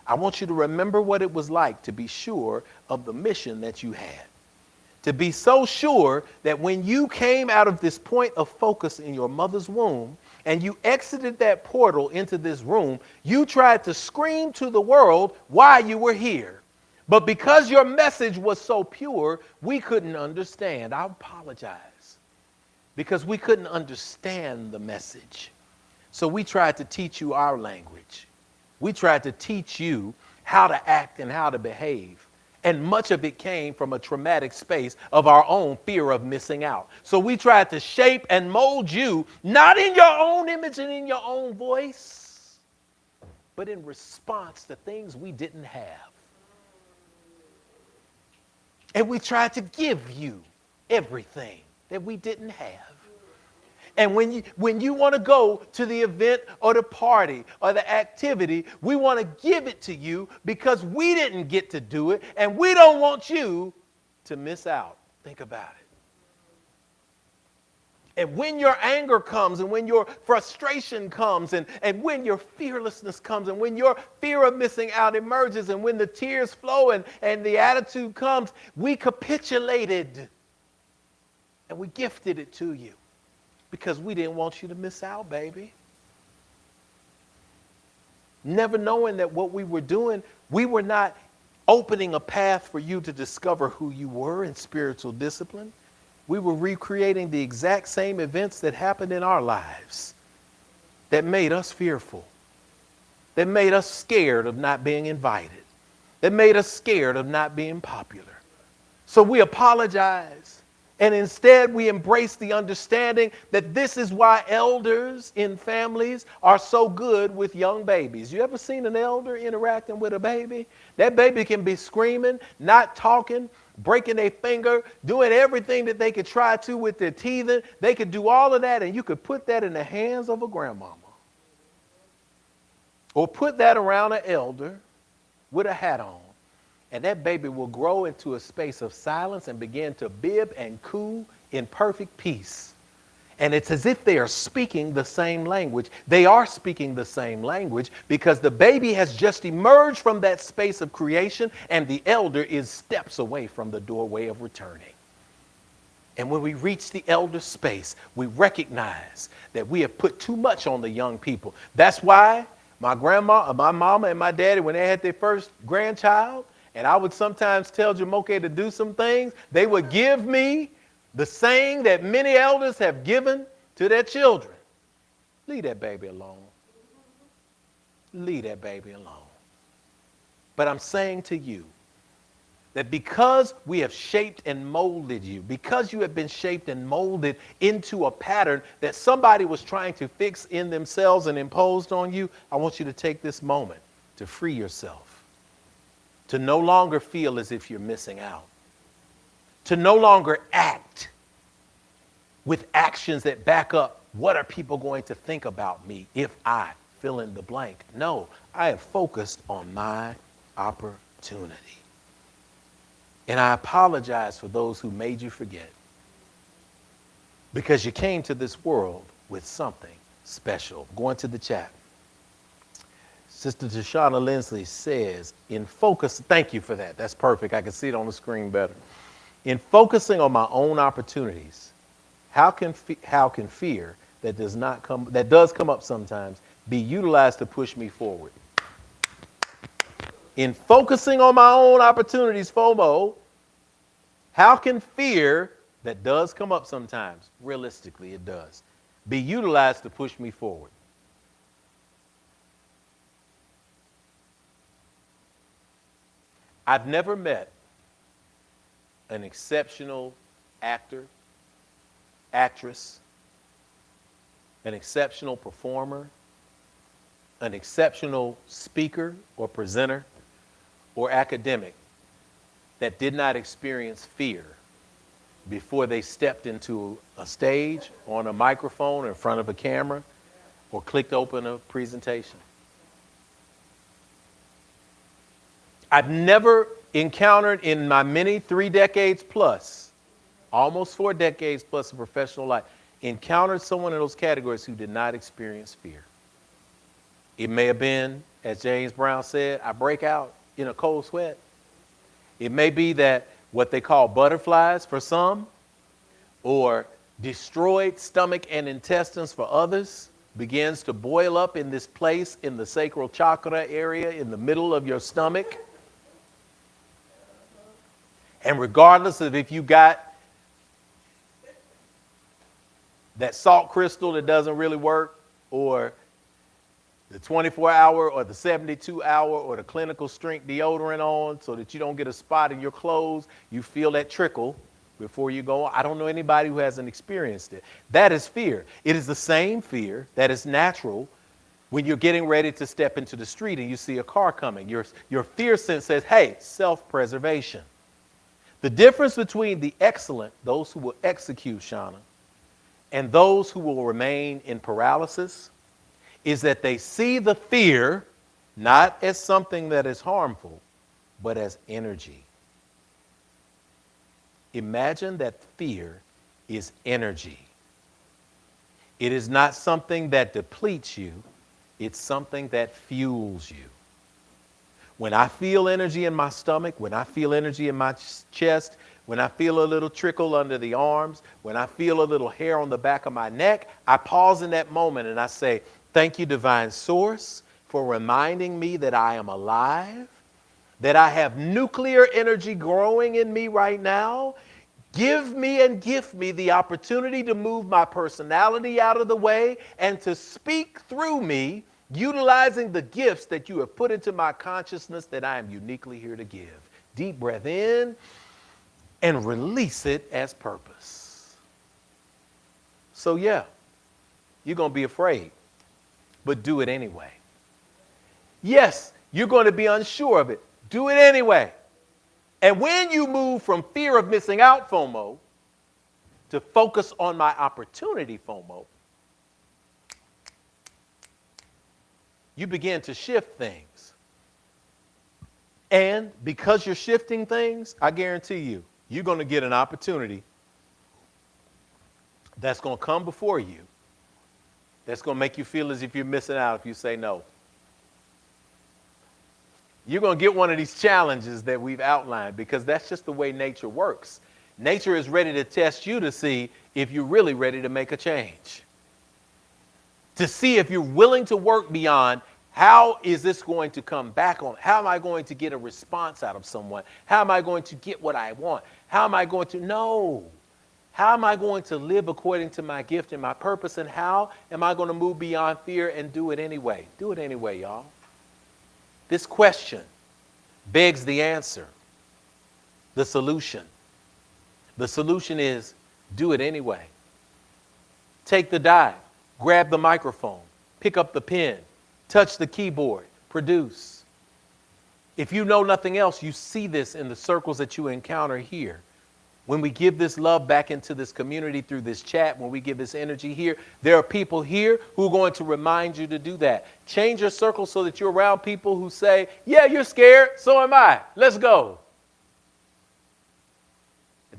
I want you to remember what it was like to be sure of the mission that you had. To be so sure that when you came out of this point of focus in your mother's womb and you exited that portal into this room, you tried to scream to the world why you were here. But because your message was so pure, we couldn't understand. I apologize. Because we couldn't understand the message. So we tried to teach you our language. We tried to teach you how to act and how to behave. And much of it came from a traumatic space of our own fear of missing out. So we tried to shape and mold you, not in your own image and in your own voice, but in response to things we didn't have. And we tried to give you everything that we didn't have. And when you want to go to the event or the party or the activity, we want to give it to you because we didn't get to do it, and we don't want you to miss out. Think about it. And when your anger comes, and when your frustration comes, and when your fearlessness comes, and when your fear of missing out emerges, and when the tears flow and the attitude comes, we capitulated and we gifted it to you. Because we didn't want you to miss out, baby. never knowing that what we were doing, we were not opening a path for you to discover who you were in spiritual discipline. We were recreating the exact same events that happened in our lives that made us fearful, that made us scared of not being invited, that made us scared of not being popular. So we apologize, and instead we embrace the understanding that this is why elders in families are so good with young babies. You ever seen an elder interacting with a baby? That baby can be screaming, not talking, breaking their finger, doing everything that they could try to with their teething. They could do all of that, and you could put that in the hands of a grandmama. Or put that around an elder with a hat on, and that baby will grow into a space of silence and begin to bib and coo in perfect peace. And it's as if they are speaking the same language. They are speaking the same language because the baby has just emerged from that space of creation, and the elder is steps away from the doorway of returning. And when we reach the elder space, we recognize that we have put too much on the young people. That's why my grandma, my mama, and my daddy, when they had their first grandchild, and I would sometimes tell Jamoke to do some things, they would give me the saying that many elders have given to their children. Leave that baby alone. Leave that baby alone. But I'm saying to you that because we have shaped and molded you, because you have been shaped and molded into a pattern that somebody was trying to fix in themselves and imposed on you, I want you to take this moment to free yourself, to no longer feel as if you're missing out, to no longer act with actions that back up, what are people going to think about me if I fill in the blank? No, I have focused on my opportunity. And I apologize for those who made you forget, because you came to this world with something special. Going to the chat. Sister Tashana Lindsley says, in focus, thank you for that. That's perfect. I can see it on the screen better. In focusing on my own opportunities, how can fear that does come up sometimes be utilized to push me forward? In focusing on my own opportunities, FOMO, how can fear that does come up sometimes, realistically it does, be utilized to push me forward? I've never met an exceptional actor, actress, an exceptional performer, an exceptional speaker or presenter or academic that did not experience fear before they stepped into a stage, on a microphone, in front of a camera, or clicked open a presentation. I've never encountered in my many 3 decades plus, almost 4 decades plus of professional life, encountered someone in those categories who did not experience fear. It may have been, as James Brown said, I break out in a cold sweat. It may be that what they call butterflies for some, or destroyed stomach and intestines for others, begins to boil up in this place in the sacral chakra area in the middle of your stomach. And regardless of if you got that salt crystal that doesn't really work, or the 24-hour or the 72-hour or the clinical strength deodorant on so that you don't get a spot in your clothes, you feel that trickle before you go on. I don't know anybody who hasn't experienced it. That is fear. It is the same fear that is natural when you're getting ready to step into the street and you see a car coming. Your fear sense says, hey, self-preservation. The difference between the excellent, those who will execute, Shauna, and those who will remain in paralysis is that they see the fear not as something that is harmful, but as energy. Imagine that fear is energy. It is not something that depletes you. It's something that fuels you. When I feel energy in my stomach, when I feel energy in my chest, when I feel a little trickle under the arms, when I feel a little hair on the back of my neck, I pause in that moment and I say, thank you, divine source. for reminding me that I am alive, that I have nuclear energy growing in me right now. Give me and gift me the opportunity to move my personality out of the way and to speak through me, utilizing the gifts that you have put into my consciousness that I am uniquely here to give. Deep breath in and release it as purpose. So yeah, you're going to be afraid, but do it anyway. Yes, you're going to be unsure of it. Do it anyway. And when you move from fear of missing out, FOMO, to focus on my opportunity, FOMO, you begin to shift things. And because you're shifting things, I guarantee you, you're going to get an opportunity that's going to come before you that's going to make you feel as if you're missing out if you say no. You're going to get one of these challenges that we've outlined because that's just the way nature works. Nature is ready to test you to see if you're really ready to make a change. To see if you're willing to work beyond how is this going to come back on? How am I going to get a response out of someone? How am I going to get what I want? How am I going to know? How am I going to live according to my gift and my purpose? And how am I going to move beyond fear and do it anyway? Do it anyway, y'all. This question begs the answer, the solution. The solution is do it anyway. Take the dive, grab the microphone, pick up the pen, touch the keyboard, produce. If you know nothing else, you see this in the circles that you encounter here. When we give this love back into this community through this chat, when we give this energy here, there are people here who are going to remind you to do that. Change your circle so that you're around people who say, yeah, you're scared, so am I. Let's go.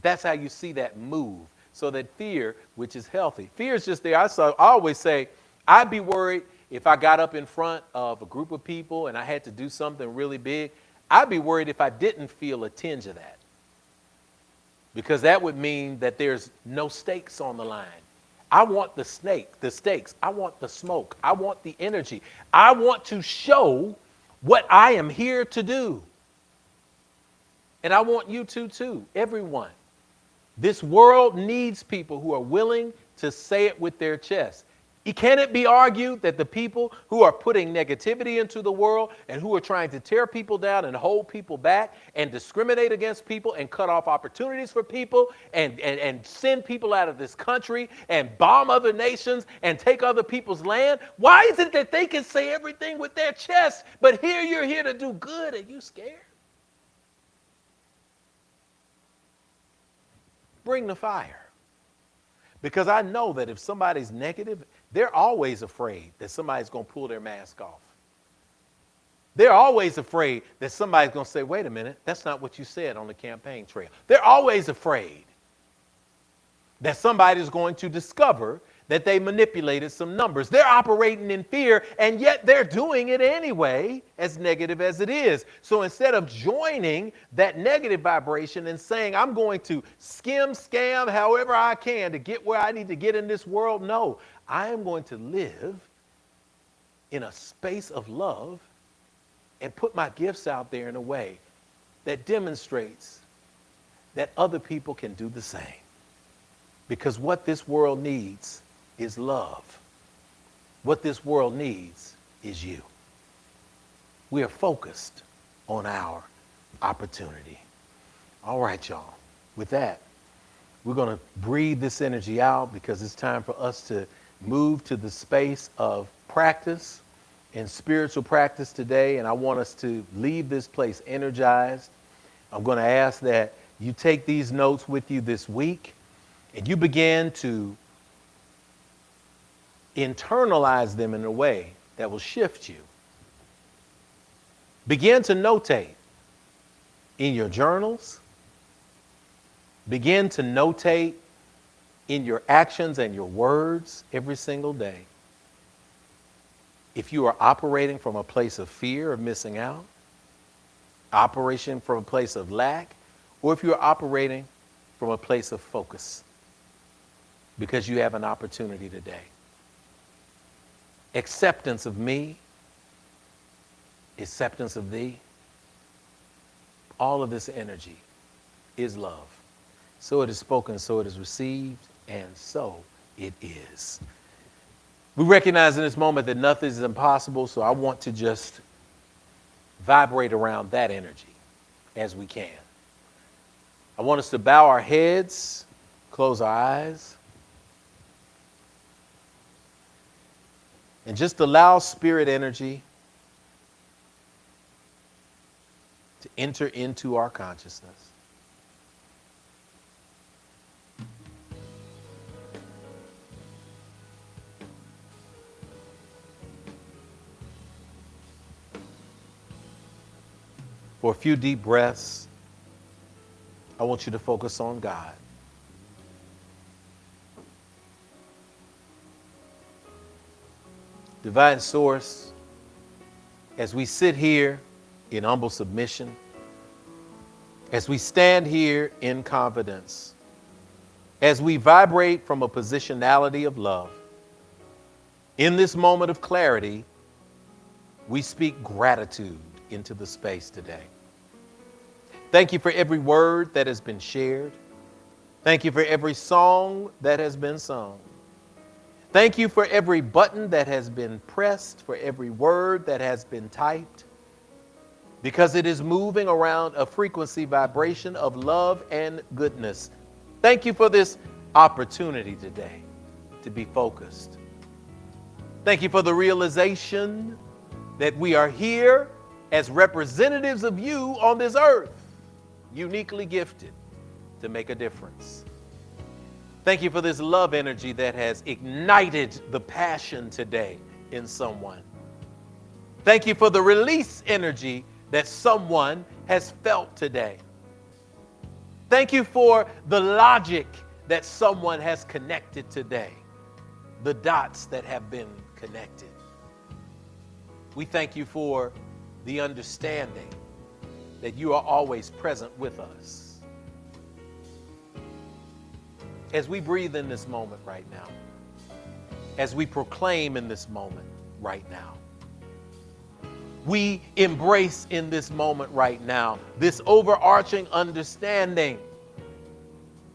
That's how you see that move. So that fear, which is healthy. Fear is just there. I always say, I'd be worried if I got up in front of a group of people and I had to do something really big. I'd be worried if I didn't feel a tinge of that. Because that would mean that there's no stakes on the line. I want the stakes. I want the smoke. I want the energy. I want to show what I am here to do. And I want you to too, everyone. This world needs people who are willing to say it with their chest. Can it be argued that the people who are putting negativity into the world and who are trying to tear people down and hold people back and discriminate against people and cut off opportunities for people and send people out of this country and bomb other nations and take other people's land? Why is it that they can say everything with their chest, but here you're here to do good and you scared? Bring the fire. Because I know that if somebody's negative, they're always afraid that somebody's going to pull their mask off. They're always afraid that somebody's going to say, wait a minute, that's not what you said on the campaign trail. They're always afraid that somebody's going to discover that they manipulated some numbers. They're operating in fear, and yet they're doing it anyway, as negative as it is. So instead of joining that negative vibration and saying, I'm going to scam however I can to get where I need to get in this world, no, I am going to live in a space of love and put my gifts out there in a way that demonstrates that other people can do the same. Because what this world needs is love. What this world needs is you. We are focused on our opportunity. All right, y'all. With that, we're going to breathe this energy out because it's time for us to move to the space of practice and spiritual practice today. And I want us to leave this place energized. I'm going to ask that you take these notes with you this week and you begin to internalize them in a way that will shift you. Begin to notate in your journals. Begin to notate in your actions and your words every single day. If you are operating from a place of fear of missing out, operation from a place of lack, or if you're operating from a place of focus because you have an opportunity today. Acceptance of me acceptance of thee. All of this energy is love. So it is spoken, so it is received, and so it is. We recognize in this moment that nothing is impossible, so I want to just vibrate around that energy as we can. I want us to bow our heads, close our eyes, and just allow spirit energy to enter into our consciousness. For a few deep breaths, I want you to focus on God. Divine Source, as we sit here in humble submission, as we stand here in confidence, as we vibrate from a positionality of love, in this moment of clarity, we speak gratitude into the space today. Thank you for every word that has been shared. Thank you for every song that has been sung. Thank you for every button that has been pressed, for every word that has been typed, because it is moving around a frequency vibration of love and goodness. Thank you for this opportunity today to be focused. Thank you for the realization that we are here as representatives of you on this earth, uniquely gifted to make a difference. Thank you for this love energy that has ignited the passion today in someone. Thank you for the release energy that someone has felt today. Thank you for the logic that someone has connected today, the dots that have been connected. We thank you for the understanding that you are always present with us. As we breathe in this moment right now, as we proclaim in this moment right now, we embrace in this moment right now this overarching understanding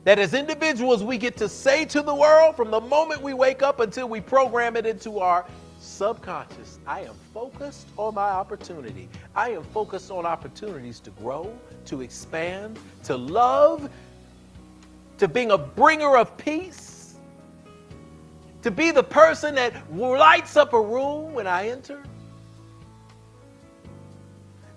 that as individuals we get to say to the world from the moment we wake up until we program it into our subconscious, I am focused on my opportunity. I am focused on opportunities to grow, to expand, to love, to being a bringer of peace, to be the person that lights up a room when I enter,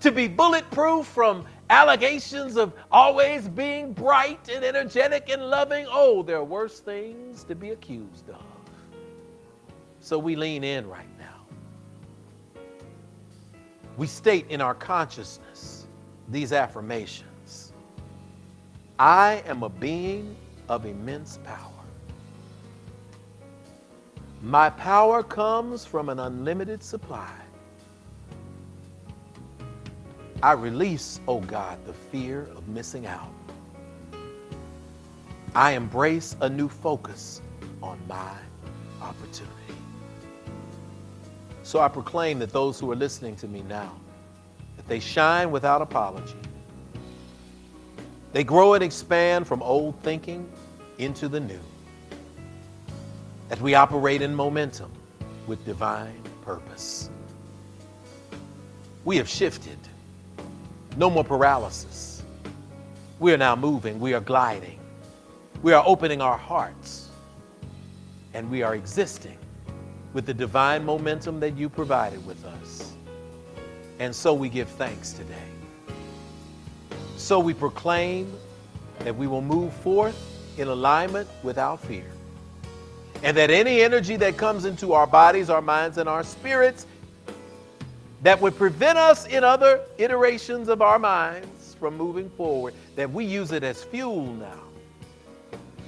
to be bulletproof from allegations of always being bright and energetic and loving. Oh, there are worse things to be accused of. So we lean in right now. We state in our consciousness these affirmations. I am a being of immense power. My power comes from an unlimited supply. I release, oh God, the fear of missing out. I embrace a new focus on my opportunity. So I proclaim that those who are listening to me now, that they shine without apology. They grow and expand from old thinking into the new. That we operate in momentum with divine purpose. We have shifted. No more paralysis. We are now moving. We are gliding. We are opening our hearts. And we are existing with the divine momentum that you provided with us. And so we give thanks today. So we proclaim that we will move forth in alignment without fear. And that any energy that comes into our bodies, our minds, and our spirits that would prevent us in other iterations of our minds from moving forward, that we use it as fuel now.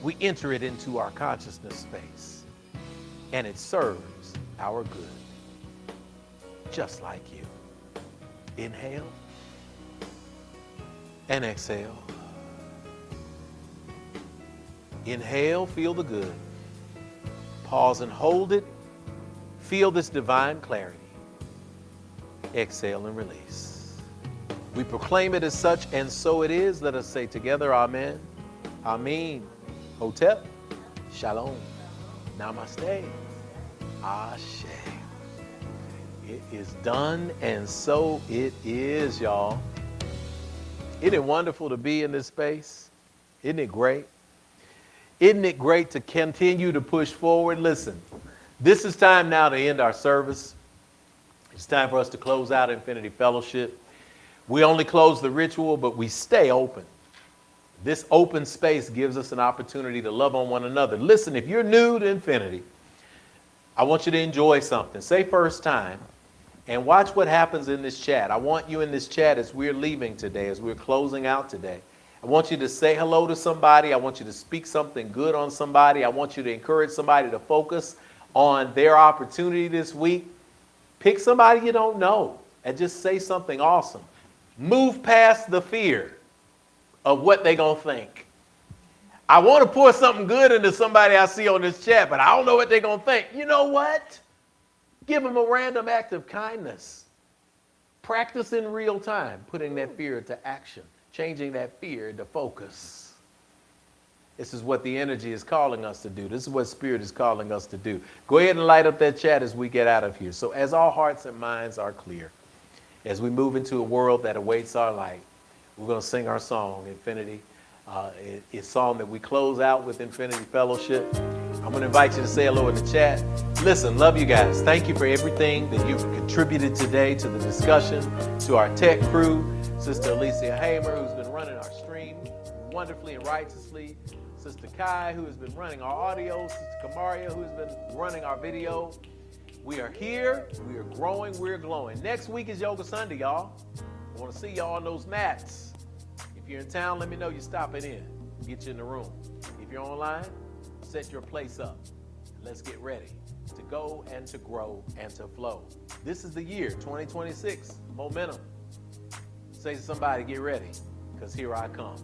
We enter it into our consciousness space, and it serves our good, just like you. Inhale and exhale. Inhale, feel the good. Pause and hold it. Feel this divine clarity. exhale and release. We proclaim it as such, and so it is. Let us say together, amen, amen, hotep, shalom, namaste, ashe. It is done, and so it is, y'all. Isn't it wonderful to be in this space? Isn't it great? Isn't it great to continue to push forward? Listen, this is time now to end our service. It's time for us to close out Infinity Fellowship. We only close the ritual, but we stay open. This open space gives us an opportunity to love on one another. Listen, if you're new to Infinity, I want you to enjoy something. Say first time and watch what happens in this chat. I want you in this chat as we're leaving today, as we're closing out today. I want you to say hello to somebody. I want you to speak something good on somebody. I want you to encourage somebody to focus on their opportunity this week. Pick somebody you don't know and just say something awesome. Move past the fear of what they're going to think. I want to pour something good into somebody I see on this chat, but I don't know what they're going to think. You know what? Give them a random act of kindness. Practice in real time, putting that fear into action, changing that fear into focus. This is what the energy is calling us to do. This is what Spirit is calling us to do. Go ahead and light up that chat as we get out of here. So as our hearts and minds are clear, as we move into a world that awaits our light, we're going to sing our song, Infinity. It's a song that we close out with Infinity Fellowship. I'm going to invite you to say hello in the chat. Listen, love you guys. Thank you for everything that you've contributed today to the discussion, to our tech crew, Sister Alicia Hamer, who's been running our stream wonderfully and righteously, Sister Kai, who has been running our audio, Sister Kamaria, who has been running our video. We are here, we are growing, we're glowing. Next week is Yoga Sunday, y'all. I want to see y'all on those mats. If you're in town, let me know you're stopping in. Get you in the room. If you're online, set your place up. Let's get ready to go and to grow and to flow. This is the year, 2026, momentum. Say to somebody, get ready, because here I come.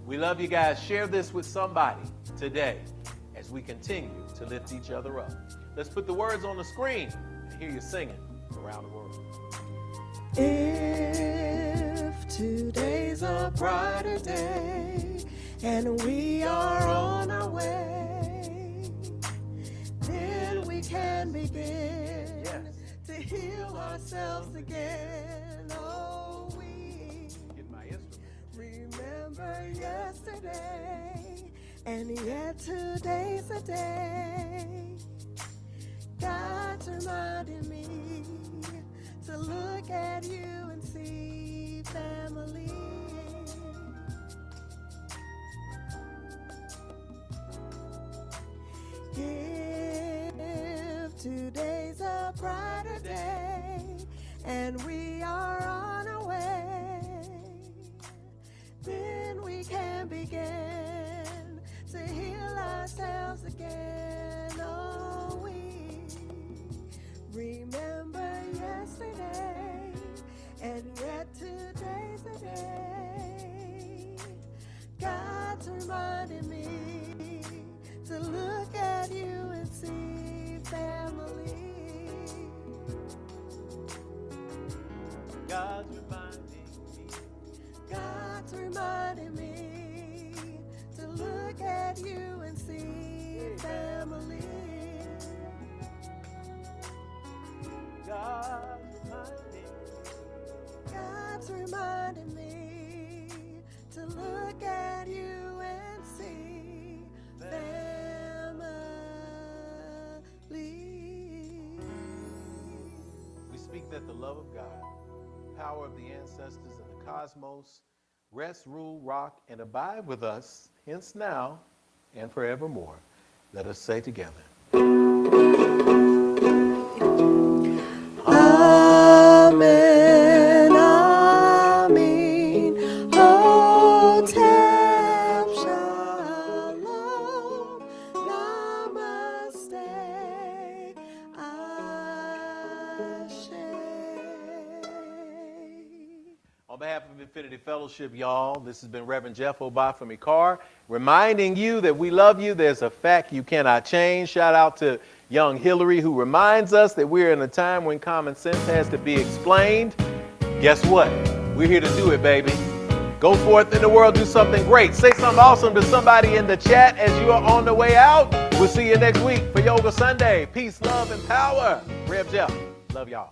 We love you guys. Share this with somebody today as we continue to lift each other up. Let's put the words on the screen and hear you singing around the world.
If today's a brighter day and we are on our way, then we can begin to heal ourselves again. Oh, we
Get my instrument.
remember yesterday, and yet today's a day. God's reminding me to look at you and see family. If today's a brighter day and we are on our way, then we can begin to heal ourselves again. Oh, we remember yesterday, and yet today's a day. God's reminding me to look at you and see family.
God's reminding me.
God's reminding me to look at you and see family.
God's reminding me.
God's reminding me to look at you and see family.
We speak that the love of God, power of the ancestors and the cosmos, rest, rule, rock, and abide with us, hence now and forevermore. Let us say together.
Amen, amen. Hotep shalom, namaste, ashe.
On behalf of Infinity Fellowship, y'all, this has been Reverend Jeff Obafemi Carr, reminding you that we love you. There's a fact you cannot change. Shout out to young Hillary, who reminds us that we're in a time when common sense has to be explained. Guess what? We're here to do it, baby. Go forth in the world, do something great. Say something awesome to somebody in the chat as you are on the way out. We'll see you next week for Yoga Sunday. Peace, love, and power. Rev Jeff. Love y'all.